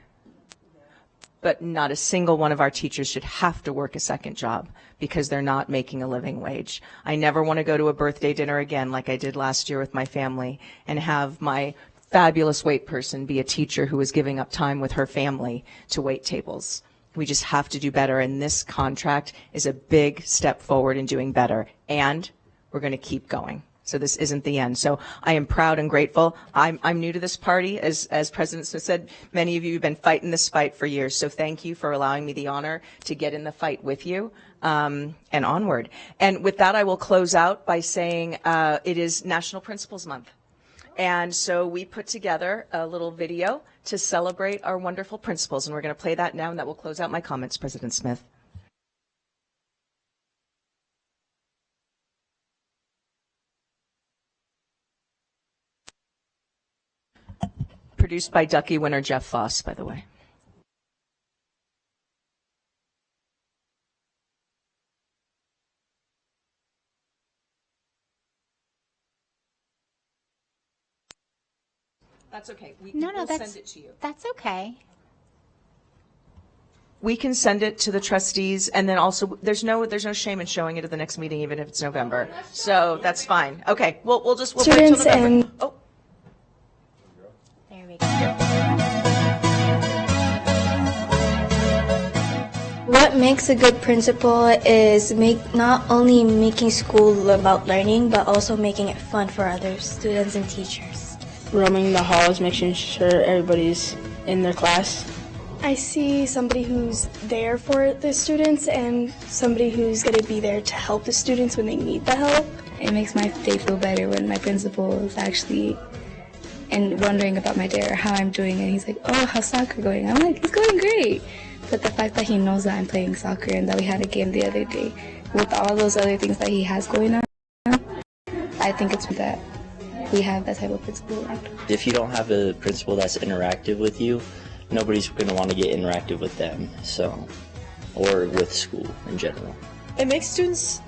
But not a single one of our teachers should have to work a second job because they're not making a living wage. I never want to go to a birthday dinner again like I did last year with my family and have my fabulous wait person be a teacher who is giving up time with her family to wait tables. We just have to do better, and this contract is a big step forward in doing better, and we're going to keep going. So this isn't the end. So I am proud and grateful. I'm new to this party. As President Smith said, many of you have been fighting this fight for years. So thank you for allowing me the honor to get in the fight with you, and onward. And with that, I will close out by saying it is National Principals Month. And so we put together a little video to celebrate our wonderful principals. And we're going to play that now, and that will close out my comments, President Smith. Produced by Ducky winner Jeff Foss, by the way. That's okay. We'll send it to you. That's okay. We can send it to the trustees, and then also there's no shame in showing it at the next meeting, even if it's November. So that's fine. Okay, we'll wait till November. Oh. There we go. What makes a good principal is not only making school about learning, but also making it fun for others, students and teachers. Roaming the halls, making sure everybody's in their class. I see somebody who's there for the students and somebody who's going to be there to help the students when they need the help. It makes my day feel better when my principal is actually and wondering about my day or how I'm doing, and he's like, oh, how's soccer going? I'm like, it's going great. But the fact that he knows that I'm playing soccer and that we had a game the other day, with all those other things that he has going on, I think it's that we have that type of principal around. If you don't have a principal that's interactive with you, nobody's going to want to get interactive with them, or with school in general. It makes students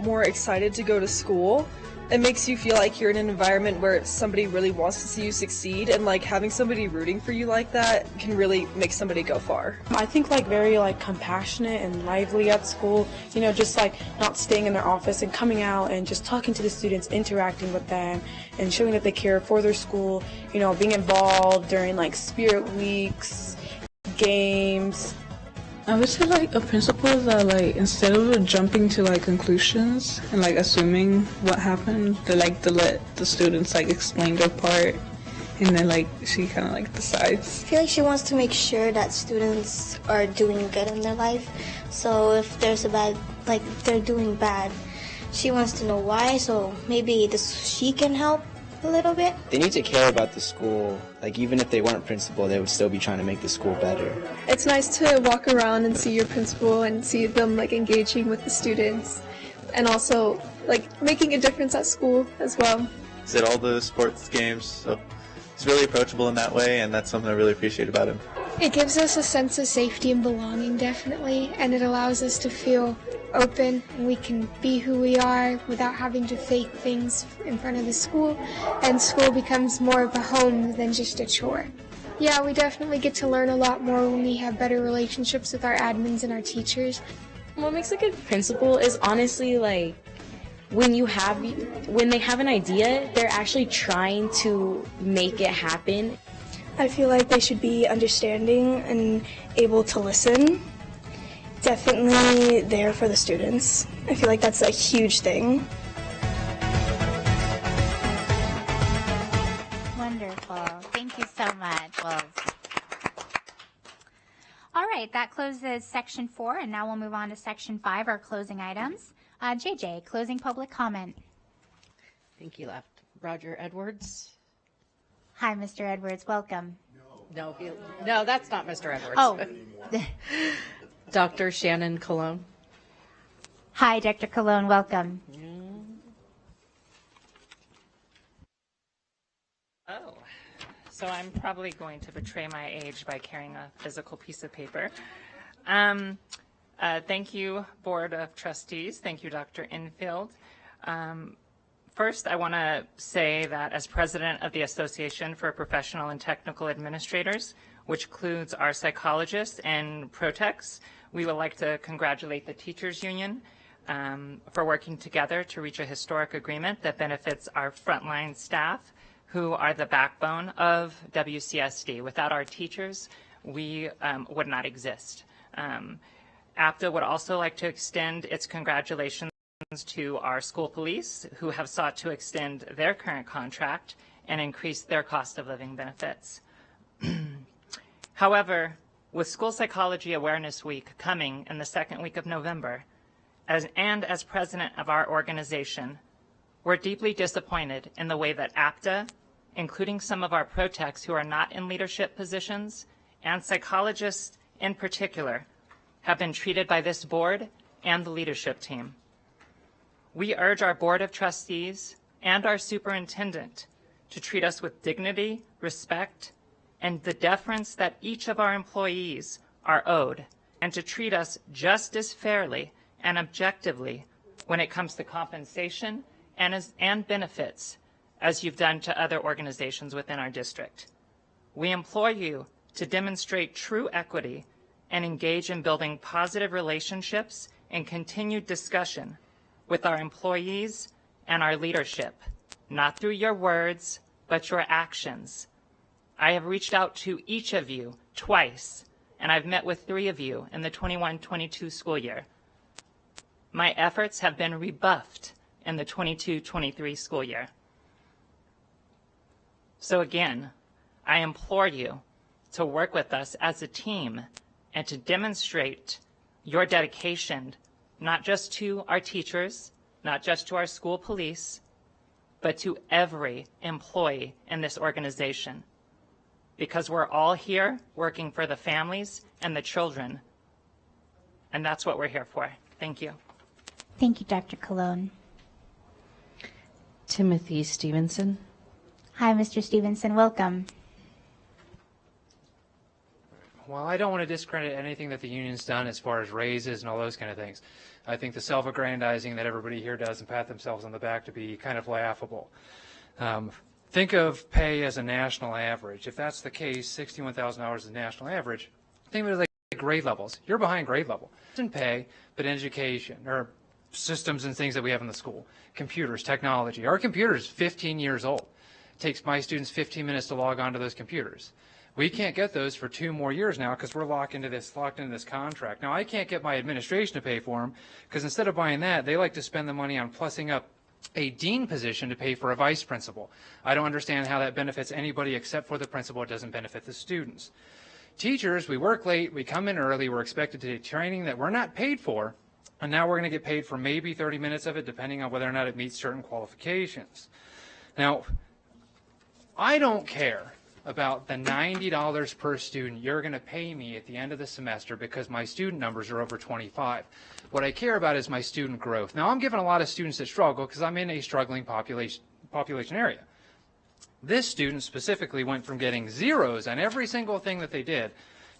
more excited to go to school. It makes you feel like you're in an environment where somebody really wants to see you succeed, and having somebody rooting for you like that can really make somebody go far. I think very compassionate and lively at school, just not staying in their office and coming out and just talking to the students, interacting with them and showing that they care for their school, being involved during spirit weeks, games. I would say a principal that instead of jumping to conclusions and assuming what happened, they to let the students explain their part, and then she kind of decides. I feel like she wants to make sure that students are doing good in their life. So if there's a bad, if they're doing bad, she wants to know why. So maybe she can help a little bit. They need to care about the school. Even if they weren't principal, they would still be trying to make the school better. It's nice to walk around and see your principal and see them engaging with the students, and also making a difference at school as well. He's at all the sports games, so he's really approachable in that way, and that's something I really appreciate about him. It gives us a sense of safety and belonging, definitely, and it allows us to feel open and we can be who we are without having to fake things in front of the school, and school becomes more of a home than just a chore. Yeah, we definitely get to learn a lot more when we have better relationships with our admins and our teachers. What makes a good principal is honestly when they have an idea, they're actually trying to make it happen. I feel like they should be understanding and able to listen. Definitely there for the students. I feel like that's a huge thing. Wonderful. Thank you so much. Well, all right, that closes section 4, and now we'll move on to section 5, our closing items. JJ, closing public comment. Think he left. Roger Edwards. Hi, Mr. Edwards. Welcome. No, that's not Mr. Edwards. Oh. Dr. Shannon Cologne. Hi, Dr. Cologne. Welcome. Oh, so I'm probably going to betray my age by carrying a physical piece of paper. Thank you, Board of Trustees. Thank you, Dr. Infield. First, I want to say that as president of the Association for Professional and Technical Administrators, which includes our psychologists and ProTechs, we would like to congratulate the Teachers Union for working together to reach a historic agreement that benefits our frontline staff, who are the backbone of WCSD. Without our teachers, we would not exist. APTA would also like to extend its congratulations to our school police, who have sought to extend their current contract and increase their cost of living benefits. However, with School Psychology Awareness Week coming in the second week of November, as president of our organization, we're deeply disappointed in the way that APTA, including some of our pro-techs who are not in leadership positions, and psychologists in particular, have been treated by this board and the leadership team. We urge our Board of Trustees and our superintendent to treat us with dignity, respect, and the deference that each of our employees are owed, and to treat us just as fairly and objectively when it comes to compensation and benefits as you've done to other organizations within our district. We implore you to demonstrate true equity and engage in building positive relationships and continued discussion with our employees and our leadership, not through your words, but your actions. I have reached out to each of you twice, and I've met with 3 of you in the 21-22 school year. My efforts have been rebuffed in the 22-23 school year. So again, I implore you to work with us as a team and to demonstrate your dedication, not just to our teachers, not just to our school police, but to every employee in this organization. Because we're all here working for the families and the children, and that's what we're here for. Thank you. Thank you, Dr. Colon. Timothy Stevenson. Hi, Mr. Stevenson. Welcome. Well, I don't want to discredit anything that the union's done as far as raises and all those kind of things. I think the self-aggrandizing that everybody here does and pat themselves on the back to be kind of laughable. Think of pay as a national average. If that's the case, $61,000 is the national average. Think of it like grade levels. You're behind grade level. Not in pay, but in education or systems and things that we have in the school. Computers, technology. Our computer's 15 years old. It takes my students 15 minutes to log on to those computers. We can't get those for 2 more years now because we're locked into this contract. Now, I can't get my administration to pay for them because instead of buying that, they like to spend the money on plussing up a dean position to pay for a vice principal. I don't understand how that benefits anybody except for the principal. It doesn't benefit the students. Teachers, we work late, we come in early, we're expected to do training that we're not paid for, and now we're going to get paid for maybe 30 minutes of it depending on whether or not it meets certain qualifications. Now, I don't care about the $90 per student you're going to pay me at the end of the semester because my student numbers are over 25. What I care about is my student growth. Now, I'm giving a lot of students that struggle because I'm in a struggling population area. This student specifically went from getting zeros on every single thing that they did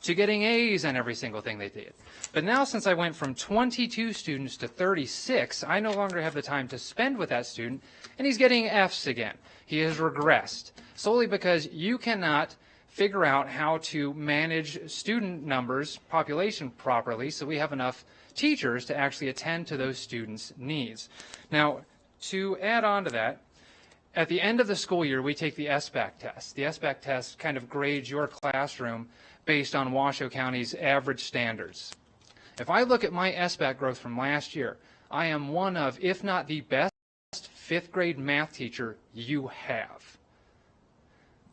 to getting A's on every single thing they did. But now, since I went from 22 students to 36, I no longer have the time to spend with that student, and he's getting F's again. He has regressed, solely because you cannot figure out how to manage student numbers, population properly, so we have enough teachers to actually attend to those students' needs. Now, to add on to that, at the end of the school year, we take the SBAC test. The SBAC test kind of grades your classroom based on Washoe County's average standards. If I look at my SBAC growth from last year, I am one of, if not the best, 5th grade math teacher you have.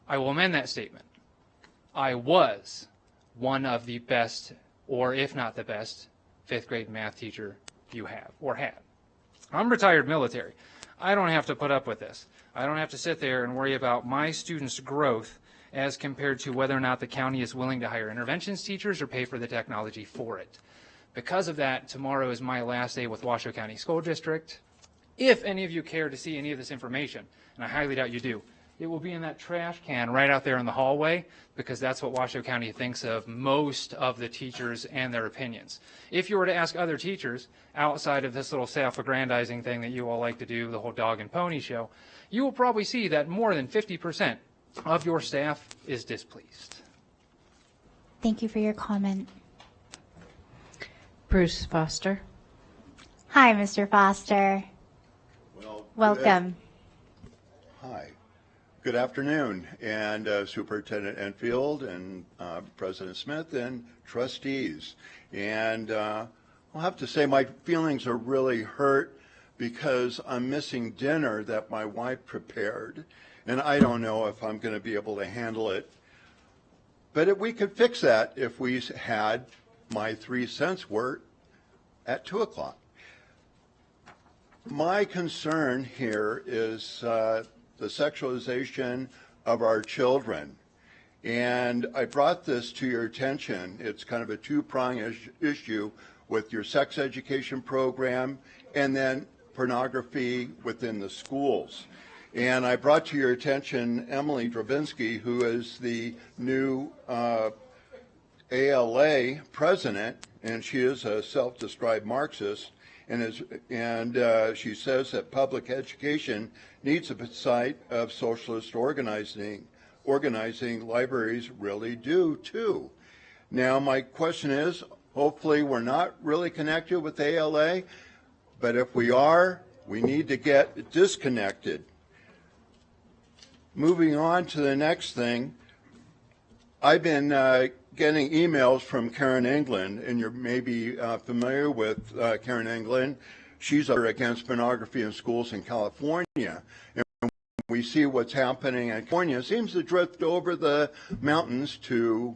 I will amend that statement. I was one of the best, or if not the best, 5th grade math teacher you have, or had. I'm retired military. I don't have to put up with this. I don't have to sit there and worry about my students' growth as compared to whether or not the county is willing to hire interventions teachers or pay for the technology for it. Because of that, tomorrow is my last day with Washoe County School District. If any of you care to see any of this information, and I highly doubt you do, it will be in that trash can right out there in the hallway, because that's what Washoe County thinks of most of the teachers and their opinions. If you were to ask other teachers outside of this little self-aggrandizing thing that you all like to do, the whole dog and pony show, you will probably see that more than 50% of your staff is displeased. Thank you for your comment. Bruce Foster. Hi, Mr. Foster. Well, welcome. Hi. Good afternoon, and Superintendent Enfield and President Smith and trustees. And I'll have to say my feelings are really hurt because I'm missing dinner that my wife prepared, and I don't know if I'm going to be able to handle it. But we could fix that if we had my 3 cents worth at 2 o'clock. My concern here is the sexualization of our children. And I brought this to your attention. It's kind of a two-pronged issue with your sex education program and then pornography within the schools. And I brought to your attention Emily Drabinsky, who is the new ALA president, and she is a self-described Marxist, and she says that public education needs a site of socialist organizing. Libraries really do too. Now my question is, hopefully we're not really connected with ALA, but if we are, we need to get disconnected. Moving on to the next thing, I've been getting emails from Karen England, and you're maybe familiar with Karen England. She's against pornography in schools in California. And we see what's happening in California. It seems to drift over the mountains to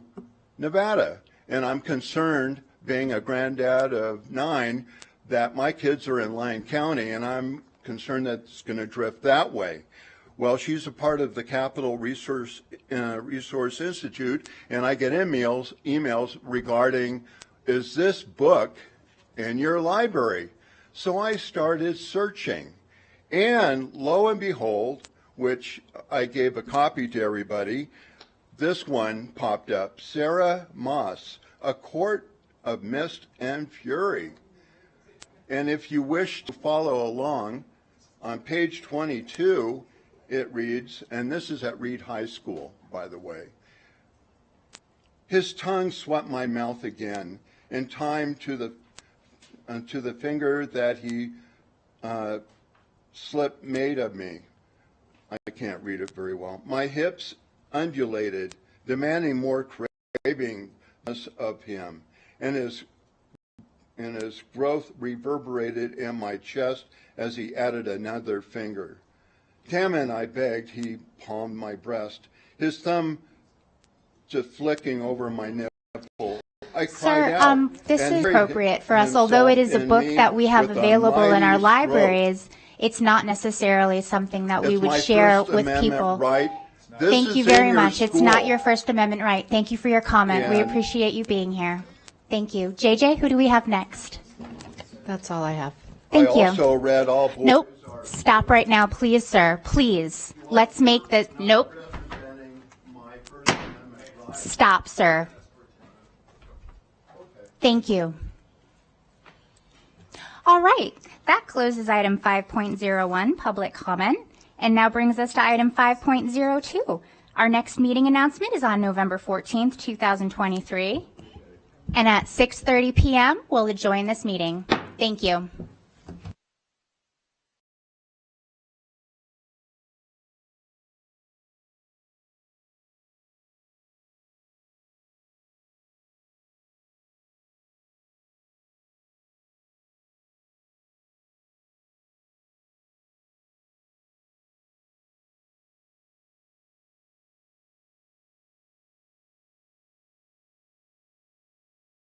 Nevada. And I'm concerned, being a granddad of 9, that my kids are in Lyon County, and I'm concerned that it's going to drift that way. Well, she's a part of the Capital Resource Institute, and I get emails regarding, is this book in your library? So I started searching, and lo and behold, which I gave a copy to everybody, this one popped up, Sarah Moss, A Court of Mist and Fury. And if you wish to follow along, on page 22, it reads, and this is at Reed High School, by the way, his tongue swept my mouth again, in time to the finger that he slipped made of me. I can't read it very well. My hips undulated, demanding more craving of him, and his growth reverberated in my chest as he added another finger. Tammin, I begged. He palmed my breast, his thumb just flicking over my nipple. I cried out. This is appropriate for us. Although it is a book that we have available in our libraries, it's not necessarily something that we would share with people. Right. Thank you very much. It's not your First Amendment right. Thank you for your comment. We appreciate you being here. Thank you. JJ, who do we have next? That's all I have. Thank you. I also read all books. Nope. Stop right now, please, sir. Please. Let's make the... Nope. Stop, sir. Thank you. All right. That closes item 5.01, public comment, and now brings us to item 5.02. Our next meeting announcement is on November 14th, 2023. And at 6:30 p.m., we'll adjourn this meeting. Thank you.